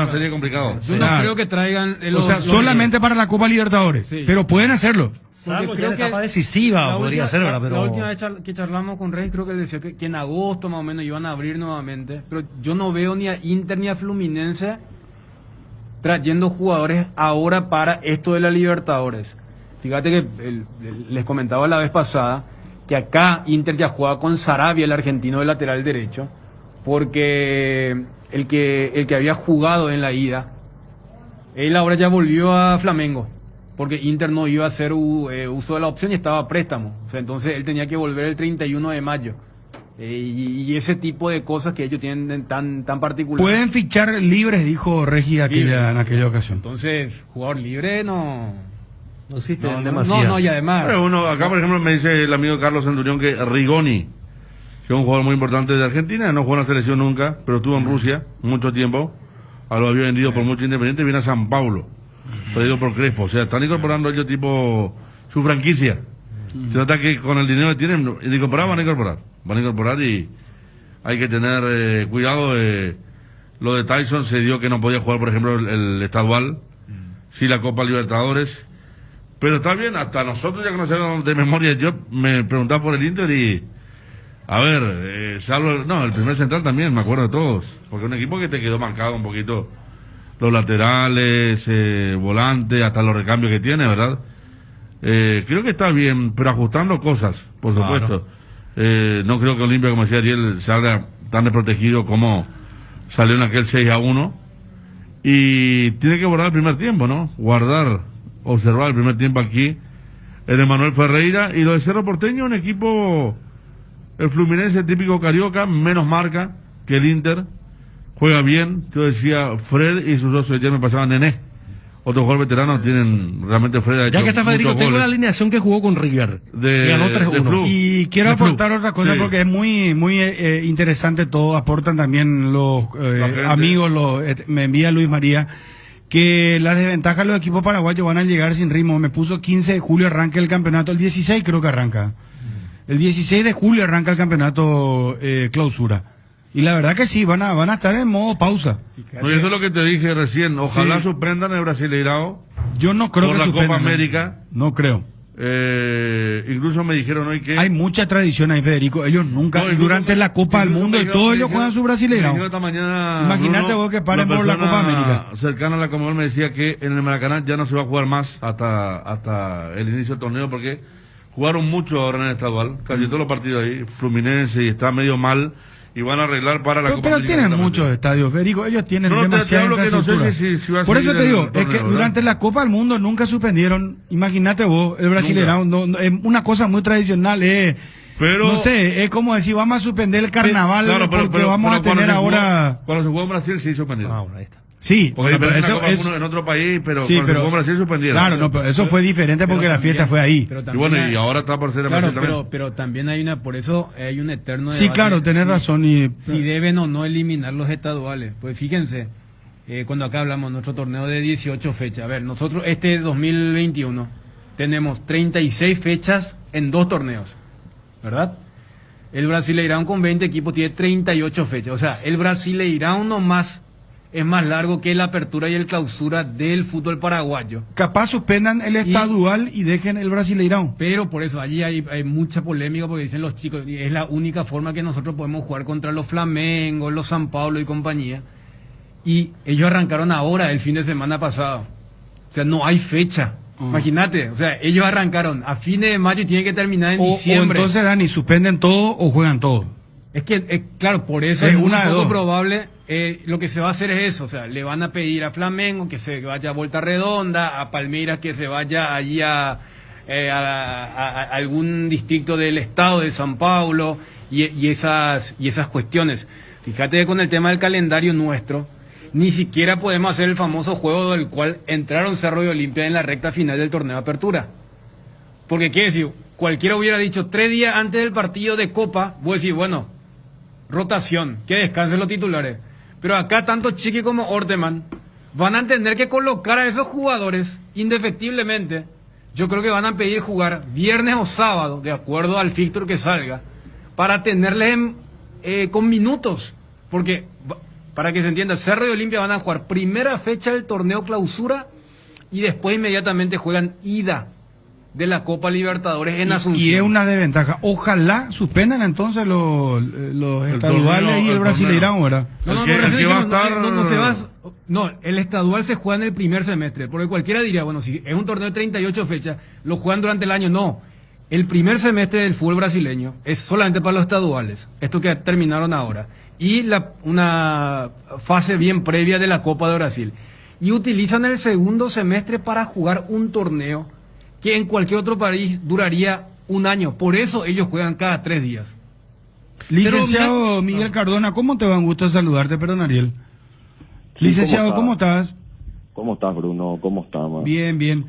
una serie es complicado. Yo no creo que traigan... O sea, solamente para la Copa Libertadores. Sí. Pero pueden hacerlo. Salvo ya la etapa decisiva podría ser, ¿verdad? Pero... La última vez que charlamos con Rey, creo que él decía que en agosto más o menos iban a abrir nuevamente. Pero yo no veo ni a Inter ni a Fluminense trayendo jugadores ahora para esto de la Libertadores. Fíjate que les comentaba la vez pasada que acá Inter ya juega con Sarabia, el argentino de lateral derecho, porque el que había jugado en la ida, él ahora ya volvió a Flamengo. Porque Inter no iba a hacer uso de la opción y estaba a préstamo. O sea, entonces él tenía que volver el 31 de mayo. Y ese tipo de cosas que ellos tienen tan particular. Pueden fichar libres, dijo Regi en aquella ocasión. Entonces, jugador libre no existe demasiado. No, y además... Pero acá, por ejemplo, me dice el amigo Carlos Centurión que Rigoni, que es un jugador muy importante de Argentina, no jugó en la selección nunca, pero estuvo en Rusia mucho tiempo. Ahora lo había vendido por mucho Independiente, viene a San Paulo. Traído por Crespo, o sea, están incorporando ellos tipo su franquicia. Se trata que con el dinero que tienen, de incorporar van a incorporar y hay que tener cuidado. Lo de Tyson se dio que no podía jugar, por ejemplo, el estadual, sí la Copa Libertadores, pero está bien, hasta nosotros ya conocemos de memoria. Yo me preguntaba por el Inter y a ver, salvo el primer central también, me acuerdo de todos, porque un equipo que te quedó marcado un poquito. Los laterales, volantes, hasta los recambios que tiene, ¿verdad? Creo que está bien, pero ajustando cosas, por supuesto. No creo que Olimpia, como decía Ariel, salga tan desprotegido como salió en aquel 6-1. Y tiene que guardar el primer tiempo, ¿no? Observar el primer tiempo aquí en Emanuel Ferreira. Y lo de Cerro Porteño, un equipo, el Fluminense típico carioca, menos marca que el Inter. Juega bien, yo decía Fred y sus dos, ya me pasaban Nené. Otros jugadores veteranos tienen realmente Fred. Ya que está Federico, tengo la alineación que jugó con River. Ganó 3-1. Y quiero aportar otra cosa porque es muy interesante todo. Aportan también los amigos, me envía Luis María, que las desventajas de los equipos paraguayos van a llegar sin ritmo. Me puso 15 de julio arranca el campeonato, el 16 creo que arranca. El 16 de julio arranca el campeonato clausura. Y la verdad que sí, van a estar en modo pausa. No, y eso es lo que te dije recién. Ojalá suspendan el Brasileirão. Yo no creo por que la suspendan. Copa América. No creo. Incluso me dijeron hoy que... Hay mucha tradición ahí, Federico. Ellos nunca, durante la Copa del Mundo y todo, ellos juegan su Brasileirão. Imagínate vos que paren por la Copa América. Cercana a la Conmebol me decía que en el Maracaná ya no se va a jugar más hasta el inicio del torneo porque jugaron mucho ahora en el estadual. Casi todos los partidos ahí. Fluminense y está medio mal. Y van a arreglar para la Copa Pero América. tienen muchos estadios, Federico. Ellos tienen demasiada te hablo que no sé infraestructura. si va a Por eso seguir te digo, el torneo, es que ¿verdad? durante la Copa del Mundo nunca suspendieron. Imagínate vos, el Brasileirão. No, es una cosa muy tradicional. Pero, no sé, es como decir, vamos a suspender el carnaval Claro, porque vamos a tener ahora... Cuando se jugó en Brasil sí suspendieron. Ahí está. Sí, Porque pero eso, eso en otro país, pero sí, cuando se jugó en Brasil suspendieron. Claro, no, pero eso fue diferente porque la fiesta fue ahí. Y bueno, y ahora está por ser en Claro, Brasil también. pero también hay por eso hay un eterno Sí, debate claro, tenés razón. Si deben o no eliminar los estaduales. Pues fíjense, cuando acá hablamos nuestro torneo de 18 fechas. A ver, nosotros 2021 tenemos 36 fechas en 2 torneos, ¿verdad? El Brasileirão con 20 equipos tiene 38 fechas. O sea, el Brasileirão nomás es más largo que la apertura y el clausura del fútbol paraguayo. Capaz suspendan el estadual y dejen el Brasileirão. Pero por eso allí hay mucha polémica porque dicen los chicos, es la única forma que nosotros podemos jugar contra los Flamengo, los San Pablo y compañía. Y ellos arrancaron ahora, el fin de semana pasado. sea, no hay fecha. Imagínate, o sea, ellos arrancaron a fines de mayo y tienen que terminar en diciembre. O entonces, Dani, ¿suspenden todo o juegan todo? Es que, claro, por eso es muy poco probable. Lo que se va a hacer es eso, o sea, le van a pedir a Flamengo que se vaya a Volta Redonda, a Palmeiras que se vaya allí a algún distrito del estado de San Paulo y esas cuestiones. Fíjate que con el tema del calendario nuestro, ni siquiera podemos hacer el famoso juego del cual entraron Cerro y Olimpia en la recta final del torneo de apertura. Porque, ¿qué decir? Cualquiera hubiera dicho 3 días antes del partido de Copa, voy a decir, bueno, rotación, que descansen los titulares. Pero acá tanto Chiqui como Orteman van a tener que colocar a esos jugadores indefectiblemente. Yo creo que van a pedir jugar viernes o sábado, de acuerdo al fixture que salga, para tenerles con minutos. Porque, para que se entienda, Cerro y Olimpia van a jugar primera fecha del torneo clausura y después inmediatamente juegan ida de la Copa Libertadores en Asunción. Y es una desventaja. Ojalá suspendan entonces los estaduales y el Brasileirão, ¿verdad? No, el estadual se juega en el primer semestre, porque cualquiera diría, bueno, si es un torneo de 38 fechas, lo juegan durante el año. No, el primer semestre del fútbol brasileño es solamente para los estaduales, esto que terminaron ahora, y una fase bien previa de la Copa de Brasil. Y utilizan el segundo semestre para jugar un torneo que en cualquier otro país duraría un año. Por eso ellos juegan cada 3 días. Licenciado Miguel Cardona, ¿cómo te va? Un gusto saludarte, perdón, Ariel. Licenciado, ¿cómo estás? ¿Cómo estás, Bruno? ¿Cómo estás? Bien, bien.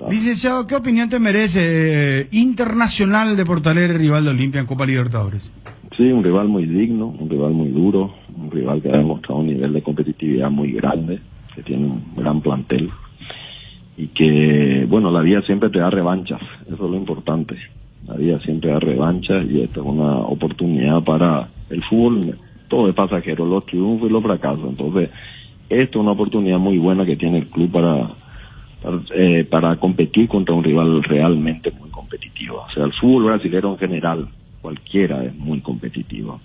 Licenciado, ¿qué opinión te merece Internacional de Porto Alegre, rival de Olimpia en Copa Libertadores? Sí, un rival muy digno, un rival muy duro, un rival que ha demostrado un nivel de competitividad muy grande, que tiene un gran plantel y que, bueno, la vida siempre te da revanchas, eso es lo importante. La vida siempre da revanchas y esta es una oportunidad para el fútbol. Todo es pasajero, los triunfos y los fracasos. Entonces, esto es una oportunidad muy buena que tiene el club para competir contra un rival realmente muy competitivo. O sea, el fútbol brasileño en general, cualquiera es muy competitivo.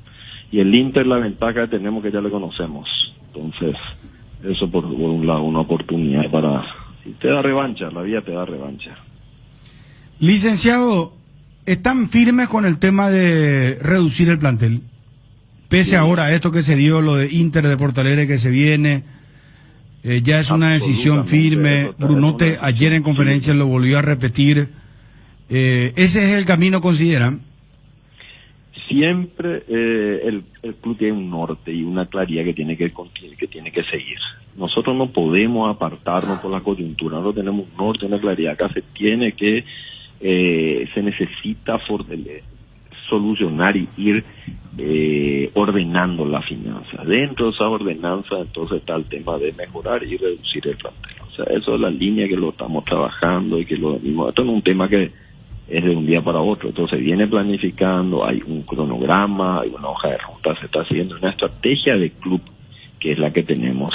Y el Inter, la ventaja que tenemos que ya le conocemos. Entonces, eso por un lado, una oportunidad para... Si te da revancha, la vida te da revancha. Licenciado, ¿están firmes con el tema de reducir el plantel? Pese ahora a esto que se dio, lo de Inter de Porto Alegre que se viene, ya es una decisión firme. Brunote ayer en conferencia lo volvió a repetir. ¿Ese es el camino, consideran? Siempre el club tiene un norte y una claridad que tiene que seguir. Nosotros no podemos apartarnos por la coyuntura, nosotros tenemos un norte, una claridad. Acá se necesita solucionar y ir ordenando la finanza. Dentro de esa ordenanza entonces está el tema de mejorar y reducir el plantel. O sea, eso es la línea que lo estamos trabajando y que lo mismo. Esto no es un tema que es de un día para otro, entonces viene planificando, hay un cronograma, hay una hoja de ruta, se está siguiendo una estrategia de club que es la que tenemos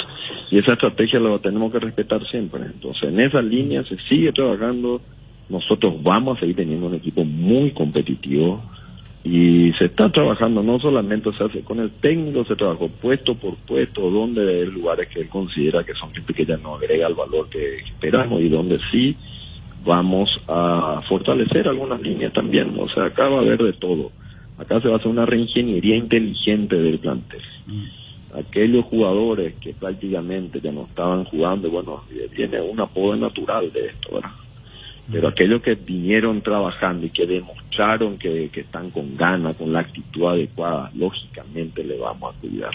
y esa estrategia la tenemos que respetar siempre. Entonces en esa línea se sigue trabajando, nosotros vamos a seguir teniendo un equipo muy competitivo y se está trabajando, no solamente se hace con el técnico, se trabajó puesto por puesto, donde hay lugares que él considera que son que ya no agrega el valor que esperamos y donde sí vamos a fortalecer algunas líneas también. O sea, acá va a haber de todo. Acá se va a hacer una reingeniería inteligente del plantel. Aquellos jugadores que prácticamente ya no estaban jugando, bueno, viene un apodo natural de esto, ¿verdad? Pero aquellos que vinieron trabajando y que demostraron que están con ganas, con la actitud adecuada, lógicamente le vamos a cuidar.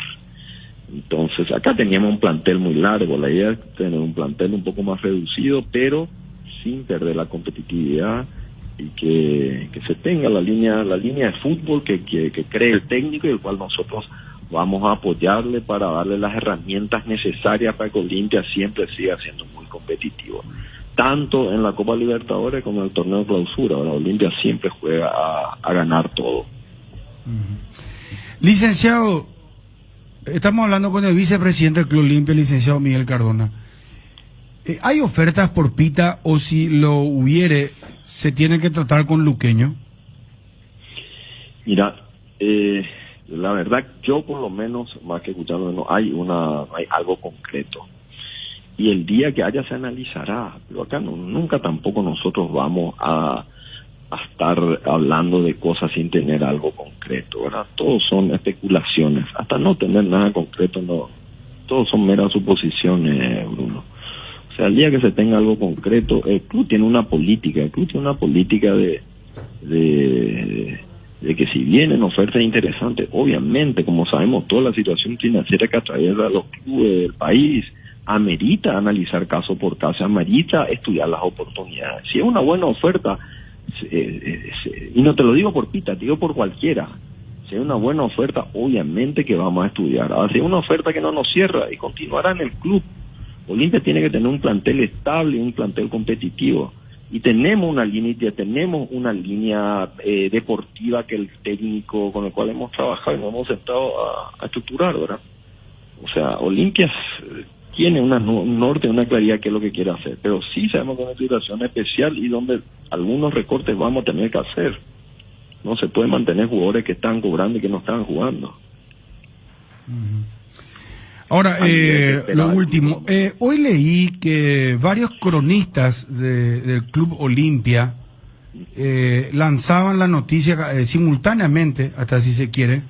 Entonces, acá teníamos un plantel muy largo, la idea es tener un plantel un poco más reducido, pero sin perder la competitividad y que se tenga la línea de fútbol que cree el técnico y el cual nosotros vamos a apoyarle para darle las herramientas necesarias para que Olimpia siempre siga siendo muy competitivo, tanto en la Copa Libertadores como en el torneo de clausura. Ahora Olimpia siempre juega a ganar todo. Licenciado, estamos hablando con el vicepresidente del Club Olimpia, licenciado Miguel Cardona. ¿Hay ofertas por Pita o si lo hubiere, se tiene que tratar con Luqueño? Mira, la verdad, yo por lo menos, más que escucharlo, no hay algo concreto. y el día que haya se analizará, pero acá nunca tampoco nosotros vamos a estar hablando de cosas sin tener algo concreto, ¿verdad? Todos son especulaciones, hasta no tener nada concreto, no, todos son meras suposiciones, Bruno. O sea, el día que se tenga algo concreto, el club tiene una política, de que si vienen ofertas interesantes, obviamente, como sabemos, toda la situación financiera que atraviesa los clubes del país amerita analizar caso por caso, amerita estudiar las oportunidades. Si es una buena oferta, y no te lo digo por Pita, te digo por cualquiera, si es una buena oferta, obviamente que vamos a estudiar. Ahora, si es una oferta que no nos cierra y continuará en el club, Olimpia tiene que tener un plantel estable, un plantel competitivo. Y tenemos una línea deportiva que el técnico con el cual hemos trabajado y nos hemos sentado a estructurar, ¿verdad? O sea, Olimpia tiene un norte, una claridad que es lo que quiere hacer, pero sí sabemos que es una situación especial y donde algunos recortes vamos a tener que hacer. No se puede mantener jugadores que están cobrando y que no están jugando. Ahora, lo último, hoy leí que varios cronistas del Club Olimpia lanzaban la noticia simultáneamente, hasta si se quiere,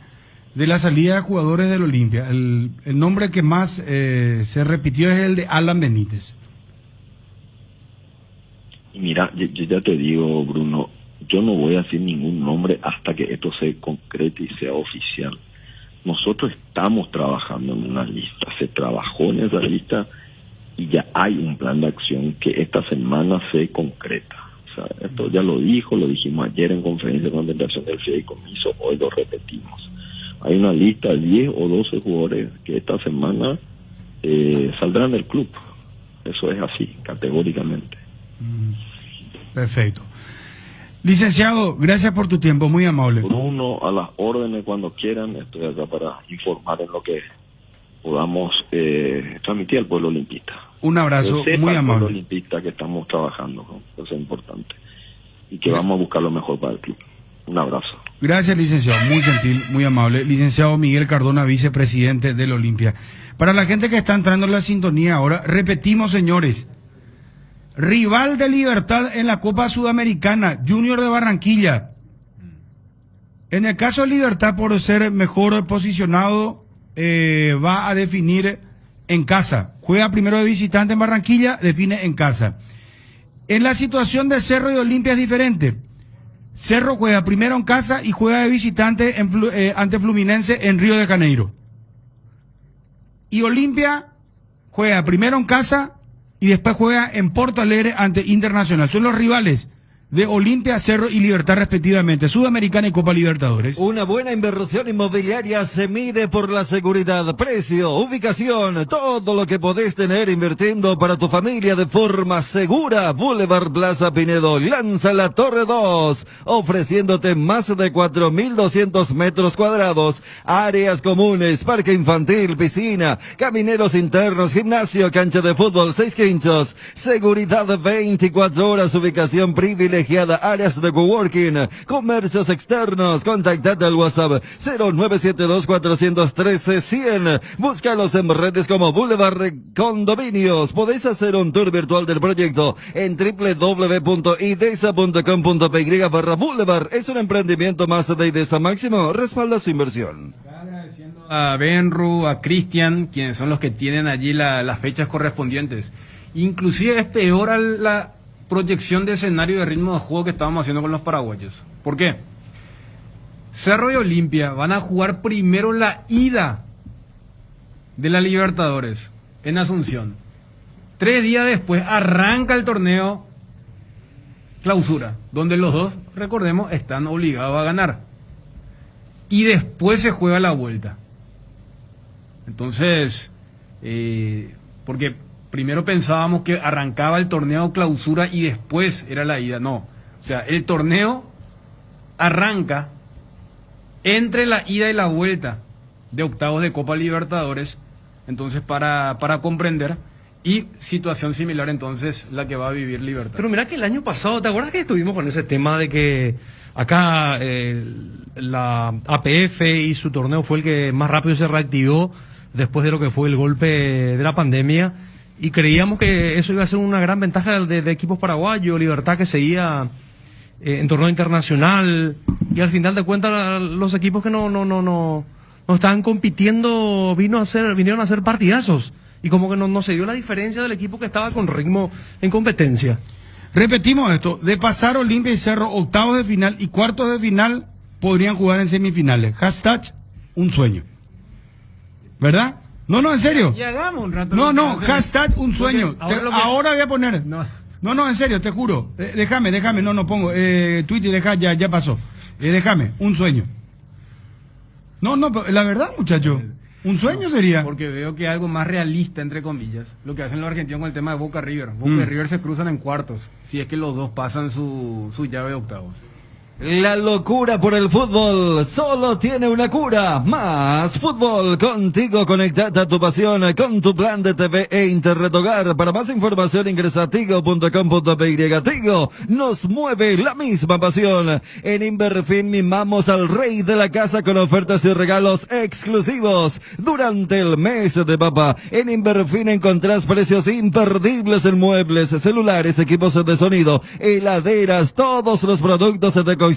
de la salida de jugadores del Olimpia. El nombre que más se repitió es el de Alan Benítez. Y mira, yo ya te digo, Bruno, yo no voy a decir ningún nombre hasta que esto se concrete y sea oficial. Nosotros estamos trabajando en una lista, se trabajó en esa lista y ya hay un plan de acción que esta semana se concreta. O sea, esto ya lo dijimos ayer en conferencia de concentración del fideicomiso, hoy lo repetimos. Hay una lista de 10 o 12 jugadores que esta semana saldrán del club. Eso es así, categóricamente. Perfecto. Licenciado, gracias por tu tiempo, muy amable. Bruno, a las órdenes cuando quieran, estoy acá para informar en lo que podamos transmitir al pueblo olimpista. Un abrazo, muy amable. Al pueblo olimpista que estamos trabajando, ¿no? Eso es importante. Y que vamos a buscar lo mejor para el club. Un abrazo. Gracias, licenciado, muy gentil, muy amable. Licenciado Miguel Cardona, vicepresidente del Olimpia. Para la gente que está entrando en la sintonía ahora, repetimos, señores. Rival de Libertad en la Copa Sudamericana, Junior de Barranquilla. En el caso de Libertad, por ser mejor posicionado, va a definir en casa. Juega primero de visitante en Barranquilla, define en casa. En la situación de Cerro y Olimpia es diferente. Cerro juega primero en casa y juega de visitante ante Fluminense en Río de Janeiro. Y Olimpia juega primero en casa y después juega en Porto Alegre ante Internacional. Son los rivales de Olimpia, Cerro y Libertad respectivamente, Sudamericana y Copa Libertadores. Una buena inversión inmobiliaria se mide por la seguridad, precio, ubicación, todo lo que podés tener invirtiendo para tu familia de forma segura. Boulevard Plaza Pinedo lanza la Torre 2, ofreciéndote más de 4.200 metros cuadrados, áreas comunes, parque infantil, piscina, camineros internos, gimnasio, cancha de fútbol, 6 quinchos, seguridad 24 horas, ubicación privilegiada, áreas de coworking, comercios externos. Contactate al WhatsApp 0972-413-100. Búscalos en redes como Boulevard Condominios. Podéis hacer un tour virtual del proyecto en www.idesa.com.py/Boulevard. Es un emprendimiento más de Idesa Máximo. Respalda su inversión. A Benru, a Cristian, quienes son los que tienen allí las fechas correspondientes. Inclusive es peor a la proyección de escenario de ritmo de juego que estábamos haciendo con los paraguayos. ¿Por qué? Cerro y Olimpia van a jugar primero la ida de la Libertadores en Asunción. 3 días después arranca el torneo Clausura, donde los dos, recordemos, están obligados a ganar. Y después se juega la vuelta. Entonces, porque primero pensábamos que arrancaba el torneo Clausura y después era la ida. No, o sea, el torneo arranca entre la ida y la vuelta de octavos de Copa Libertadores. Entonces, para comprender, y situación similar entonces la que va a vivir Libertad. Pero mira que el año pasado, ¿te acuerdas que estuvimos con ese tema de que acá la APF y su torneo fue el que más rápido se reactivó después de lo que fue el golpe de la pandemia? y creíamos que eso iba a ser una gran ventaja de equipos paraguayos, Libertad que seguía en torneo internacional, y al final de cuentas los equipos que no estaban compitiendo vinieron a hacer partidazos, y como que no se dio la diferencia del equipo que estaba con ritmo en competencia. Repetimos esto, de pasar Olimpia y Cerro octavos de final y cuartos de final, podrían jugar en semifinales. Hashtag un sueño. ¿Verdad? No, en serio. Y hagamos un rato. No, hashtag un sueño. Ahora voy a poner. No, en serio, te juro. Déjame, no pongo. Twitter, ya pasó. Déjame, un sueño. No, pero la verdad, muchacho. Un sueño sería. Porque veo que algo más realista, entre comillas, lo que hacen los argentinos con el tema de Boca River. Boca y River se cruzan en cuartos, si es que los dos pasan su llave de octavos. La locura por el fútbol solo tiene una cura. Más fútbol. Contigo conectada a tu pasión con tu plan de TV e Internet Hogar. Para más información ingresa a tigo.com.py. Tigo nos mueve la misma pasión. En Inverfin mimamos al rey de la casa con ofertas y regalos exclusivos. Durante el mes de papá, en Inverfin encontrás precios imperdibles en muebles, celulares, equipos de sonido, heladeras, todos los productos de cocina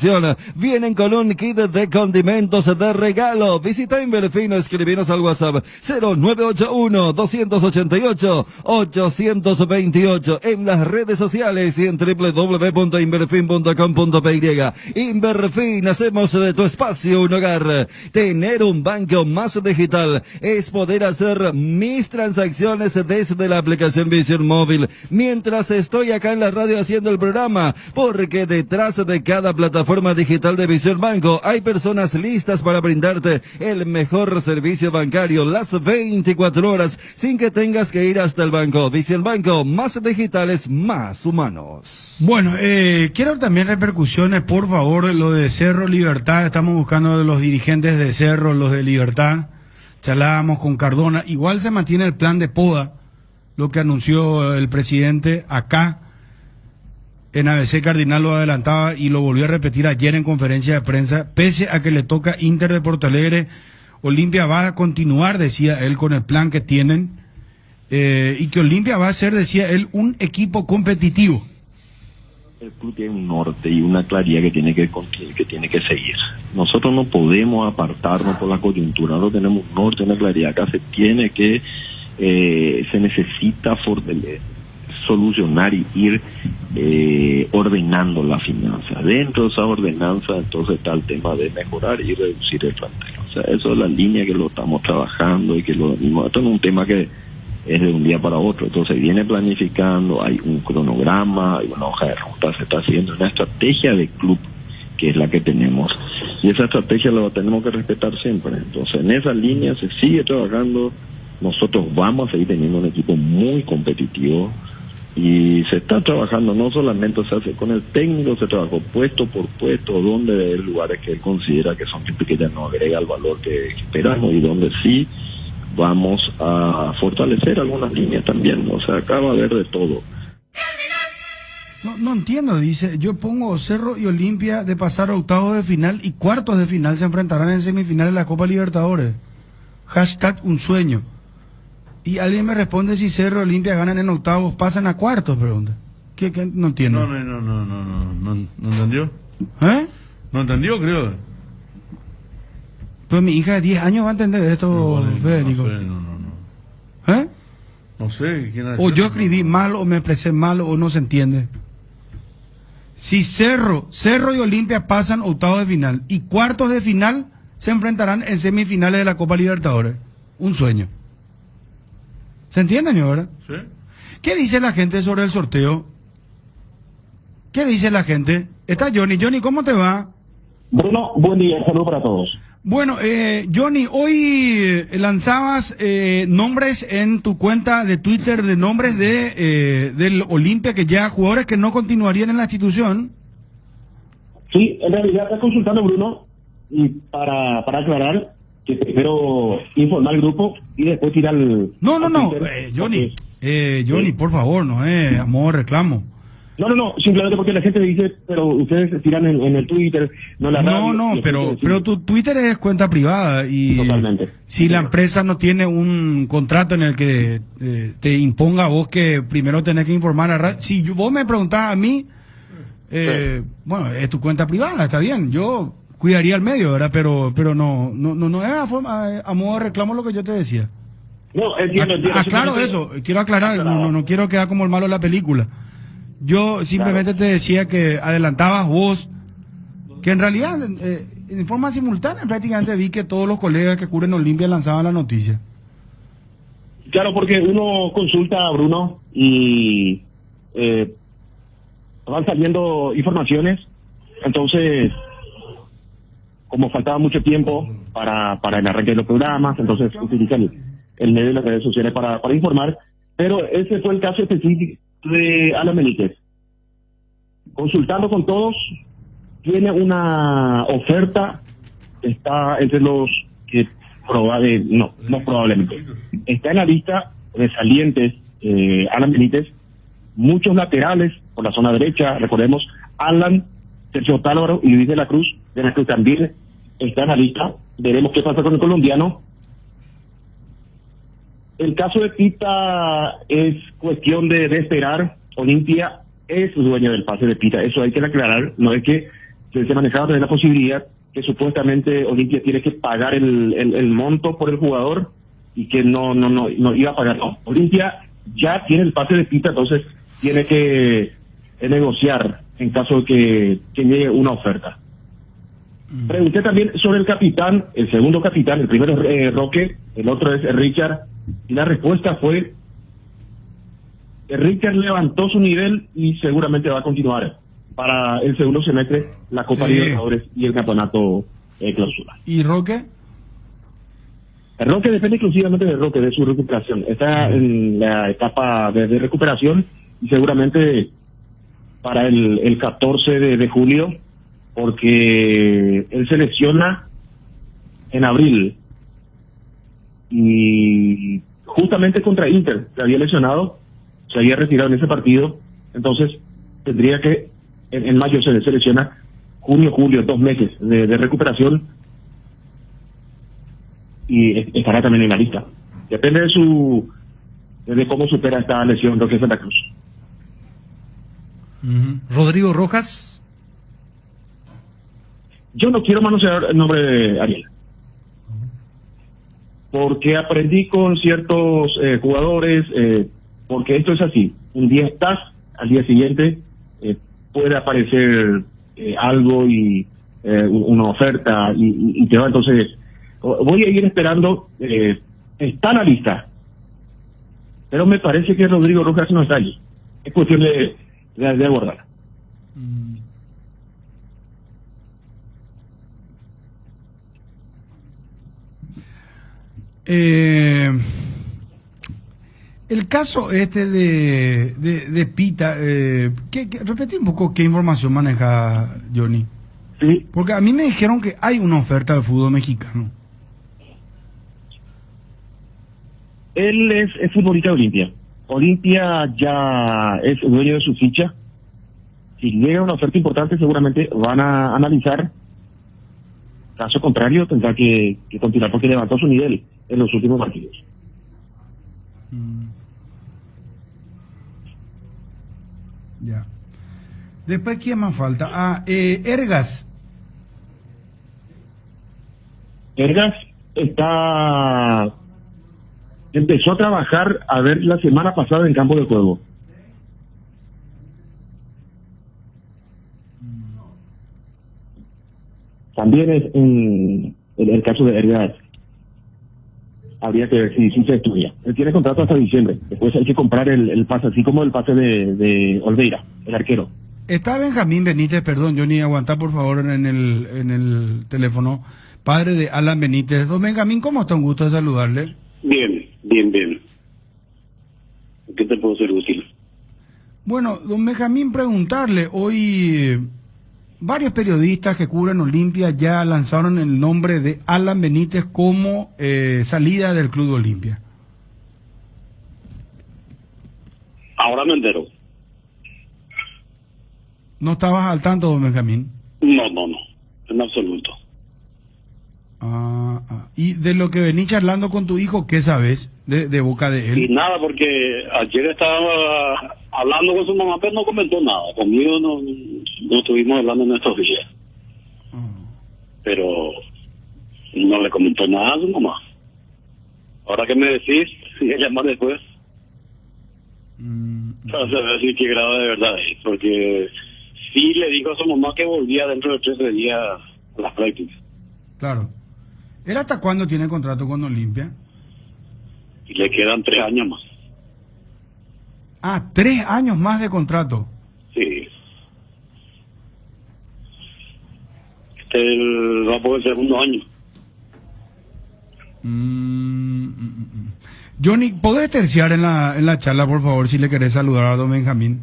vienen con un kit de condimentos de regalo. Visita Inverfin o escribinos al WhatsApp 0981-288-828 en las redes sociales y en www.inverfin.com.py. Inverfin, hacemos de tu espacio un hogar. Tener un banco más digital es poder hacer mis transacciones desde la aplicación Visión Móvil mientras estoy acá en la radio haciendo el programa, porque detrás de cada plataforma digital de Visión Banco hay personas listas para brindarte el mejor servicio bancario las 24 horas sin que tengas que ir hasta el banco. Visión Banco, más digitales, más humanos. Bueno, quiero también repercusiones, por favor, lo de Cerro Libertad. Estamos buscando de los dirigentes de Cerro, los de Libertad. Charlábamos con Cardona. Igual se mantiene el plan de poda, lo que anunció el presidente acá. En ABC Cardinal lo adelantaba y lo volvió a repetir ayer en conferencia de prensa. Pese a que le toca Inter de Porto Alegre, Olimpia va a continuar, decía él, con el plan que tienen, y que Olimpia va a ser, decía él, un equipo competitivo. El club tiene un norte y una claridad que tiene que seguir. Nosotros no podemos apartarnos por la coyuntura, nosotros tenemos un norte y una claridad. Acá se necesita solucionar y ir ordenando la finanza. Dentro de esa ordenanza entonces está el tema de mejorar y reducir el plantel. O sea, eso es la línea que lo estamos trabajando y que lo venimos. Esto no es un tema que es de un día para otro, entonces viene planificando, hay un cronograma, hay una hoja de ruta, se está haciendo una estrategia de club que es la que tenemos, y esa estrategia la tenemos que respetar siempre. Entonces en esa línea se sigue trabajando, nosotros vamos a seguir teniendo un equipo muy competitivo y se está trabajando, no solamente se hace con el técnico, se trabajó puesto por puesto, donde hay lugares que él considera que son que ya no agrega el valor que esperamos y donde sí vamos a fortalecer algunas líneas también. O sea, acá va a haber de todo. No entiendo, dice, yo pongo Cerro y Olimpia de pasar a octavos de final y cuartos de final se enfrentarán en semifinales de la Copa Libertadores. Hashtag un sueño. Y alguien me responde si Cerro y Olimpia ganan en octavos, pasan a cuartos, pregunta. ¿Qué? No entiendo. No entendió. ¿Eh? No entendió, creo. Pues mi hija de 10 años va a entender esto, Federico. ¿Eh? No sé. O yo escribí mal, o me expresé mal, o no se entiende. Si Cerro y Olimpia pasan octavos de final y cuartos de final, se enfrentarán en semifinales de la Copa Libertadores. Un sueño. ¿Se entiende, señor, verdad? Sí. ¿Qué dice la gente sobre el sorteo? ¿Qué dice la gente? Está Johnny. Johnny, ¿cómo te va? Bruno, buen día, saludos para todos. Bueno, Johnny, hoy lanzabas nombres en tu cuenta de Twitter de nombres del Olimpia, que ya jugadores que no continuarían en la institución. Sí, en realidad está consultando, Bruno, y para aclarar que primero informar al grupo y después tirar al... No, Johnny, Johnny, por favor, no amor, reclamo. No, simplemente porque la gente dice, pero ustedes tiran en el Twitter, no la radio. No, pero tu Twitter es cuenta privada y totalmente. Si la empresa no tiene un contrato en el que te imponga a vos que primero tenés que informar a la radio. Si vos me preguntás a mí, bueno, es tu cuenta privada, está bien, yo cuidaría el medio, ¿verdad? Pero no es a modo de reclamo lo que yo te decía. No, entiendo. Aclaro eso, quiero aclarar, no quiero quedar como el malo de la película. Yo simplemente te decía que adelantabas vos, que en realidad en forma simultánea prácticamente vi que todos los colegas que cubren Olimpia lanzaban la noticia. Claro, porque uno consulta a Bruno y van saliendo informaciones, entonces como faltaba mucho tiempo para el arranque de los programas, entonces utilizan el medio de las redes sociales para informar, pero ese fue el caso específico de Alan Benítez. Consultando con todos, tiene una oferta, está entre los que probablemente está en la lista de salientes Alan Benítez, muchos laterales por la zona derecha, recordemos Alan, Sergio Tálvaro y Luis de la Cruz también está en la lista. Veremos qué pasa con el colombiano. El caso de Pita es cuestión de esperar. Olimpia es dueño del pase de Pita, eso hay que aclarar. No es que se manejaba también la posibilidad que supuestamente Olimpia tiene que pagar el monto por el jugador y que no iba a pagar. No, Olimpia ya tiene el pase de Pita, entonces tiene que negociar en caso de que llegue una oferta. Pregunté también sobre el capitán, el segundo capitán, el primero es Roque, el otro es Richard, y la respuesta fue Richard levantó su nivel y seguramente va a continuar para el segundo semestre la Copa Libertadores y el campeonato clausura. ¿Y Roque? El Roque depende exclusivamente de Roque, de su recuperación. Está en la etapa de recuperación y seguramente para el 14 de julio, porque él se lesiona en abril y justamente contra Inter se había lesionado, se había retirado en ese partido, entonces tendría que en mayo se lesiona, junio, julio, 2 meses de recuperación y estará también en la lista. Depende de cómo supera esta lesión Roque Santa Cruz. Rodrigo Rojas. Yo no quiero manosear el nombre de Ariel, porque aprendí con ciertos jugadores, porque esto es así, un día estás, al día siguiente puede aparecer algo y una oferta y te va, entonces voy a ir esperando, está en la lista, pero me parece que Rodrigo Rojas no está allí, es cuestión de abordar. El caso de Pita, repetí un poco qué información maneja Johnny. Sí. Porque a mí me dijeron que hay una oferta del fútbol mexicano. Él es futbolista de Olimpia. Olimpia ya es dueño de su ficha. Si llega una oferta importante, seguramente van a analizar. Caso contrario, tendrá que continuar porque levantó su nivel en los últimos partidos. Ya. Después, ¿quién más falta? Ergas. Ergas empezó a trabajar, a ver, la semana pasada en campo de juego. También es en el caso de Ergas. Habría que ver si se estudia. Él tiene contrato hasta diciembre. Después hay que comprar el pase, así como el pase de Olveira, el arquero. Está Benjamín Benítez, perdón, Johnny, aguantá por favor en el teléfono. Padre de Alan Benítez. Don Benjamín, ¿cómo está? Un gusto de saludarle. Bien. ¿Qué te puedo ser útil? Bueno, don Benjamín, preguntarle, hoy varios periodistas que cubren Olimpia ya lanzaron el nombre de Alan Benítez como salida del Club de Olimpia. Ahora me entero. ¿No estabas al tanto, don Benjamín? No, en absoluto. Y de lo que venís charlando con tu hijo, ¿qué sabes de boca de él? Y nada, porque ayer estaba hablando con su mamá, pero no comentó nada. Conmigo no estuvimos hablando en estos días. Pero no le comentó nada a su mamá. Ahora que me decís, voy a llamar después. Para saber si qué grado de verdad es. Porque sí le dijo a su mamá que volvía dentro de 13 días a las prácticas. Claro. ¿Él hasta cuándo tiene contrato con Olimpia? Y le quedan 3 años más. 3 años más de contrato. Sí. Va por el segundo año. Johnny, ¿podés terciar en la charla, por favor, si le querés saludar a don Benjamín?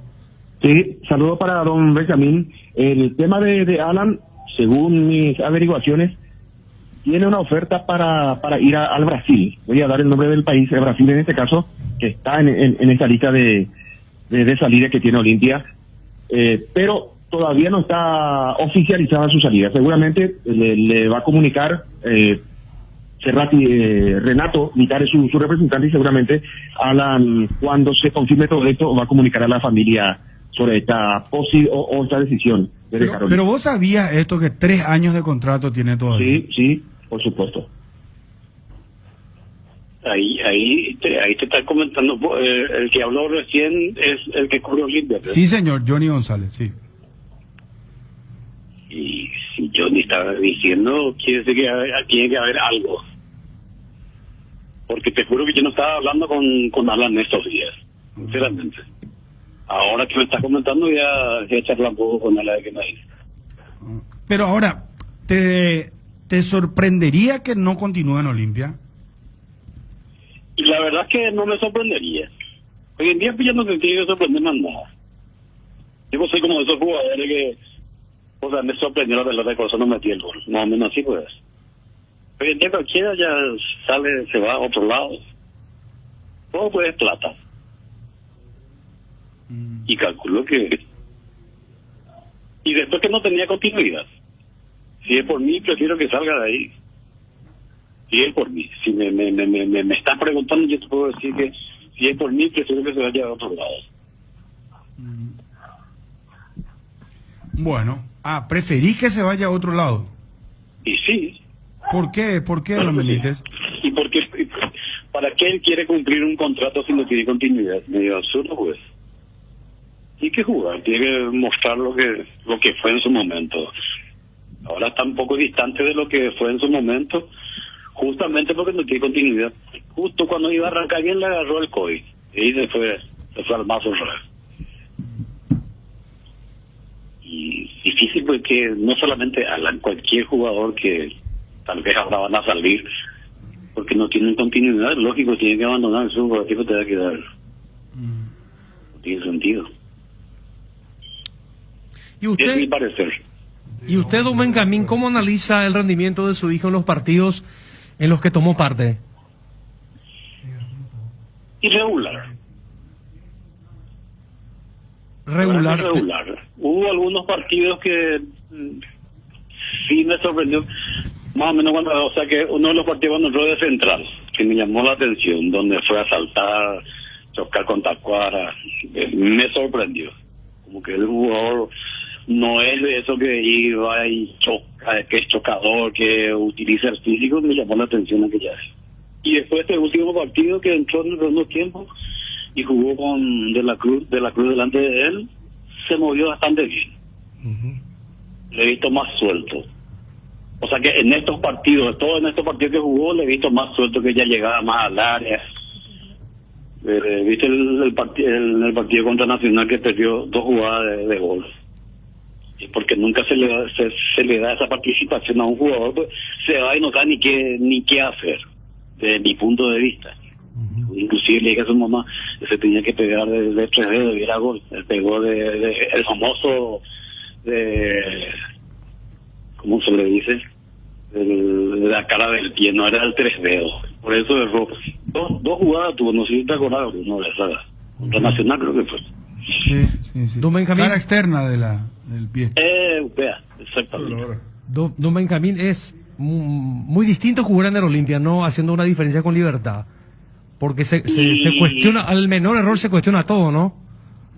Sí, saludo para don Benjamín. El tema de Alan, según mis averiguaciones, tiene una oferta para ir al Brasil. Voy a dar el nombre del país, el Brasil en este caso, que está en esta lista de salida que tiene Olimpia, pero todavía no está oficializada su salida. Seguramente le va a comunicar Renato Mitar es su representante, y seguramente Alan, cuando se confirme todo esto, va a comunicar a la familia sobre esta o esta decisión de dejar Olimpia. Pero vos sabías esto, que 3 años de contrato tiene todavía. Sí, por supuesto. Ahí te está comentando, el que habló recién es el que cubre Olimpia. Sí, señor, Johnny González, sí. Y si Johnny estaba diciendo, quiere decir que tiene que haber algo. Porque te juro que yo no estaba hablando con Alan estos días, sinceramente. Ahora que me estás comentando, ya charla un poco con él a ver qué me dice. Pero ahora, ¿te sorprendería que no continúe en Olimpia? Y la verdad es que no me sorprendería. Hoy en día ya no te tiene que sorprender más nada. Yo soy como de esos jugadores que, o sea, me sorprendió la pelota de cosas, no metí el gol. Más o menos así pues. Hoy en día cualquiera ya sale, se va a otro lado. Todo pues es plata. Y calculo que... Y después que no tenía continuidad. Si es por mí, prefiero que salga de ahí. Si es por mí. Si me estás preguntando, yo te puedo decir que si es por mí, prefiero que se vaya a otro lado. Bueno, ¿preferís que se vaya a otro lado? Y sí. ¿Por qué? ¿Por qué, don Benítez? ¿Y por qué? ¿Para qué él quiere cumplir un contrato si no tiene continuidad? Medio absurdo, pues. Tiene que jugar, tiene que mostrar lo que fue en su momento. Ahora está un poco distante de lo que fue en su momento, justamente porque no tiene continuidad. Justo cuando iba a arrancar bien le agarró el COVID y se fue al mazo otra vez. Y difícil porque no solamente Alan, cualquier jugador que tal vez ahora van a salir porque no tienen continuidad, lógico, tienen que abandonar el subjetivo, te va a quedar. No tiene sentido. ¿Y usted, es mi parecer. ¿Y usted, don Benjamín, cómo analiza el rendimiento de su hijo en los partidos en los que tomó parte? Irregular. Regular. Hubo algunos partidos que sí me sorprendió, más o menos cuando, o sea que uno de los partidos cuando entró de central, que me llamó la atención, donde fue a saltar, chocar con Tacuara, me sorprendió. Como que el jugador no es de eso que iba y choca, que es chocador, que utiliza el físico, me llamó la atención aquella vez. Y después este último partido que entró en el segundo tiempo y jugó con De la Cruz delante de él, se movió bastante bien. Le he visto más suelto. O sea que en estos partidos, todos en estos partidos que jugó, le he visto más suelto, que ya llegaba más al área. Viste el partido contra Nacional que perdió 2 jugadas de gol. Y porque nunca se le da esa participación a un jugador, pues se va y no sabe ni qué hacer, desde mi punto de vista. Inclusive le dije a su mamá que se tenía que pegar de 3 dedos y era gol. Él pegó el famoso ¿cómo se le dice? De la cara del pie, no era el 3 dedos. Por eso erró. Dos jugadas tuvo, no sé si te acordás, uno de esas. Contra Nacional creo que fue. Sí. Don Benjamín, cara externa de el pie. Upea, exactamente. Don Benjamín, es muy distinto jugar en el Olimpia, ¿no? Haciendo una diferencia con Libertad. Porque se cuestiona, al menor error se cuestiona todo, ¿no?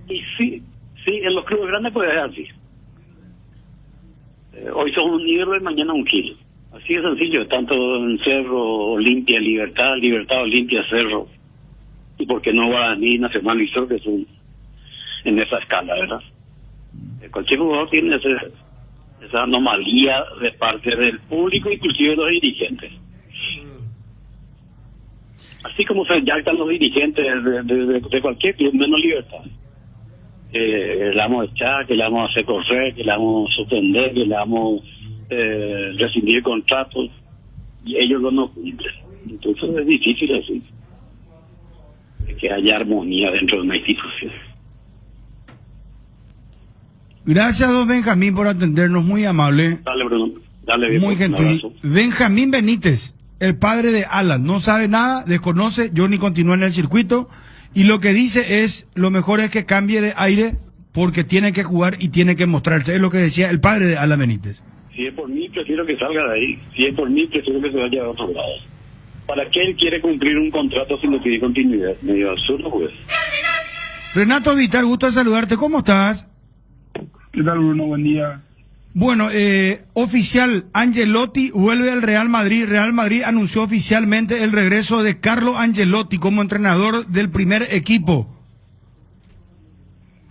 Y sí, en los clubes grandes puede ser así. Hoy son un hierro y mañana un kilo. Así de sencillo, tanto en Cerro, Olimpia, Libertad, Olimpia, Cerro. Y porque no va ni Nacional y Sur, que son en esa escala, ¿verdad? Cualquier jugador tiene esa anomalía de parte del público, inclusive de los dirigentes. Así como se jactan los dirigentes de cualquier club, menos Libertad. Le vamos a echar, que le vamos a hacer correr, que le vamos a suspender, que le vamos a rescindir contratos, y ellos no cumplen. Entonces es difícil así, que haya armonía dentro de una institución. Gracias, don Benjamín, por atendernos, muy amable. Dale, Bruno. Dale, bien. Muy Un gentil. abrazo. Benjamín Benítez, el padre de Alan, no sabe nada, desconoce, yo ni continúo en el circuito, y lo que dice es, lo mejor es que cambie de aire, porque tiene que jugar y tiene que mostrarse, es lo que decía el padre de Alan Benítez. Si es por mí, prefiero que salga de ahí. Si es por mí, prefiero que se vaya a otro lado. ¿Para qué él quiere cumplir un contrato si no tiene continuidad? Medio absurdo, pues. Renato Vitar, gusto de saludarte, ¿cómo estás? ¿Qué tal, Bruno? Buen día. Bueno, oficial, Ancelotti vuelve al Real Madrid. Real Madrid anunció oficialmente el regreso de Carlo Ancelotti como entrenador del primer equipo.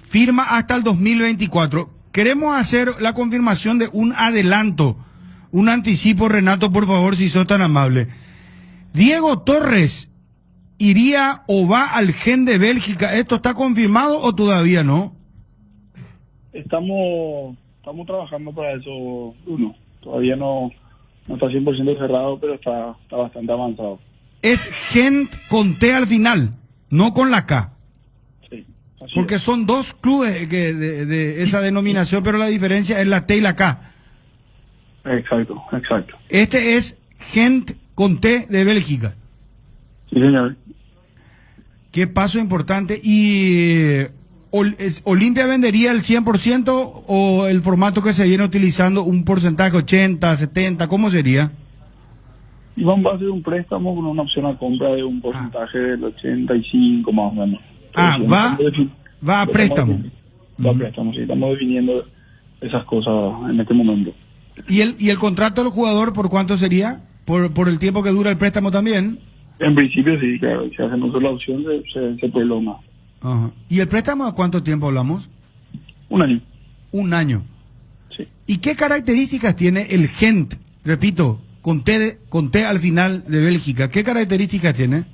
Firma hasta el 2024. Queremos hacer la confirmación de un adelanto, un anticipo, Renato, por favor, si sos tan amable. Diego Torres iría o va al Gen de Bélgica. ¿Esto está confirmado o todavía no? Estamos trabajando para eso, Bruno. Todavía no está 100% cerrado, pero está bastante avanzado. Es Gent con T al final, no con la K. Sí. Porque son dos clubes de esa denominación, pero la diferencia es la T y la K. Exacto. Este es Gent con T de Bélgica. Sí, señor. Qué paso importante. ¿Y Olimpia vendería el 100% o el formato que se viene utilizando, un porcentaje 80, 70? ¿Cómo sería? Y vamos a hacer un préstamo con una opción a compra de un porcentaje del 85 más o menos. Va a préstamo. Va a préstamo, sí. Estamos definiendo esas cosas en este momento. ¿Y el contrato del jugador por cuánto sería? ¿Por el tiempo que dura el préstamo también? En principio sí, claro. Si hacemos la opción se prolonga. Ajá. ¿Y el préstamo a cuánto tiempo hablamos? Un año. Un año. Sí. ¿Y qué características tiene el Gent? Repito, con T al final de Bélgica. ¿Qué características tiene?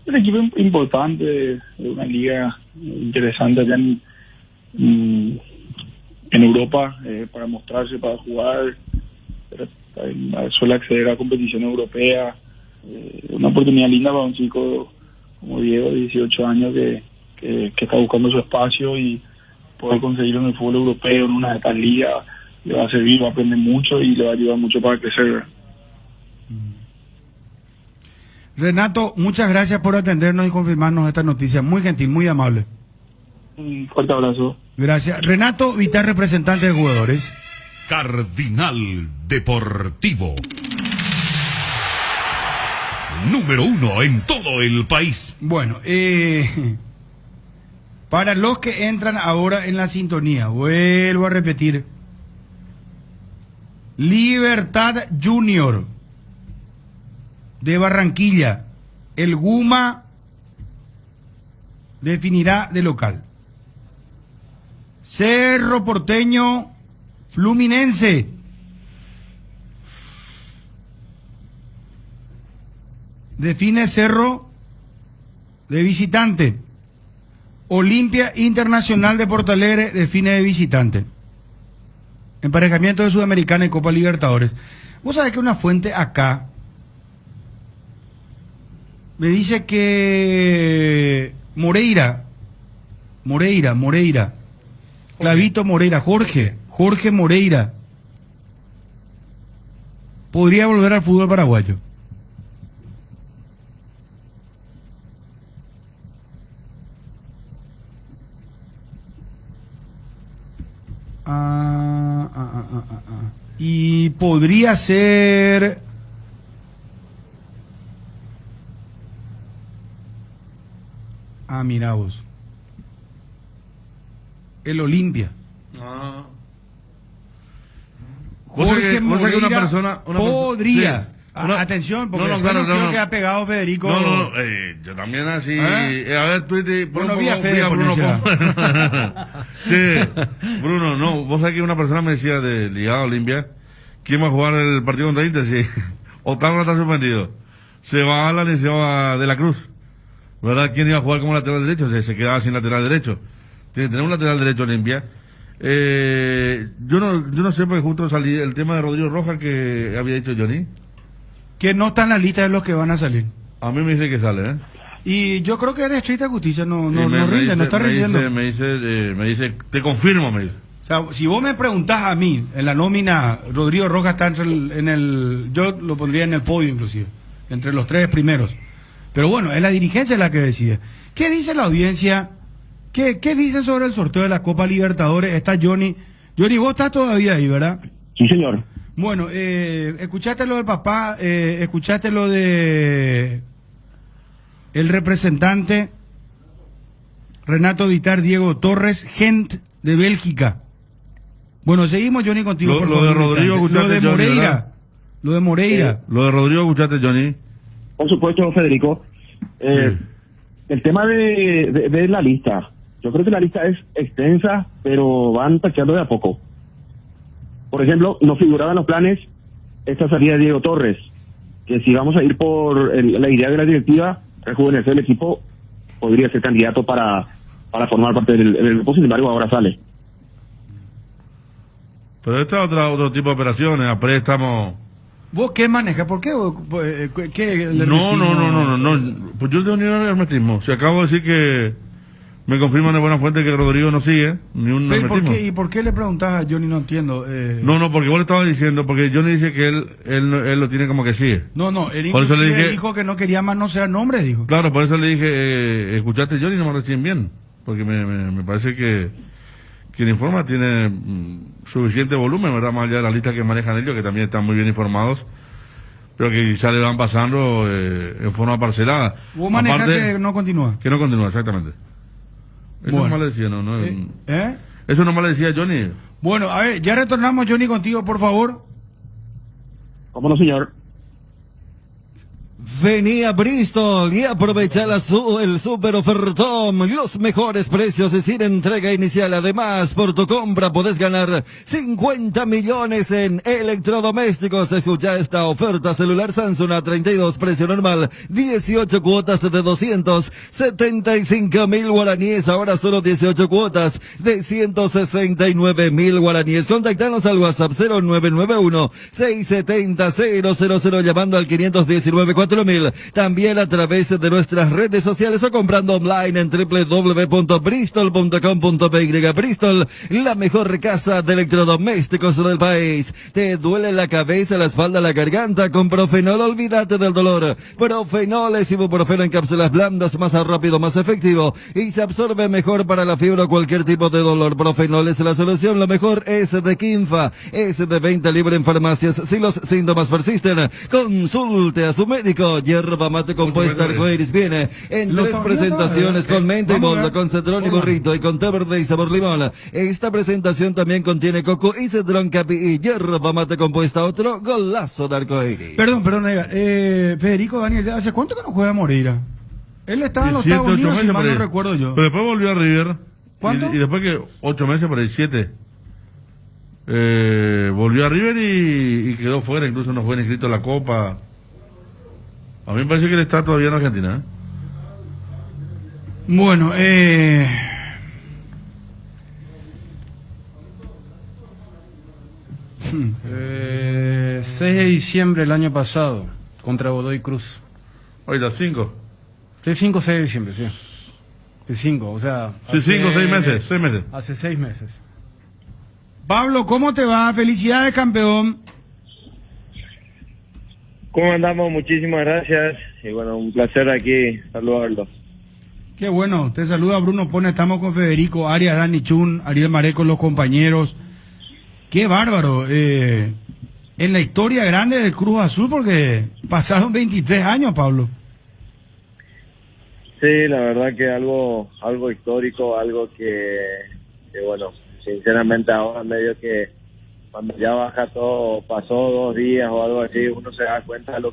Un equipo importante, de una liga interesante allá en Europa, para mostrarse, para jugar. Suele acceder a competición europea. Una oportunidad linda para un chico como Diego, de 18 años, que está buscando su espacio, y poder conseguirlo en el fútbol europeo, en una de estas ligas, le va a servir, va a aprender mucho y le va a ayudar mucho para crecer. Renato, muchas gracias por atendernos y confirmarnos esta noticia. Muy gentil, muy amable. Un fuerte abrazo. Gracias. Renato Vitar, representante de jugadores. Cardinal Deportivo. Número 1 en todo el país. Bueno, para los que entran ahora en la sintonía, vuelvo a repetir. Libertad Junior de Barranquilla. El Guma definirá de local. Cerro Porteño Fluminense. Define Cerro de visitante. Olimpia Internacional de Porto Alegre define de visitante. Emparejamiento de Sudamericana y Copa Libertadores. Vos sabés que una fuente acá me dice que Moreira, Clavito Moreira, Jorge Moreira, podría volver al fútbol paraguayo. Y podría ser... mira vos. El Olimpia. Jorge Moreira una persona podría. Sí. Atención, porque no quiero que ha pegado Federico. Yo también así. A ver, Bruno sí, Bruno, no, vos sabés que una persona me decía de Ligado a Olimpia, ¿quién va a jugar el partido contra Inter? Sí. Otávalo está suspendido. Se va Alan y se va De la Cruz. ¿Verdad? ¿Quién iba a jugar como lateral derecho? Se quedaba sin lateral derecho. Tiene que tener un lateral derecho Olimpia. Yo no sé, porque justo salí el tema de Rodrigo Rojas que había dicho Johnny. Que no está en la lista de los que van a salir. A mí me dice que sale, Y yo creo que es de estricta justicia, no rinde, no está rindiendo. Me dice, te confirmo, me dice. O sea, si vos me preguntás a mí, en la nómina, Rodrigo Rojas está yo lo pondría en el podio inclusive, entre los 3 primeros. Pero bueno, es la dirigencia la que decide. ¿Qué dice la audiencia? ¿Qué dice sobre el sorteo de la Copa Libertadores? Está Johnny. Johnny, vos estás todavía ahí, ¿verdad? Sí, señor. Bueno, escuchaste lo del papá, escuchaste lo de el representante Renato Vitar Diego Torres, Gent de Bélgica. Bueno, seguimos, Johnny, contigo. Lo de Rodrigo, lo de Moreira. Lo de Moreira. Lo de Rodrigo, escuchaste, Johnny. Por supuesto, Federico. El tema de la lista. Yo creo que la lista es extensa, pero van tachando de a poco. Por ejemplo, no figuraba en los planes esta salida de Diego Torres, que si vamos a ir por la idea de la directiva, rejuvenecer el equipo, podría ser candidato para formar parte del grupo, sin embargo ahora sale. Pero esta es otro tipo de operaciones, a préstamo. ¿Vos qué manejas? ¿Por qué? No. Pues yo tengo ni un hermetismo. Si acabo de decir que me confirman de buena fuente que Rodrigo no sigue, ni un hermetismo. ¿Y por qué le preguntás a Johnny? No entiendo. No, porque vos le estabas diciendo, porque Johnny dice que él lo tiene como que sigue. No, él inclusive dijo que no quería manosear nombres, dijo. Claro, por eso le dije, escuchaste Johnny, no me reciben bien, porque me parece que quien informa tiene suficiente volumen, ¿verdad? Más allá de la lista que manejan ellos, que también están muy bien informados, pero que quizá le van pasando en forma parcelada. ¿Vos manejas que no continúa? Que no continúa, exactamente. Eso no me lo decía, no. Eso no me lo decía Johnny. Bueno, a ver, ya retornamos, Johnny, contigo, por favor. ¿Cómo no, señor? Vení a Bristol y aprovecha el super ofertón, los mejores precios y sin entrega inicial. Además, por tu compra podés ganar 50 millones en electrodomésticos. Escucha esta oferta: celular Samsung A32, precio normal 18 cuotas de 275.000 guaraníes, ahora solo 18 cuotas de 169.000 guaraníes. Contactanos al WhatsApp 0991-670-000, llamando al 519-4000, también a través de nuestras redes sociales o comprando online en www.bristol.com.py. Bristol, la mejor casa de electrodomésticos del país. ¿Te duele la cabeza, la espalda, la garganta? Con Profenol, olvídate del dolor. Profenol es ibuprofeno en cápsulas blandas, más rápido, más efectivo y se absorbe mejor para la fiebre o cualquier tipo de dolor. Profenol es la solución. Lo mejor es de Kinfa, es de venta libre en farmacias. Si los síntomas persisten, consulte a su médico. Hierba mate compuesta arcoiris viene en 3 presentaciones, con menta y boldo, con cedrón y burrito, y con té verde y sabor limón. Esta presentación también contiene coco y cedrón capi y hierba mate compuesta. Otro golazo de arcoiris. Perdón, Federico, Daniel, ¿hace cuánto que no juega Moreira? Él estaba en los Estados Unidos, si mal no recuerdo yo. Pero después volvió a River. ¿Cuánto? Y después que 8 meses, por ahí 7. Volvió a River y quedó fuera, incluso no fue inscrito a la Copa. A mí me parece que él está todavía en Argentina. Bueno, 6 de diciembre del año pasado, contra Godoy Cruz. Hoy las 5. Sí, 5 o 6 de diciembre, sí. El 5, o sea... Sí, 5 o 6 meses, 6 meses. Hace 6 meses. Pablo, ¿cómo te va? Felicidades, campeón. ¿Cómo andamos? Muchísimas gracias. Y bueno, un placer aquí saludarlo. Qué bueno, te saluda Bruno Pone, estamos con Federico, Arias, Dani Chun, Ariel Mareco, los compañeros. Qué bárbaro. En la historia grande del Cruz Azul, porque pasaron 23 años, Pablo. Sí, la verdad que algo histórico, algo que bueno, sinceramente ahora medio que cuando ya baja todo, pasó 2 días o algo así, uno se da cuenta de lo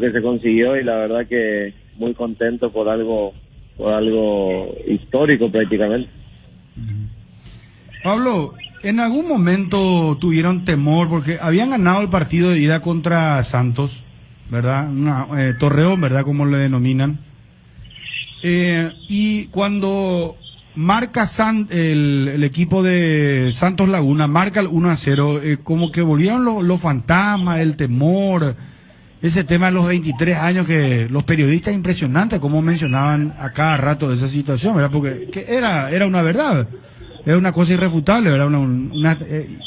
que se consiguió, y la verdad que muy contento por algo histórico prácticamente. Pablo, ¿en algún momento tuvieron temor? Porque habían ganado el partido de ida contra Santos, ¿verdad? Torreón, ¿verdad? Como le denominan. Y cuando marca el equipo de Santos Laguna, marca el 1-0, como que volvieron los fantasmas, el temor, ese tema de los 23 años que los periodistas impresionantes, como mencionaban a cada rato de esa situación, ¿verdad? Porque que era una verdad, era una cosa irrefutable, ¿verdad? Una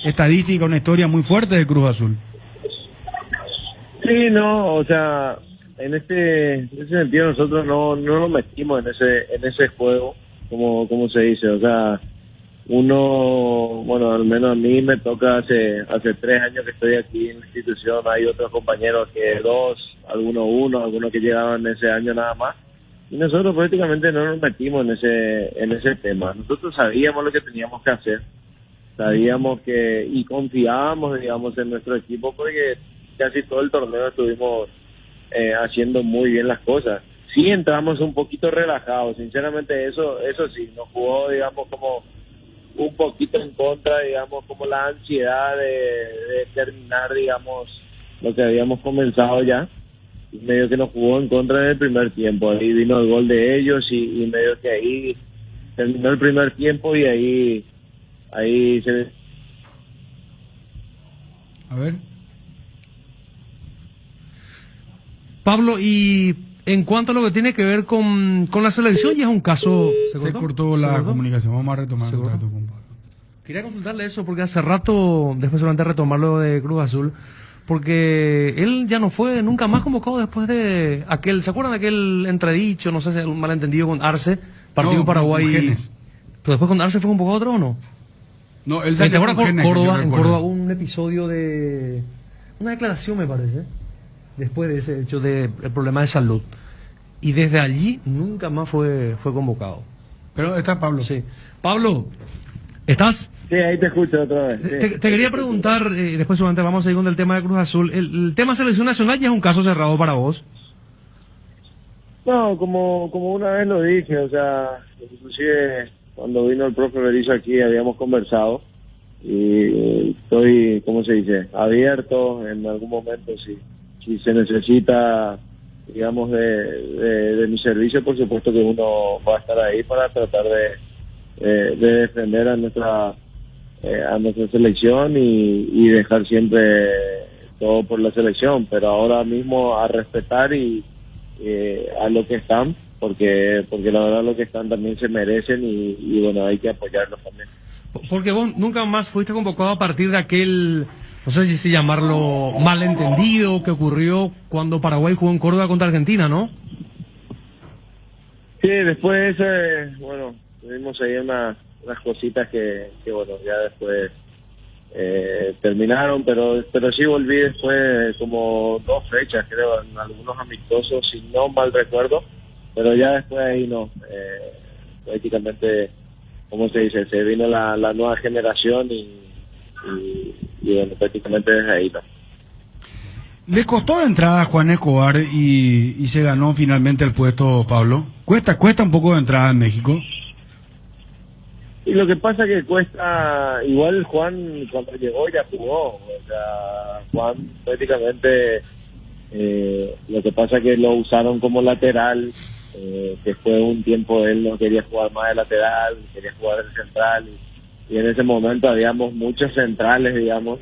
estadística, una historia muy fuerte de Cruz Azul. Sí, no, o sea, en ese sentido nosotros no nos metimos en ese juego, como se dice, o sea, bueno, al menos a mí me toca hace 3 años que estoy aquí en la institución, hay otros compañeros que 2, algunos que llegaban ese año nada más, y nosotros prácticamente no nos metimos en ese tema. Nosotros sabíamos lo que teníamos que hacer, sabíamos y confiábamos, digamos, en nuestro equipo, porque casi todo el torneo estuvimos haciendo muy bien las cosas. Sí entramos un poquito relajados, sinceramente eso sí, nos jugó, digamos, como un poquito en contra, digamos, como la ansiedad de terminar, digamos, lo que habíamos comenzado ya, y medio que nos jugó en contra en el primer tiempo. Ahí vino el gol de ellos y medio que ahí terminó el primer tiempo y ahí se... A ver. Pablo, y en cuanto a lo que tiene que ver con la selección, ya es un caso... Se cortó la comunicación, vamos a retomar el trato con Pablo. Quería consultarle eso porque hace rato, después solamente retomarlo de Cruz Azul, porque él ya no fue nunca más convocado después de aquel, ¿se acuerdan de aquel entredicho, no sé si un malentendido con Arce, partido Paraguay? ¿Pero después con Arce fue convocado otro o no? No, él ¿Te acuerdas con en Genes, Córdoba? En Córdoba hubo un episodio de... una declaración, me parece, después de ese hecho del problema de salud. Y desde allí nunca más fue convocado. Pero está Pablo. Sí. Pablo, ¿estás? Sí, ahí te escucho otra vez. Sí. Te quería preguntar, después solamente vamos a ir con el tema de Cruz Azul. El tema selección nacional ya es un caso cerrado para vos. No, como una vez lo dije, o sea, inclusive cuando vino el profe Berizzo aquí habíamos conversado y estoy, ¿cómo se dice?, abierto en algún momento si se necesita, digamos, de mi servicio, por supuesto que uno va a estar ahí para tratar de defender a nuestra selección y dejar siempre todo por la selección, pero ahora mismo a respetar y a lo que están, porque la verdad lo que están también se merecen y bueno, hay que apoyarlos también. Porque vos nunca más fuiste convocado a partir de aquel, no sé si llamarlo malentendido que ocurrió cuando Paraguay jugó en Córdoba contra Argentina, ¿no? Sí, después, bueno, tuvimos ahí unas cositas que bueno, ya después terminaron, pero sí volví después como 2 fechas, creo, en algunos amistosos, si no mal recuerdo, pero ya después ahí no, prácticamente, ¿cómo se dice? Se vino la nueva generación y bueno, prácticamente desde ahí no. ¿Le costó de entrada a Juan Escobar y se ganó finalmente el puesto, Pablo? ¿Cuesta un poco de entrada en México? Y lo que pasa que cuesta, igual Juan cuando llegó ya jugó, o sea, Juan prácticamente, lo que pasa que lo usaron como lateral, que fue un tiempo él no quería jugar más de lateral, quería jugar de central, y en ese momento habíamos muchos centrales, digamos,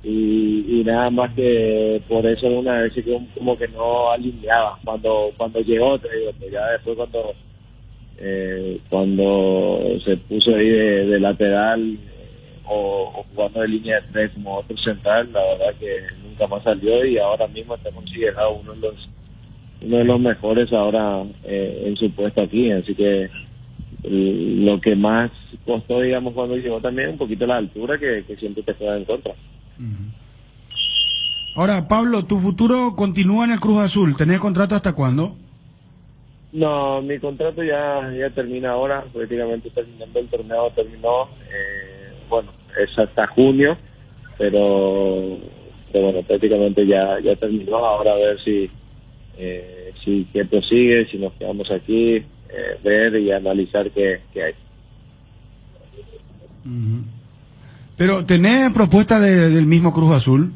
y nada más que por eso una vez que como que no alineaba cuando llegó, te digo, pues ya después cuando se puso ahí de lateral o jugando de línea de 3 como otro central, la verdad que nunca más salió y ahora mismo está considerado uno de los mejores ahora en su puesto aquí, así que lo que más costó, digamos, cuando llegó también un poquito la altura que siempre te juega en contra. Ahora, Pablo, ¿tu futuro continúa en el Cruz Azul? ¿Tenés contrato hasta cuándo? No, mi contrato ya termina ahora, prácticamente terminando el torneo terminó, bueno, es hasta junio, pero bueno, prácticamente ya terminó. Ahora a ver si que prosigue, si nos quedamos aquí, ver y analizar qué hay. Pero, ¿tenés propuesta del mismo Cruz Azul?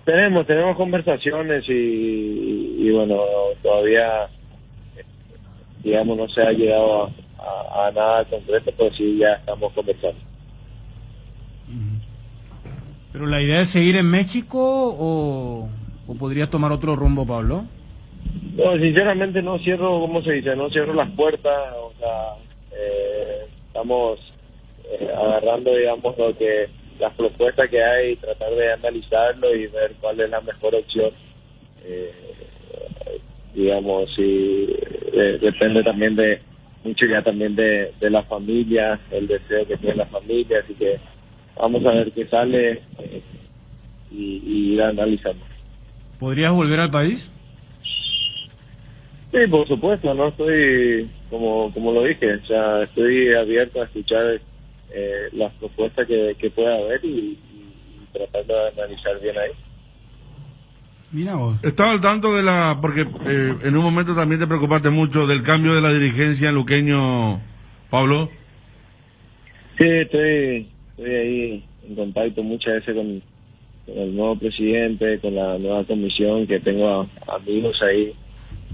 Tenemos conversaciones y bueno, todavía, digamos, no se ha llegado a nada concreto, pero sí ya estamos conversando. ¿Pero la idea es seguir en México o podrías tomar otro rumbo, Pablo? No, sinceramente no cierro, ¿cómo se dice? No cierro las puertas, o sea, estamos agarrando, digamos, las propuestas que hay, tratar de analizarlo y ver cuál es la mejor opción. Digamos, si depende también mucho ya también de la familia, el deseo que tiene la familia, así que vamos a ver qué sale y ir analizando. ¿Podrías volver al país? Sí, por supuesto, no estoy, como lo dije, o sea, estoy abierto a escuchar las propuestas que pueda haber y tratar de analizar bien ahí. Mira vos. Estaba al tanto porque en un momento también te preocupaste mucho del cambio de la dirigencia en Luqueño, Pablo. Sí, estoy ahí en contacto muchas veces con el nuevo presidente, con la nueva comisión, que tengo amigos ahí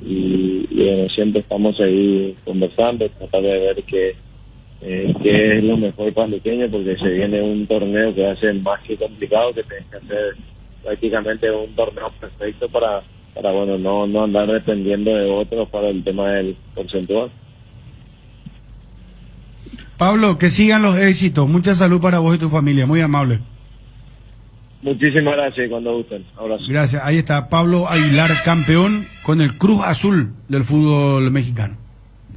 y bueno, siempre estamos ahí conversando, tratar de ver qué es lo mejor para Luqueño, porque se viene un torneo que va a ser más que complicado, que tenés que hacer prácticamente un torneo perfecto para bueno, no andar dependiendo de otros para el tema del porcentual. Pablo, que sigan los éxitos. Mucha salud para vos y tu familia. Muy amable. Muchísimas gracias, cuando gusten. Abrazo. Gracias. Ahí está Pablo Aguilar, campeón con el Cruz Azul del fútbol mexicano.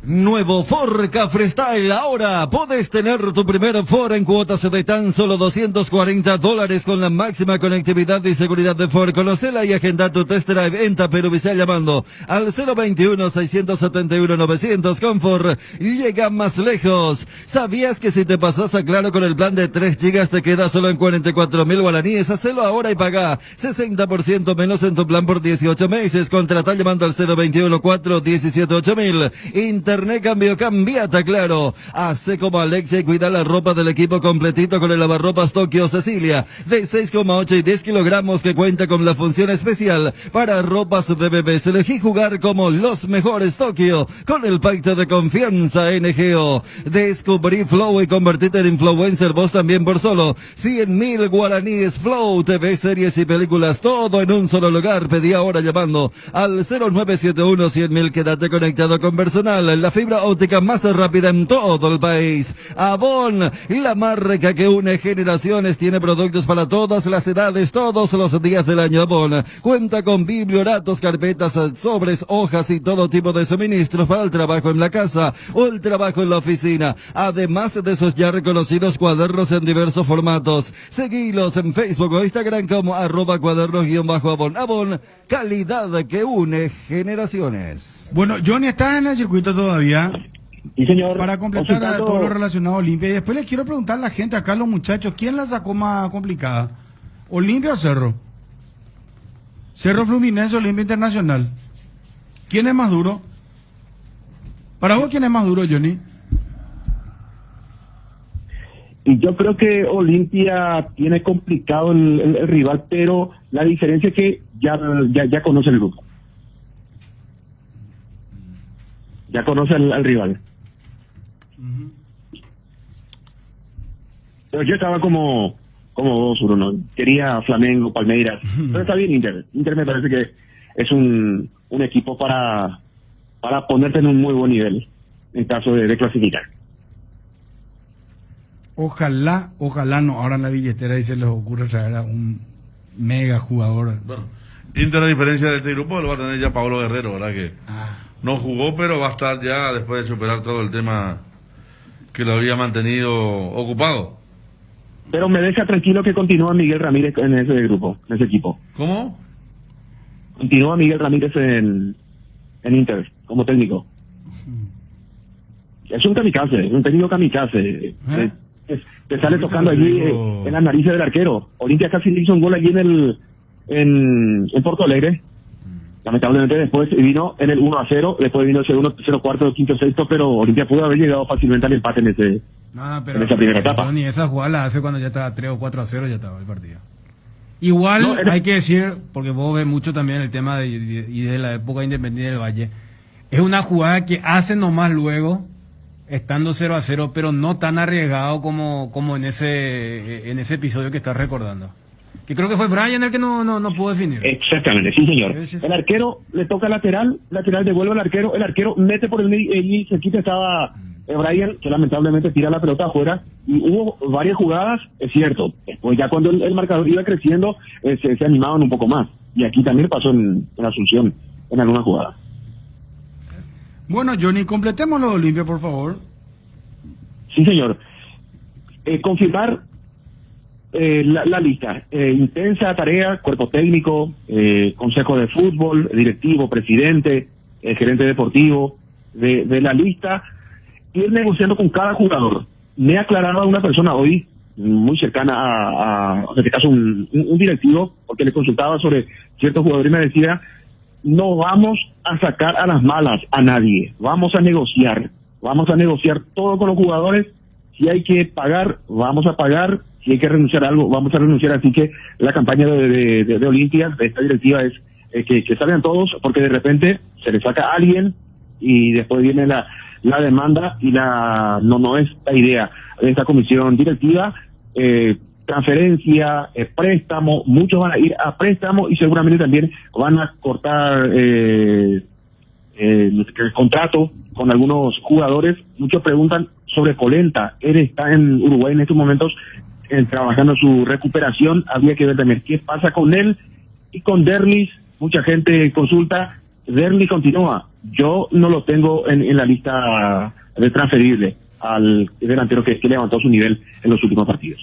Nuevo Ford Ka Freestyle. Ahora podés tener tu primer Ford en cuotas de tan solo $240 con la máxima conectividad y seguridad de Ford. Conocela y agenda tu test drive en Taperubicá llamando al 021-671-900 con Ford. Llega más lejos. ¿Sabías que si te pasas a Claro con el plan de 3 gigas te queda solo en 44.000 guaraníes? Hacelo ahora y paga 60% menos en tu plan por 18 meses. Contrata llamando al 021-417-8000. Internet cambiate a Claro. Hace como Alexia y cuida la ropa del equipo completito con el lavarropas Tokio Cecilia de 6,8 y 10 kilogramos que cuenta con la función especial para ropas de bebés. Elegí jugar como los mejores Tokio con el pacto de confianza NGO. Descubrí Flow y convertirte en influencer vos también por solo 100.000 guaraníes. Flow TV, series y películas, todo en un solo lugar. Pedí ahora llamando al 0971-100.000. Quédate conectado con personal, la fibra óptica más rápida en todo el país. Avon, la marca que une generaciones, tiene productos para todas las edades, todos los días del año. Avon cuenta con biblioratos, carpetas, sobres, hojas y todo tipo de suministros para el trabajo en la casa o el trabajo en la oficina. Además de esos ya reconocidos cuadernos en diversos formatos. Seguilos en Facebook o Instagram como @cuadernos_Avon. Avon, calidad que une generaciones. Bueno, Johnny, ¿estás en el circuito todavía? Sí, señor. Para completar a todo lo relacionado a Olimpia. Y después les quiero preguntar a la gente, acá a los muchachos, ¿quién la sacó más complicada? ¿Olimpia o Cerro? Cerro Fluminense, Olimpia Internacional. ¿Quién es más duro? Para vos, ¿quién es más duro, Johnny? Y yo creo que Olimpia tiene complicado el rival, pero la diferencia es que ya conoce el grupo. Ya conoce al rival. Pero yo estaba como 2-1, ¿no? Quería Flamengo, Palmeiras. Pero está bien Inter. Inter me parece que es un equipo para ponerte en un muy buen nivel en caso de clasificar. Ojalá no, ahora en la billetera y se les ocurre traer a un mega jugador. Bueno, Inter, a diferencia de este grupo, lo va a tener ya Pablo Guerrero, ¿verdad? Que no jugó, pero va a estar ya después de superar todo el tema que lo había mantenido ocupado. Pero me deja tranquilo que continúa Miguel Ramírez en ese grupo, en ese equipo. ¿Cómo? Continúa Miguel Ramírez en Inter como técnico. Es un kamikaze, es un técnico kamikaze. Te sale tocando allí en las narices del arquero. Olimpia casi le hizo un gol allí en Porto Alegre. Lamentablemente después vino en el 1-0, después vino el segundo, tercero, cuarto, quinto, sexto, pero Olimpia pudo haber llegado fácilmente al empate en esa primera etapa. Ni esa jugada la hace cuando ya estaba 3 o 4-0, ya estaba el partido. Igual hay que decir, porque vos ves mucho también el tema de la época Independiente del Valle, es una jugada que hace nomás luego, estando 0-0, pero no tan arriesgado como en ese episodio que estás recordando. Que creo que fue Brian el que no pudo definir. Exactamente, sí señor. El arquero le toca lateral devuelve al arquero, el arquero mete por el cerquita estaba Brian, que lamentablemente tira la pelota afuera, y hubo varias jugadas, es cierto, después ya cuando el marcador iba creciendo, se animaban un poco más, y aquí también pasó en Asunción, en alguna jugada. Bueno, Johnny, completémoslo de Olimpia, por favor. Sí señor. Confirmar la lista, intensa tarea, cuerpo técnico, consejo de fútbol, directivo, presidente, gerente deportivo, de la lista, ir negociando con cada jugador. Me aclaraba una persona hoy, muy cercana en este caso un directivo, porque le consultaba sobre ciertos jugadores y me decía, no vamos a sacar a las malas a nadie, vamos a negociar todo con los jugadores, si hay que pagar, vamos a pagar, si hay que renunciar a algo, vamos a renunciar. Así que la campaña de Olimpia, de esta directiva, es que salgan todos, porque de repente se le saca a alguien y después viene la demanda y no es la idea de esta comisión directiva. Transferencia, préstamo, muchos van a ir a préstamo y seguramente también van a cortar el contrato con algunos jugadores. Muchos preguntan sobre Polenta, él está en Uruguay en estos momentos trabajando su recuperación, habría que ver también qué pasa con él. Y con Derlis, mucha gente consulta, Derlis continúa, yo no lo tengo en la lista de transferible al delantero que levantó su nivel en los últimos partidos.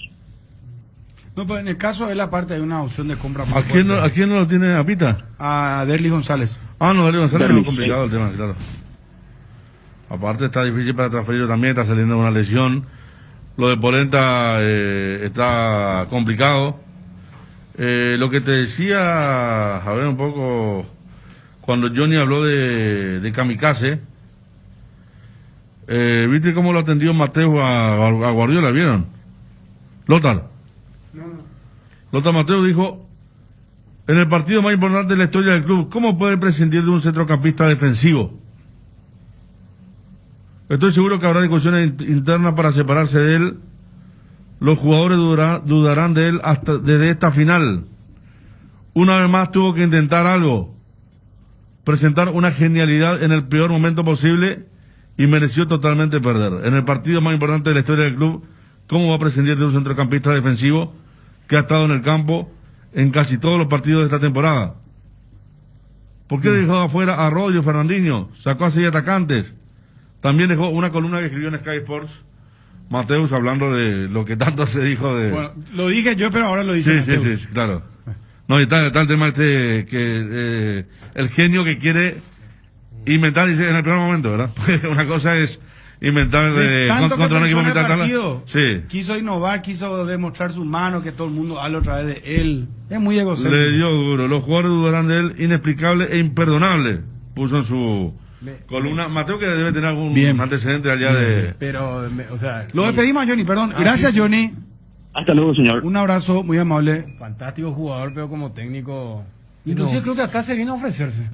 No, pues en el caso de la parte hay una opción de compra muy ¿A quién no lo tiene a Pita? A Derlis González. No, Derlis González es muy complicado el tema, claro. Aparte está difícil para transferirlo también, está saliendo una lesión. Lo de Polenta está complicado. Lo que te decía, a ver un poco, cuando Johnny habló de Kamikaze, ¿viste cómo lo atendió Mateo a Guardiola? ¿Vieron? Lothar Mateo dijo, en el partido más importante de la historia del club, ¿cómo puede prescindir de un centrocampista defensivo? Estoy seguro que habrá discusiones internas para separarse de él. Los jugadores dudarán de él hasta desde esta final. Una vez más tuvo que intentar algo, presentar una genialidad en el peor momento posible y mereció totalmente perder. En el partido más importante de la historia del club, ¿cómo va a prescindir de un centrocampista defensivo que ha estado en el campo en casi todos los partidos de esta temporada? ¿Por qué dejó afuera a Rodio Fernandinho? Sacó a 6 atacantes. También dejó una columna que escribió en Sky Sports Mateus, hablando de lo que tanto se dijo de... Bueno, lo dije yo, pero ahora lo dice Mateus. Sí, claro. No, y está el tema que el genio que quiere inventar, dice, en el primer momento, ¿verdad? Una cosa es inventar contra un equipo militar. Sí. Quiso innovar, quiso demostrar su mano, que todo el mundo hable otra vez de él. Es muy egocéntrico. Le dio duro. Los jugadores dudarán de él, inexplicable e imperdonable. Puso en su columna. Mateo, que debe tener algún antecedente allá de... Pero, o sea... Lo despedimos a Johnny, perdón. Gracias, sí. Johnny. Hasta luego, señor. Un abrazo, muy amable. Fantástico jugador, pero como técnico... Inclusive creo que acá se vino a ofrecerse.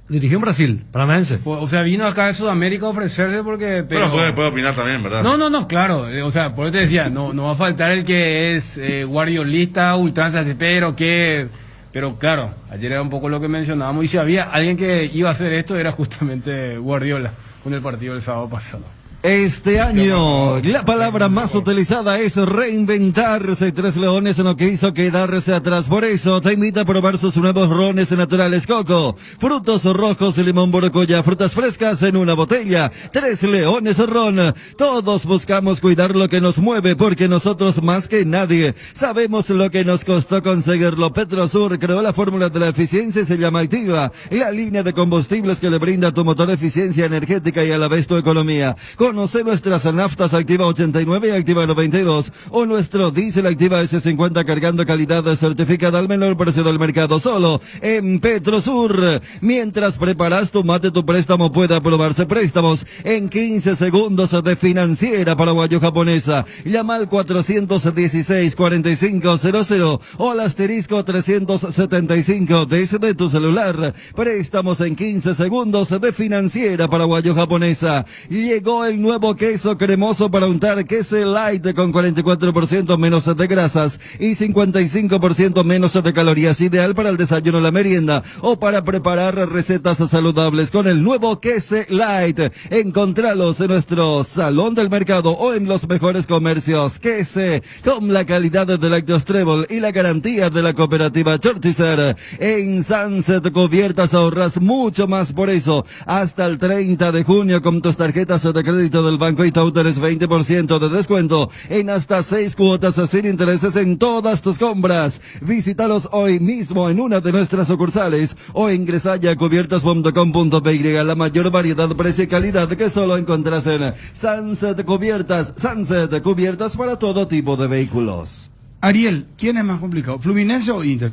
Dirigió en Brasil, paranaense. O sea, vino acá de Sudamérica a ofrecerse porque... Pero puede opinar también, ¿verdad? No, claro. O sea, por eso te decía, no va a faltar el que es guardiolista, ultranza, pero claro, ayer era un poco lo que mencionábamos, y si había alguien que iba a hacer esto era justamente Guardiola con el partido del sábado pasado. Este año, la palabra más utilizada es reinventarse. Tres Leones no quiso quedarse atrás. Por eso te invita a probar sus nuevos rones naturales Coco. Frutos rojos y limón borocoya, frutas frescas en una botella. Tres Leones Ron. Todos buscamos cuidar lo que nos mueve porque nosotros más que nadie sabemos lo que nos costó conseguirlo. Petrosur creó la fórmula de la eficiencia y se llama Activa. La línea de combustibles que le brinda a tu motor eficiencia energética y a la vez tu economía. Conoce nuestras naftas Activa 89 y Activa 92 o nuestro diésel Activa S50 cargando calidad certificada al menor precio del mercado solo en Petrosur. Mientras preparas tu mate, tu préstamo puede aprobarse. Préstamos en 15 segundos de Financiera Paraguayo-Japonesa. Llama al 416-4500 o al asterisco 375 desde tu celular. Préstamos en 15 segundos de Financiera Paraguayo-Japonesa. Llegó el nuevo queso cremoso para untar, Queso Light con 44% menos de grasas y 55% menos de calorías, ideal para el desayuno, la merienda o para preparar recetas saludables con el nuevo Queso Light. Encontralos en nuestro salón del mercado o en los mejores comercios. Queso con la calidad de Lácteos Trébol y la garantía de la cooperativa Chortizer. En Sunset Cubiertas ahorras mucho más, por eso hasta el 30 de junio con tus tarjetas de crédito del Banco Itaú tenés 20% de descuento en hasta 6 cuotas sin intereses en todas tus compras. Visítalos hoy mismo en una de nuestras sucursales o ingresa ya a cubiertas.com.py. La mayor variedad, precio y calidad que solo encontrás en Sunset Cubiertas. Sunset Cubiertas para todo tipo de vehículos. Ariel, ¿quién es más complicado, Fluminense o Inter?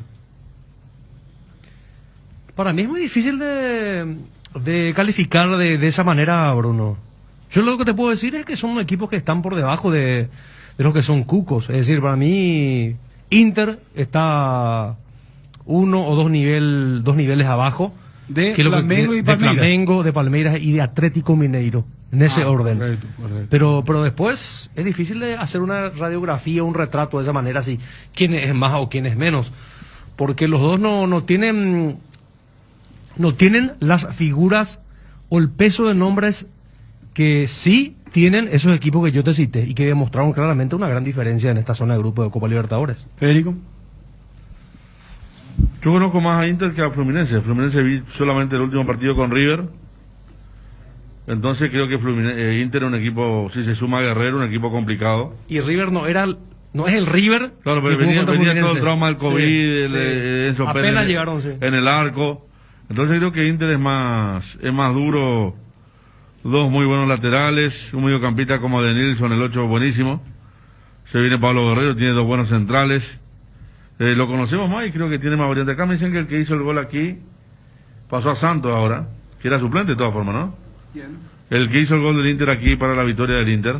Para mí es muy difícil de calificar de esa manera, Bruno. Yo lo que te puedo decir es que son equipos que están por debajo de los que son cucos. Es decir, para mí Inter está uno o dos niveles abajo de que Flamengo y Palmeiras. De Flamengo, de Palmeiras y de Atlético Mineiro, en ese orden. Correcto. Pero después es difícil de hacer una radiografía, un retrato de esa manera, así, quién es más o quién es menos, porque los dos no tienen las figuras o el peso de nombres que sí tienen esos equipos que yo te cité y que demostraron claramente una gran diferencia en esta zona de grupo de Copa Libertadores. Federico. Yo conozco más a Inter que a Fluminense. Fluminense vi solamente el último partido con River. Entonces creo que Inter es un equipo, si se suma a Guerrero, un equipo complicado. Y River no es el River. Claro, pero venía todo el trauma del COVID, Enzo apenas Pérez llegaron, sí. En el arco. Entonces creo que Inter es más duro. Dos muy buenos laterales, un mediocampista como de Nilsson, el 8 buenísimo. Se viene Pablo Guerrero, tiene dos buenos centrales. Lo conocemos más y creo que tiene más variante. Acá me dicen que el que hizo el gol aquí pasó a Santos ahora, que era suplente de todas formas, ¿no? ¿Quién? El que hizo el gol del Inter aquí para la victoria del Inter.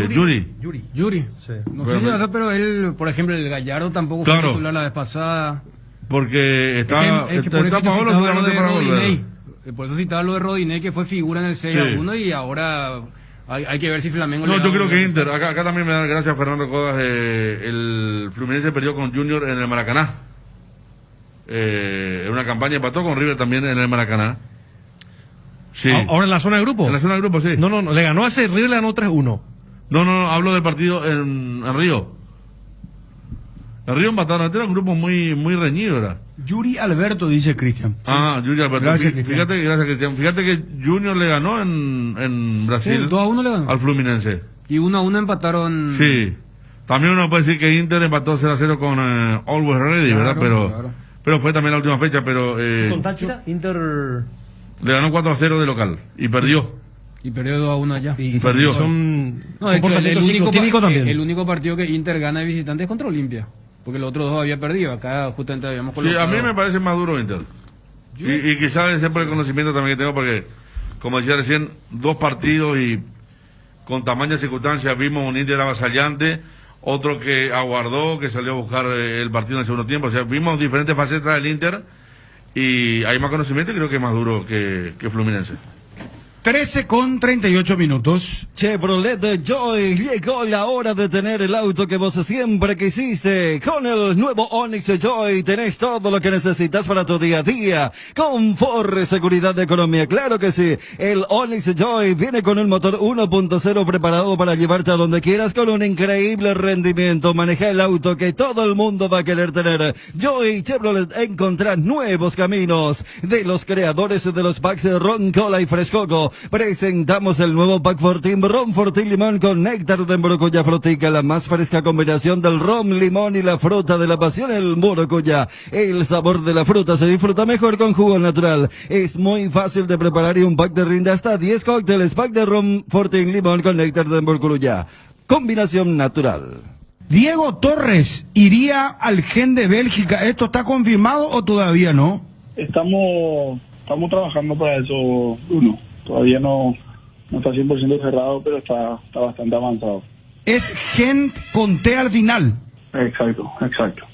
Yuri. Sí. No sé, pero él, por ejemplo, el Gallardo tampoco fue titular la vez pasada. Porque está Paolo seguramente para volver. Por eso citaba lo de Rodinei, que fue figura en el 6-1 y ahora hay que ver si Flamengo No, yo creo que Inter, acá también me da gracias a Fernando Codas, el Fluminense perdió con Junior en el Maracaná. En una campaña empató con River también en el Maracaná. Sí. ¿Ahora en la zona de grupo? En la zona de grupo, sí. No, le ganó a ese River, le ganó 3-1. No, hablo del partido en Río. En Río empataron, este era un grupo muy reñido, ¿verdad? Yuri Alberto, dice Cristian. Sí. Yuri Alberto. Gracias, Cristian. Fíjate que Junior le ganó en Brasil. Sí, 2-1 le ganó. Al Fluminense. Y 1-1 empataron. Sí. También uno puede decir que Inter empató 0-0 con Always Ready, ¿verdad? Pero fue también la última fecha, pero... con Táchira, Inter... Le ganó 4-0 de local y perdió. Y perdió 2-1 allá. Y perdió. No, de hecho, el único partido que Inter gana de visitante es contra Olimpia. Porque los otros dos había perdido. Acá justamente habíamos colocado. Sí, a mí me parece más duro Inter. Y quizás es por el conocimiento también que tengo, porque, como decía recién, dos partidos y con tamañas circunstancias vimos un Inter avasallante, otro que aguardó, que salió a buscar el partido en el segundo tiempo. O sea, vimos diferentes facetas del Inter y hay más conocimiento y creo que es más duro que Fluminense. 13:38. Chevrolet Joy, llegó la hora de tener el auto que vos siempre quisiste. Con el nuevo Onix Joy tenés todo lo que necesitas para tu día a día. Confort, seguridad, economía, claro que sí. El Onix Joy viene con un motor 1.0 preparado para llevarte a donde quieras con un increíble rendimiento. Maneja el auto que todo el mundo va a querer tener. Joy Chevrolet, encontrá nuevos caminos. De los creadores de los packs de Ron, Cola y Frescoco, presentamos el nuevo Pack Fortín, Ron Fortín Limón con néctar de maracuyá frutica, la más fresca combinación del ron, limón y la fruta de la pasión, el maracuyá. El sabor de la fruta se disfruta mejor con jugo natural. Es muy fácil de preparar y un pack te rinde hasta 10 cócteles. Pack de Ron Fortín Limón con néctar de maracuyá. Combinación natural. Diego Torres iría al Gen de Bélgica. ¿Esto está confirmado o todavía no? Estamos trabajando para eso, Bruno. Todavía no está 100% cerrado, pero está bastante avanzado. Es Gent con T al final. Exacto.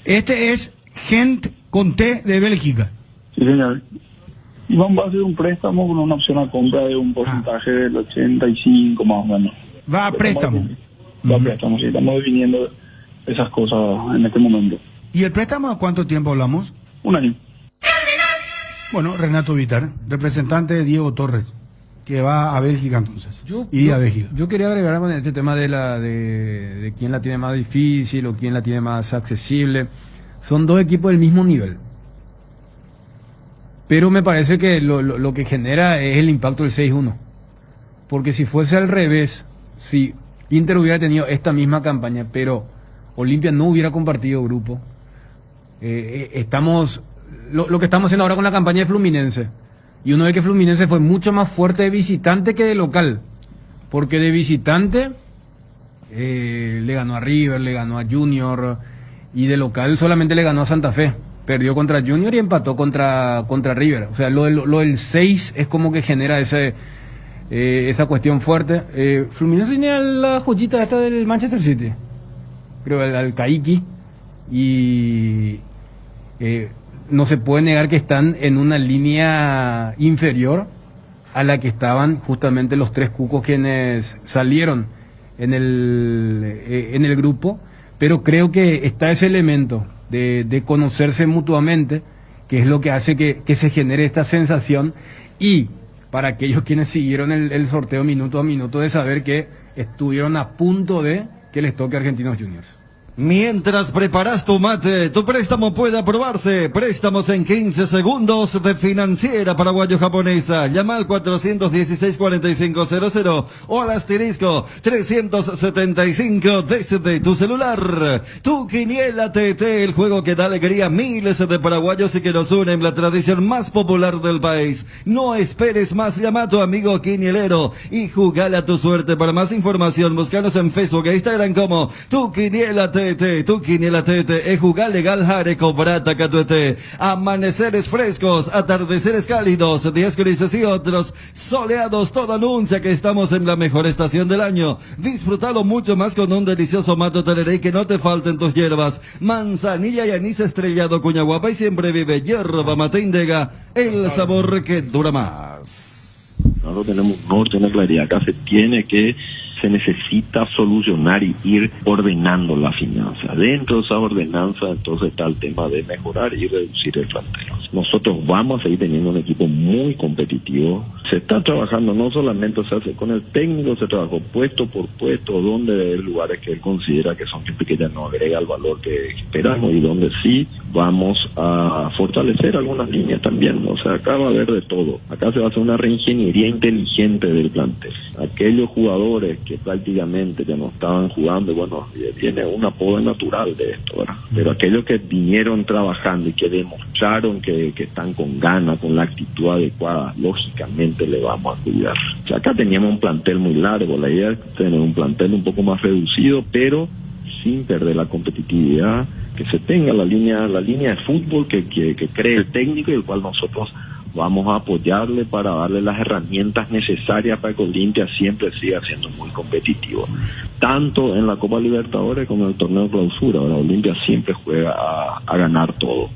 Este es Gent con T de Bélgica. Sí, señor. Y vamos a hacer un préstamo con una opción a compra de un porcentaje del 85 más o menos. Va a préstamo. Va a préstamo, sí. Estamos definiendo esas cosas en este momento. ¿Y el préstamo a cuánto tiempo hablamos? 1 año. Bueno, Renato Vitar, representante de Diego Torres, que va a Bélgica entonces. A Bélgica. Yo quería agregar con este tema de quién la tiene más difícil o quién la tiene más accesible. Son dos equipos del mismo nivel. Pero me parece que lo que genera es el impacto del 6-1. Porque si fuese al revés, si Inter hubiera tenido esta misma campaña, pero Olimpia no hubiera compartido grupo, lo que estamos haciendo ahora con la campaña de Fluminense. Y uno ve que Fluminense fue mucho más fuerte de visitante que de local. Porque de visitante le ganó a River, le ganó a Junior, y de local solamente le ganó a Santa Fe. Perdió contra Junior y empató contra River. O sea, lo del 6 es como que genera esa cuestión fuerte. Fluminense tenía la joyita esta del Manchester City, creo, al Kaiki, y no se puede negar que están en una línea inferior a la que estaban justamente los 3 cucos quienes salieron en el grupo, pero creo que está ese elemento de conocerse mutuamente, que es lo que hace que se genere esta sensación, y para aquellos quienes siguieron el sorteo minuto a minuto, de saber que estuvieron a punto de que les toque Argentinos Juniors. Mientras preparas tu mate, tu préstamo puede aprobarse. Préstamos en 15 segundos de Financiera Paraguayo-Japonesa. Llama al 416-4500 o al asterisco 375 desde tu celular. Tu Quiniela TT, el juego que da alegría a miles de paraguayos y que nos une en la tradición más popular del país. No esperes más, llama a tu amigo quinielero y jugale a tu suerte. Para más información, búscanos en Facebook e Instagram como Tu Quiniela TT. Tu Quiniela TT es jugar legal, jare, cobrata, catuete. Amaneceres frescos, atardeceres cálidos, días grises y otros soleados, todo anuncia que estamos en la mejor estación del año. Disfrútalo mucho más con un delicioso mato tereré y que no te falten tus hierbas. Manzanilla y anís estrellado, cuña guapa, y siempre vive hierba mate Indega, el sabor que dura más. Nosotros tenemos un norte, una claridad. Acá se necesita solucionar y ir ordenando la finanza. Dentro de esa ordenanza, entonces está el tema de mejorar y reducir el plantel. Nosotros vamos a seguir teniendo un equipo muy competitivo. Se está trabajando no solamente, con el técnico se trabajó puesto por puesto, donde hay lugares que él considera que son que ya no agrega el valor que esperamos, y donde sí vamos a fortalecer algunas líneas también. O sea, acá va a haber de todo. Acá se va a hacer una reingeniería inteligente del plantel. Aquellos jugadores que prácticamente ya no estaban jugando, bueno, viene un apodo natural de esto, ¿verdad? Pero aquellos que vinieron trabajando y que demostraron que están con ganas, con la actitud adecuada, lógicamente le vamos a cuidar. O sea, acá teníamos un plantel muy largo, la idea es tener un plantel un poco más reducido, pero sin perder la competitividad, que se tenga la línea de fútbol que cree el técnico, y el cual nosotros vamos a apoyarle para darle las herramientas necesarias para que Olimpia siempre siga siendo muy competitivo, tanto en la Copa Libertadores como en el torneo de clausura. Ahora Olimpia siempre juega a ganar todo.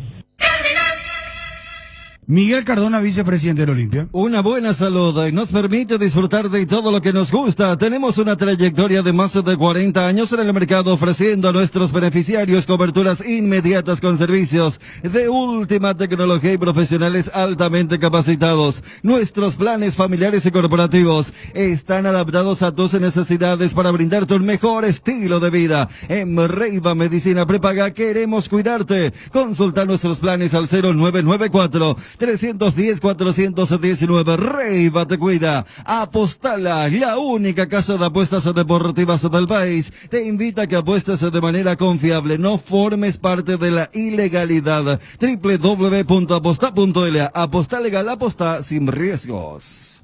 Miguel Cardona, vicepresidente del Olimpia. Una buena salud nos permite disfrutar de todo lo que nos gusta. Tenemos una trayectoria de más de 40 años en el mercado ofreciendo a nuestros beneficiarios coberturas inmediatas con servicios de última tecnología y profesionales altamente capacitados. Nuestros planes familiares y corporativos están adaptados a tus necesidades para brindarte un mejor estilo de vida. En Reiva Medicina Prepaga queremos cuidarte. Consulta nuestros planes al 0994-310-419. Reiva te cuida. Apostala, la única casa de apuestas deportivas del país, te invita a que apuestes de manera confiable. No formes parte de la ilegalidad. www.aposta.la. Aposta legal, aposta sin riesgos.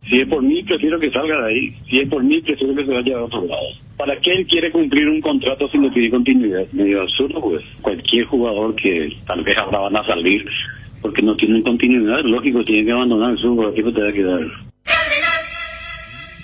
Si es por mí, prefiero que salga de ahí. Si es por mí, prefiero que se vaya a otro lado. ¿Para qué él quiere cumplir un contrato sin definir continuidad? Medio absurdo, pues. Cualquier jugador que tal vez ahora van a salir porque no tienen continuidad, lógico, tiene que abandonar el fútbol, aquí te va a quedar.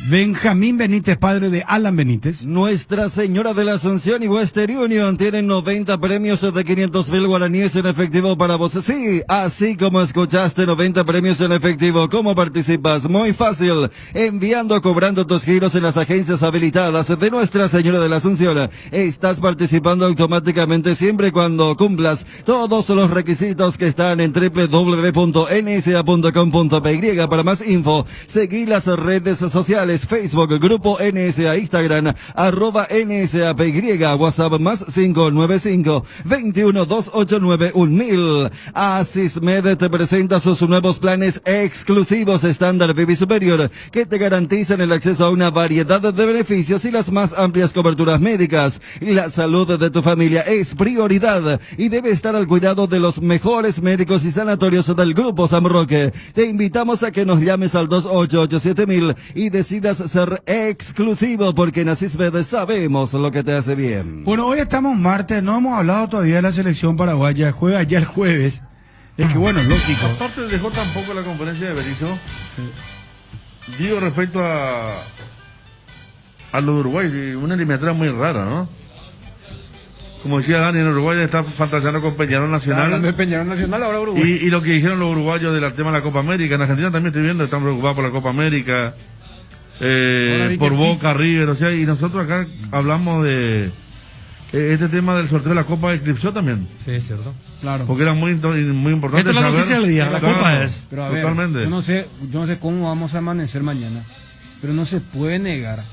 Benjamín Benítez, padre de Alan Benítez. Nuestra Señora de la Asunción y Western Union tienen 90 premios de 500,000 guaraníes en efectivo para vos. Sí, así como escuchaste, 90 premios en efectivo. ¿Cómo participas? Muy fácil. Enviando o cobrando tus giros en las agencias habilitadas de Nuestra Señora de la Asunción. Estás participando automáticamente siempre y cuando cumplas todos los requisitos que están en www.nsa.com.py. Para más info, seguí las redes sociales. Facebook, Grupo NSA, Instagram, @NSAPY, WhatsApp más 595-21-289-1000. Asismed te presenta sus nuevos planes exclusivos estándar VIP Superior que te garantizan el acceso a una variedad de beneficios y las más amplias coberturas médicas. La salud de tu familia es prioridad y debe estar al cuidado de los mejores médicos y sanatorios del Grupo San Roque. Te invitamos a que nos llames al 2887.000 y decidas ser exclusivo, porque en Asismed sabemos lo que te hace bien. Bueno, hoy estamos martes, no hemos hablado todavía de la selección paraguaya, juega ya el jueves. Es que bueno, lógico. Aparte dejó tampoco la conferencia de Berizzo. Digo, respecto a lo de Uruguay, una eliminatoria muy rara, ¿no? Como decía Dani, en Uruguay está fantaseando con Peñarol Nacional. Hablando de Peñarol Nacional, ahora Uruguay. Y lo que dijeron los uruguayos del tema de la Copa América. En Argentina también estoy viendo, están preocupados por la Copa América. Por Boca, River, o sea, y nosotros acá hablamos de este tema del sorteo de la Copa eclipsó también. Sí, es cierto. Claro. Porque era muy importante. Esta es la noticia del día, la claro, Copa es. Pero a ver, totalmente. yo no sé cómo vamos a amanecer mañana, pero no se puede negar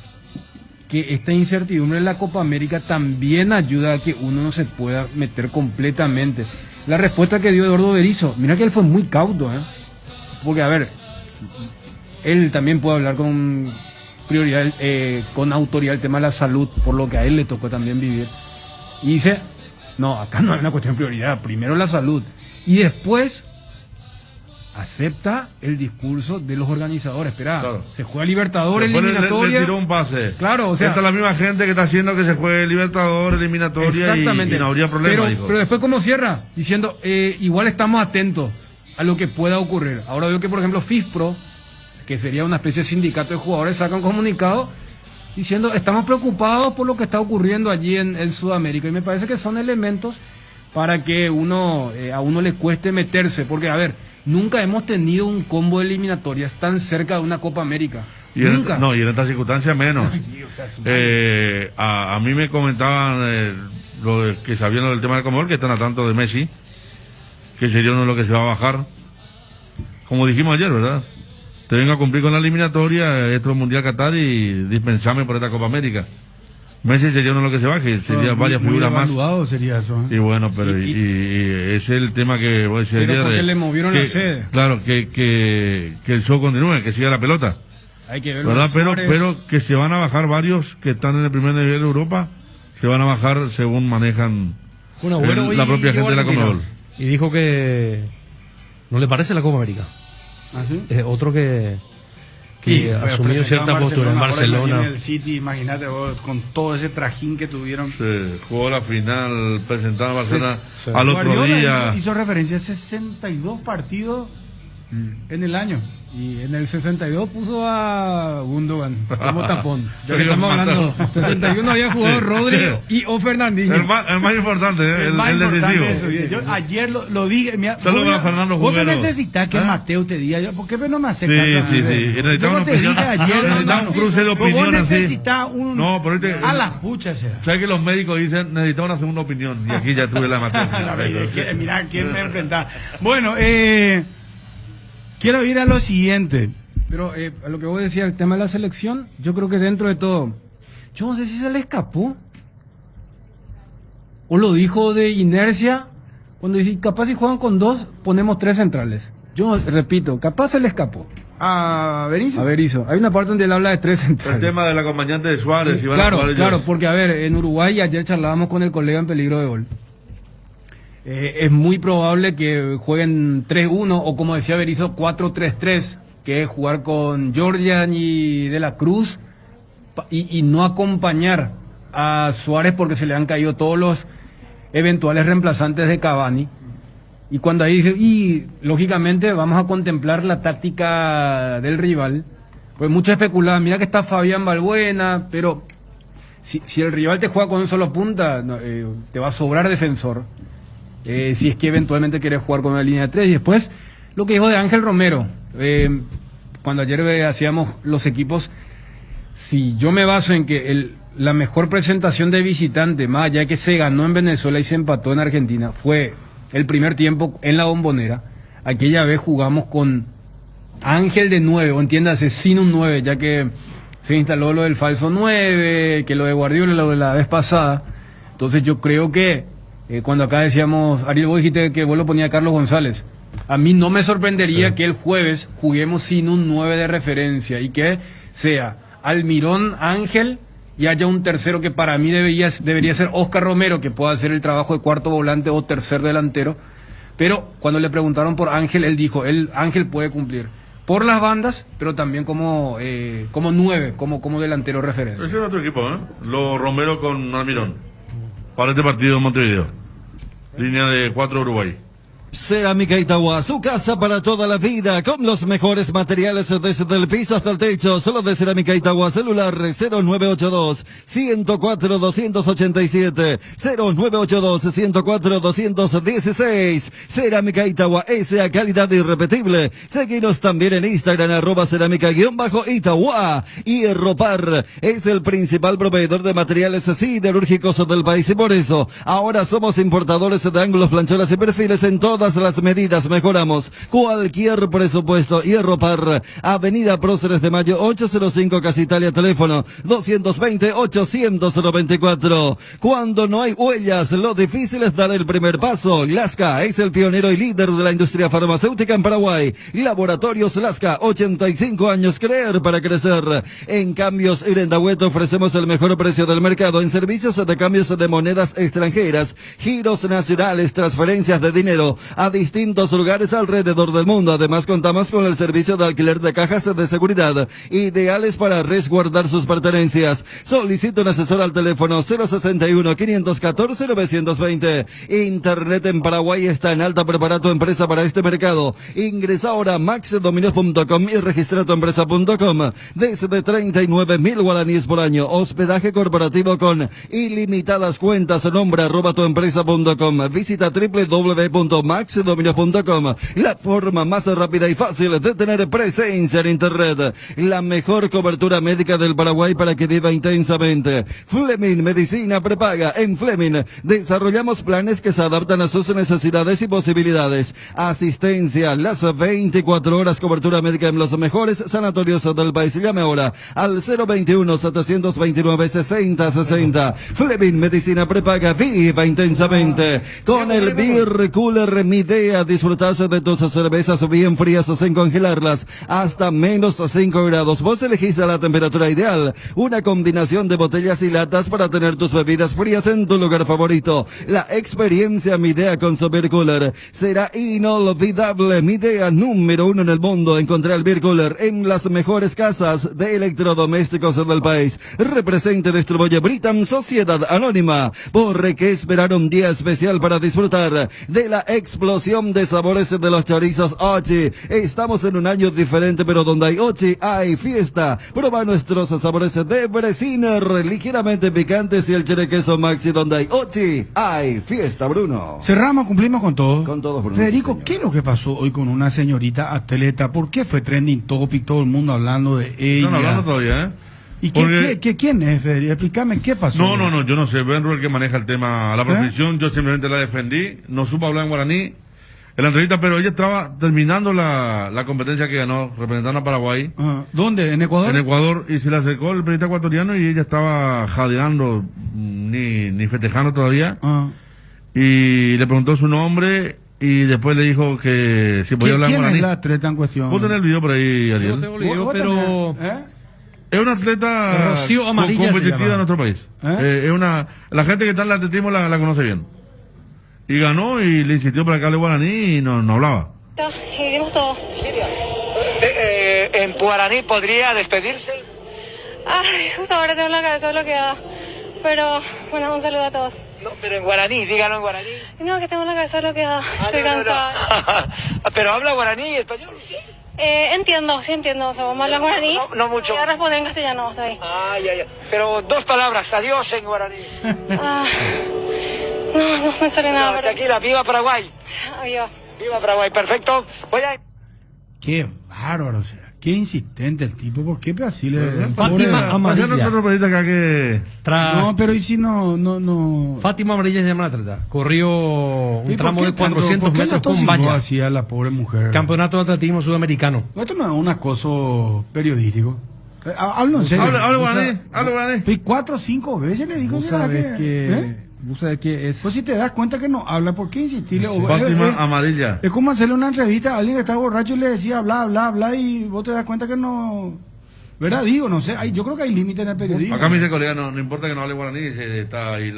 que esta incertidumbre en la Copa América también ayuda a que uno no se pueda meter completamente. La respuesta que dio Eduardo Berizzo, mira que él fue muy cauto, porque a ver, él también puede hablar con prioridad, con autoridad el tema de la salud, por lo que a él le tocó también vivir. Y dice, no, acá no hay una cuestión de prioridad, primero la salud. Y después acepta el discurso de los organizadores. Espera, claro. Se juega Libertadores, eliminatoria. Le tiró un pase. Claro, o sea. Esta es la misma gente que está haciendo que se juegue Libertadores, eliminatoria. Exactamente. Y no habría problema. Pero después, ¿cómo cierra? Diciendo, igual estamos atentos a lo que pueda ocurrir. Ahora veo que, por ejemplo, FISPRO, que sería una especie de sindicato de jugadores, saca un comunicado diciendo, estamos preocupados por lo que está ocurriendo allí en Sudamérica. Y me parece que son elementos para que a uno le cueste meterse. Porque, a ver, nunca hemos tenido un combo de eliminatorias tan cerca de una Copa América. Nunca. Y en esta circunstancia menos. Ay, o sea, a mí me comentaban que sabían lo del tema del Comodoro, que están a tanto de Messi, que sería uno de los que se va a bajar. Como dijimos ayer, ¿verdad? Te vengo a cumplir con la eliminatoria, esto es Mundial Qatar y dispensame por esta Copa América. Messi sería uno de los que se baje, sería varias figuras más. Sería eso, Y bueno, pero y ese es el tema que voy a decir pero ayer. Porque le movieron la sede. Claro, que el show continúe, que siga la pelota. Hay que ver, ¿verdad? Pero que se van a bajar varios que están en el primer nivel de Europa, se van a bajar según manejan la propia gente de la Conmebol. Y dijo que no le parece la Copa América. ¿Ah, sí? Es otro que asumió cierta postura en Barcelona. En el City, imagínate vos, con todo ese trajín que tuvieron. Sí, jugó la final, presentaba a Barcelona al otro Guardiola día. Hizo referencia a 62 partidos en el año. Y en el 62 puso a Gundogan como tapón. Ya que estamos hablando, 61 había jugado Rodri y o Fernandinho. El más importante, el decisivo. Eso. Yo ayer lo dije. Mira, Solo para Fernando vos me Jumero. necesitas que Mateo te diga. ¿Por qué no me hace Sí. Yo Necesitamos te dije ayer. necesitamos un cruce de opinión vos así. necesitas un... No, por ahorita, a las puchas será. ¿Sabes que los médicos dicen necesitamos una segunda opinión? Y aquí ya tuve la materia. Mira quién me enfrenta. Bueno, quiero ir a lo siguiente. Pero a lo que vos decías, el tema de la selección, yo creo que dentro de todo, yo no sé si se le escapó. O lo dijo de inercia, cuando dice, capaz si juegan con 2, ponemos 3 centrales. Yo repito, capaz se le escapó. A Berizzo. A Berizzo. Hay una parte donde él habla de 3 centrales. El tema del acompañante de Suárez. Claro, porque a ver, en Uruguay ayer charlábamos con el colega en peligro de gol. Es muy probable que jueguen 3-1 o como decía Berizzo, 4-3-3, que es jugar con Georgian y De la Cruz y no acompañar a Suárez porque se le han caído todos los eventuales reemplazantes de Cavani. Y cuando ahí dije, y lógicamente vamos a contemplar la táctica del rival, pues muchos especulaban, mira que está Fabián Balbuena, pero si el rival te juega con un solo punta, te va a sobrar defensor. Si es que eventualmente quieres jugar con una línea de 3. Y después, lo que dijo de Ángel Romero, cuando ayer hacíamos los equipos, si yo me baso en que la mejor presentación de visitante, más allá de que se ganó en Venezuela y se empató en Argentina, fue el primer tiempo en la Bombonera. Aquella vez jugamos con Ángel de 9, o entiéndase, sin un 9, ya que se instaló lo del falso 9, que lo de Guardiola, lo de la vez pasada. Entonces yo creo que cuando acá decíamos, Ariel, vos dijiste que vos lo ponía a Carlos González. A mí no me sorprendería que el jueves juguemos sin un 9 de referencia y que sea Almirón, Ángel y haya un tercero que para mí debería ser Oscar Romero, que pueda hacer el trabajo de cuarto volante o tercer delantero. Pero cuando le preguntaron por Ángel, él dijo, Ángel puede cumplir por las bandas, pero también como 9, como delantero referente. Ese es otro equipo, ¿eh? Lo Romero con Almirón. Para este partido en Montevideo. Línea de 4 Uruguay. Cerámica Itagua, su casa para toda la vida, con los mejores materiales desde el piso hasta el techo. Solo de Cerámica Itagua, celular 0982-104-287, 0982-104-216. Cerámica Itagua, esa calidad irrepetible. Seguinos también en Instagram, @cerámica_Itagua. Hierro Par es el principal proveedor de materiales siderúrgicos del país y por eso ahora somos importadores de ángulos, plancholas y perfiles en todas las medidas. Mejoramos cualquier presupuesto. Hierro Par, Avenida Próceres de Mayo 805, Casa Italia, teléfono 220-894. Cuando no hay huellas, lo difícil es dar el primer paso. Lasca es el pionero y líder de la industria farmacéutica en Paraguay. Laboratorios Lasca, 85 años, creer para crecer. En Cambios Irendahueto ofrecemos el mejor precio del mercado en servicios de cambios de monedas extranjeras, giros nacionales, transferencias de dinero a distintos lugares alrededor del mundo. Además, contamos con el servicio de alquiler de cajas de seguridad, ideales para resguardar sus pertenencias. Solicita un asesor al teléfono 061-514-920. Internet en Paraguay está en alta. Prepara tu empresa para este mercado. Ingresa ahora a maxdominios.com y registra tu empresa.com. Desde 39.000 guaraníes por año. Hospedaje corporativo con ilimitadas cuentas. Nombra @tuempresa.com. Visita www.maxdominios.com, la forma más rápida y fácil de tener presencia en Internet. La mejor cobertura médica del Paraguay para que viva intensamente. Fleming Medicina Prepaga. En Fleming desarrollamos planes que se adaptan a sus necesidades y posibilidades. Asistencia las 24 horas, cobertura médica en los mejores sanatorios del país. Llame ahora al 021-729-6060. Fleming Medicina Prepaga, viva intensamente. Con el Beer Cooler Midea, disfrutas de tus cervezas bien frías sin congelarlas hasta menos 5 grados. Vos elegís la temperatura ideal. Una combinación de botellas y latas para tener tus bebidas frías en tu lugar favorito. La experiencia Midea con su Beer Cooler será inolvidable. Midea, número 1 en el mundo. Encontré el Beer Cooler en las mejores casas de electrodomésticos del país. Represente, distribuye Britam Sociedad Anónima. ¿Por qué esperar un día especial para disfrutar de la experiencia explosión de sabores de los chorizos Ochi. Estamos en un año diferente, pero donde hay Ochi hay fiesta. Prueba nuestros sabores de Bresiner, ligeramente picantes, y el chile queso Maxi. Donde hay Ochi hay fiesta, Bruno. Cerramos, cumplimos con todo. Con todo, Bruno. Federico, Sí, ¿qué es lo que pasó hoy con una señorita atleta? ¿Por qué fue trending topic, todo el mundo hablando de ella? Están hablando todavía, ¿eh? ¿Y Porque- quién es, Federico? Explícame, ¿qué pasó? No, yo no sé. Benro el que maneja el tema a la perfección. Yo simplemente la defendí. No supo hablar en guaraní en la entrevista, pero ella estaba terminando la competencia que ganó, representando a Paraguay. ¿Dónde? ¿En Ecuador? En Ecuador. Y se le acercó el periodista ecuatoriano y ella estaba jadeando, ni festejando todavía. Y le preguntó su nombre y después le dijo que si podía hablar en ¿Quién guaraní. es la atleta en cuestión? Vos tenés el video por ahí, Ariel. Yo tengo el video, pero... Es una atleta Rocío Amarilla se competitiva llama. de nuestro país. La gente que está en el atletismo la conoce bien. Y ganó y le insistió para que hable guaraní y no hablaba. Y dimos todo. ¿En guaraní podría despedirse? Ay, justo ahora tengo la cabeza bloqueada. Pero, bueno, un saludo a todos. No, pero en guaraní, dígalo en guaraní. No, que tengo la cabeza bloqueada. Estoy no, no. cansada. ¿Pero habla guaraní y español? Entiendo, sí entiendo. O sea, vamos a hablar guaraní. No mucho. Voy a responder en castellano, está ahí. Ya. Pero 2 palabras, adiós en guaraní. Ah, no me sale nada. pero- Tranquila, viva Paraguay. Adiós. Viva Paraguay, perfecto. Voy a... Qué bárbaro, o sea, qué insistente el tipo. ¿Por qué así le... Fátima Amarilla. Yo no tengo periodista acá que... No, pero ¿y si no? Fátima Amarilla se llama la atleta. Corrió un ¿Y por tramo qué de 400 ¿por qué metros la con tosigó valla. así a la pobre mujer? Campeonato de atletismo sudamericano. Esto no es un acoso periodístico. Hablo en serio. Habla O sea, guaraní, habla guaraní. y 4 o 5 veces le dijo Vos que era sabés ¿eh? Vos sabés que es... Pues si te das cuenta que no habla, ¿por qué insistirle? O- Fátima Amarilla. Es como hacerle una entrevista a alguien que está borracho y le decía bla, y vos te das cuenta que no... ¿Verdad? Digo, no sé, yo creo que hay límite en el periodismo. Acá me dice el colega, no importa que no hable guaraní, está ahí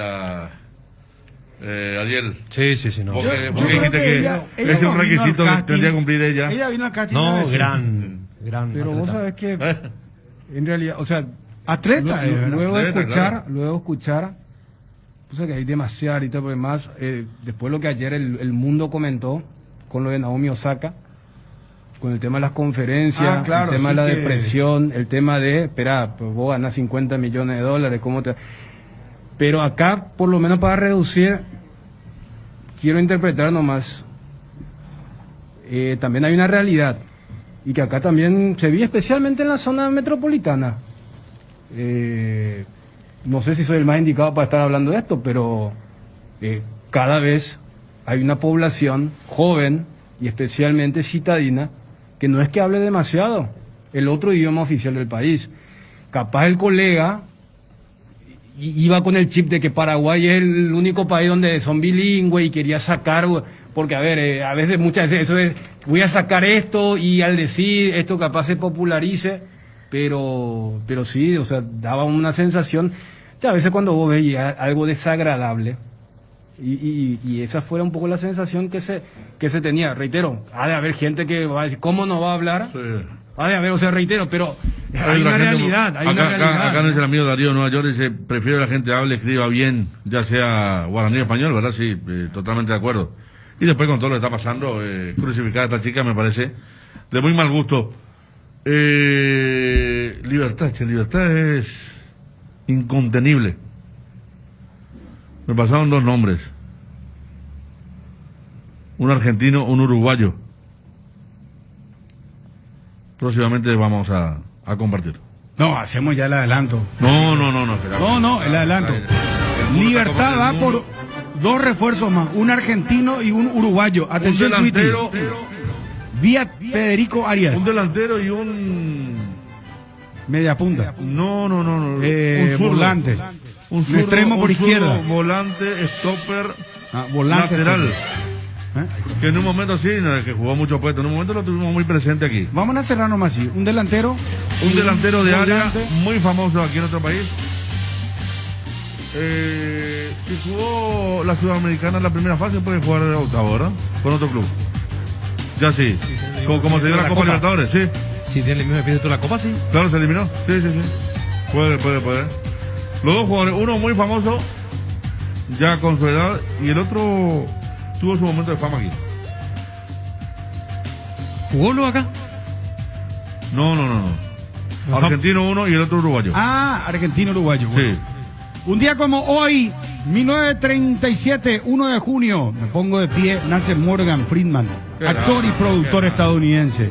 Ariel. Sí, no. Porque Yo porque creo dijiste que que ella ese es no un vino requisito al que casting. tendría que cumplir ella. Ella vino al casting. No, a decir, gran Pero vos atleta. sabés que en realidad, o sea, Atleta, luego de Atleta, escuchar, o sea que hay demasiado ahorita, porque más, después lo que ayer el mundo comentó con lo de Naomi Osaka, con el tema de las conferencias, claro, el tema sí de la que- depresión, el tema de, espera, pues vos ganás $50 millones, ¿cómo te...? Pero acá, por lo menos para reducir, quiero interpretar nomás, también hay una realidad, y que acá también se vive especialmente en la zona metropolitana. No sé si soy el más indicado para estar hablando de esto, pero cada vez hay una población joven y especialmente citadina que no es que hable demasiado el otro idioma oficial del país. Capaz el colega iba con el chip de que Paraguay es el único país donde son bilingües y quería sacar, porque a ver, a veces muchas veces eso es, voy a sacar esto y al decir esto capaz se popularice, pero sí, o sea, daba una sensación, a veces cuando vos veías algo desagradable, y esa fuera un poco la sensación que se tenía. Reitero, ha de haber gente que va a decir, ¿cómo no va a hablar? Sí. Ha de haber, o sea, reitero, pero hay la una gente- realidad, hay una acá realidad. nuestro amigo Darío Nueva York dice, prefiero que la gente hable, escriba bien, ya sea guaraní o español, ¿verdad? Sí, totalmente de acuerdo. Y después con todo lo que está pasando, crucificar a esta chica me parece de muy mal gusto. Libertad es incontenible. Me pasaron 2 nombres. Un argentino, un uruguayo. Próximamente vamos a compartir. No, hacemos ya el adelanto. No, espera. No, el adelanto. Libertad va por 2 refuerzos más, un argentino y un uruguayo. Atención, Un delantero, Twitter. Vía Federico Arias. un delantero y un Media punta. no. Un zurdo. Volante. Un Un extremo por un zurdo, izquierda. volante, stopper, Volante. lateral. Que en un momento sí, no, que jugó mucho puesto, en un momento lo tuvimos muy presente aquí. Vamos a cerrar nomás así. Un delantero. Un delantero de área volante. muy famoso aquí en nuestro país. Si jugó la Sudamericana en la primera fase, puede jugar el octavo, ¿verdad? Con otro club. Ya sí. Como se dio la Copa Libertadores, sí. Si tiene el mismo espíritu la Copa, sí. Claro, se eliminó. Sí. Puede. Los 2 jugadores, uno muy famoso, ya con su edad, y el otro tuvo su momento de fama aquí. ¿Jugó lo acá? No. Argentino uno y el otro uruguayo. Ah, argentino-uruguayo. Bueno. Sí. Un día como hoy, 1937, 1 de junio, me pongo de pie, nace Morgan Freeman, actor y productor estadounidense.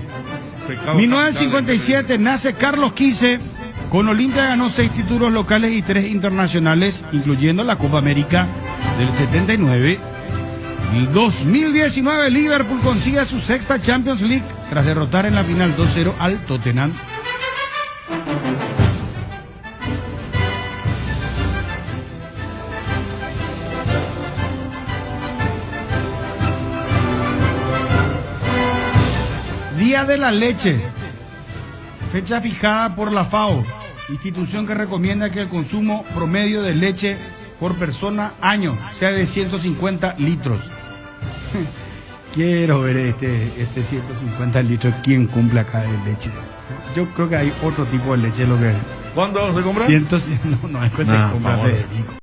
1957 nace Carlos Quise. Con Olimpia ganó 6 títulos locales y 3 internacionales, incluyendo la Copa América del 79. El 2019 Liverpool consigue su 6ª Champions League tras derrotar en la final 2-0 al Tottenham. Día de la leche. Fecha fijada por la FAO, institución que recomienda que el consumo promedio de leche por persona año sea de 150 litros. Quiero ver este 150 litros, ¿quién cumple acá de leche? Yo creo que hay otro tipo de leche lo que... ¿Cuándo se compra? No, es que se compra, Federico.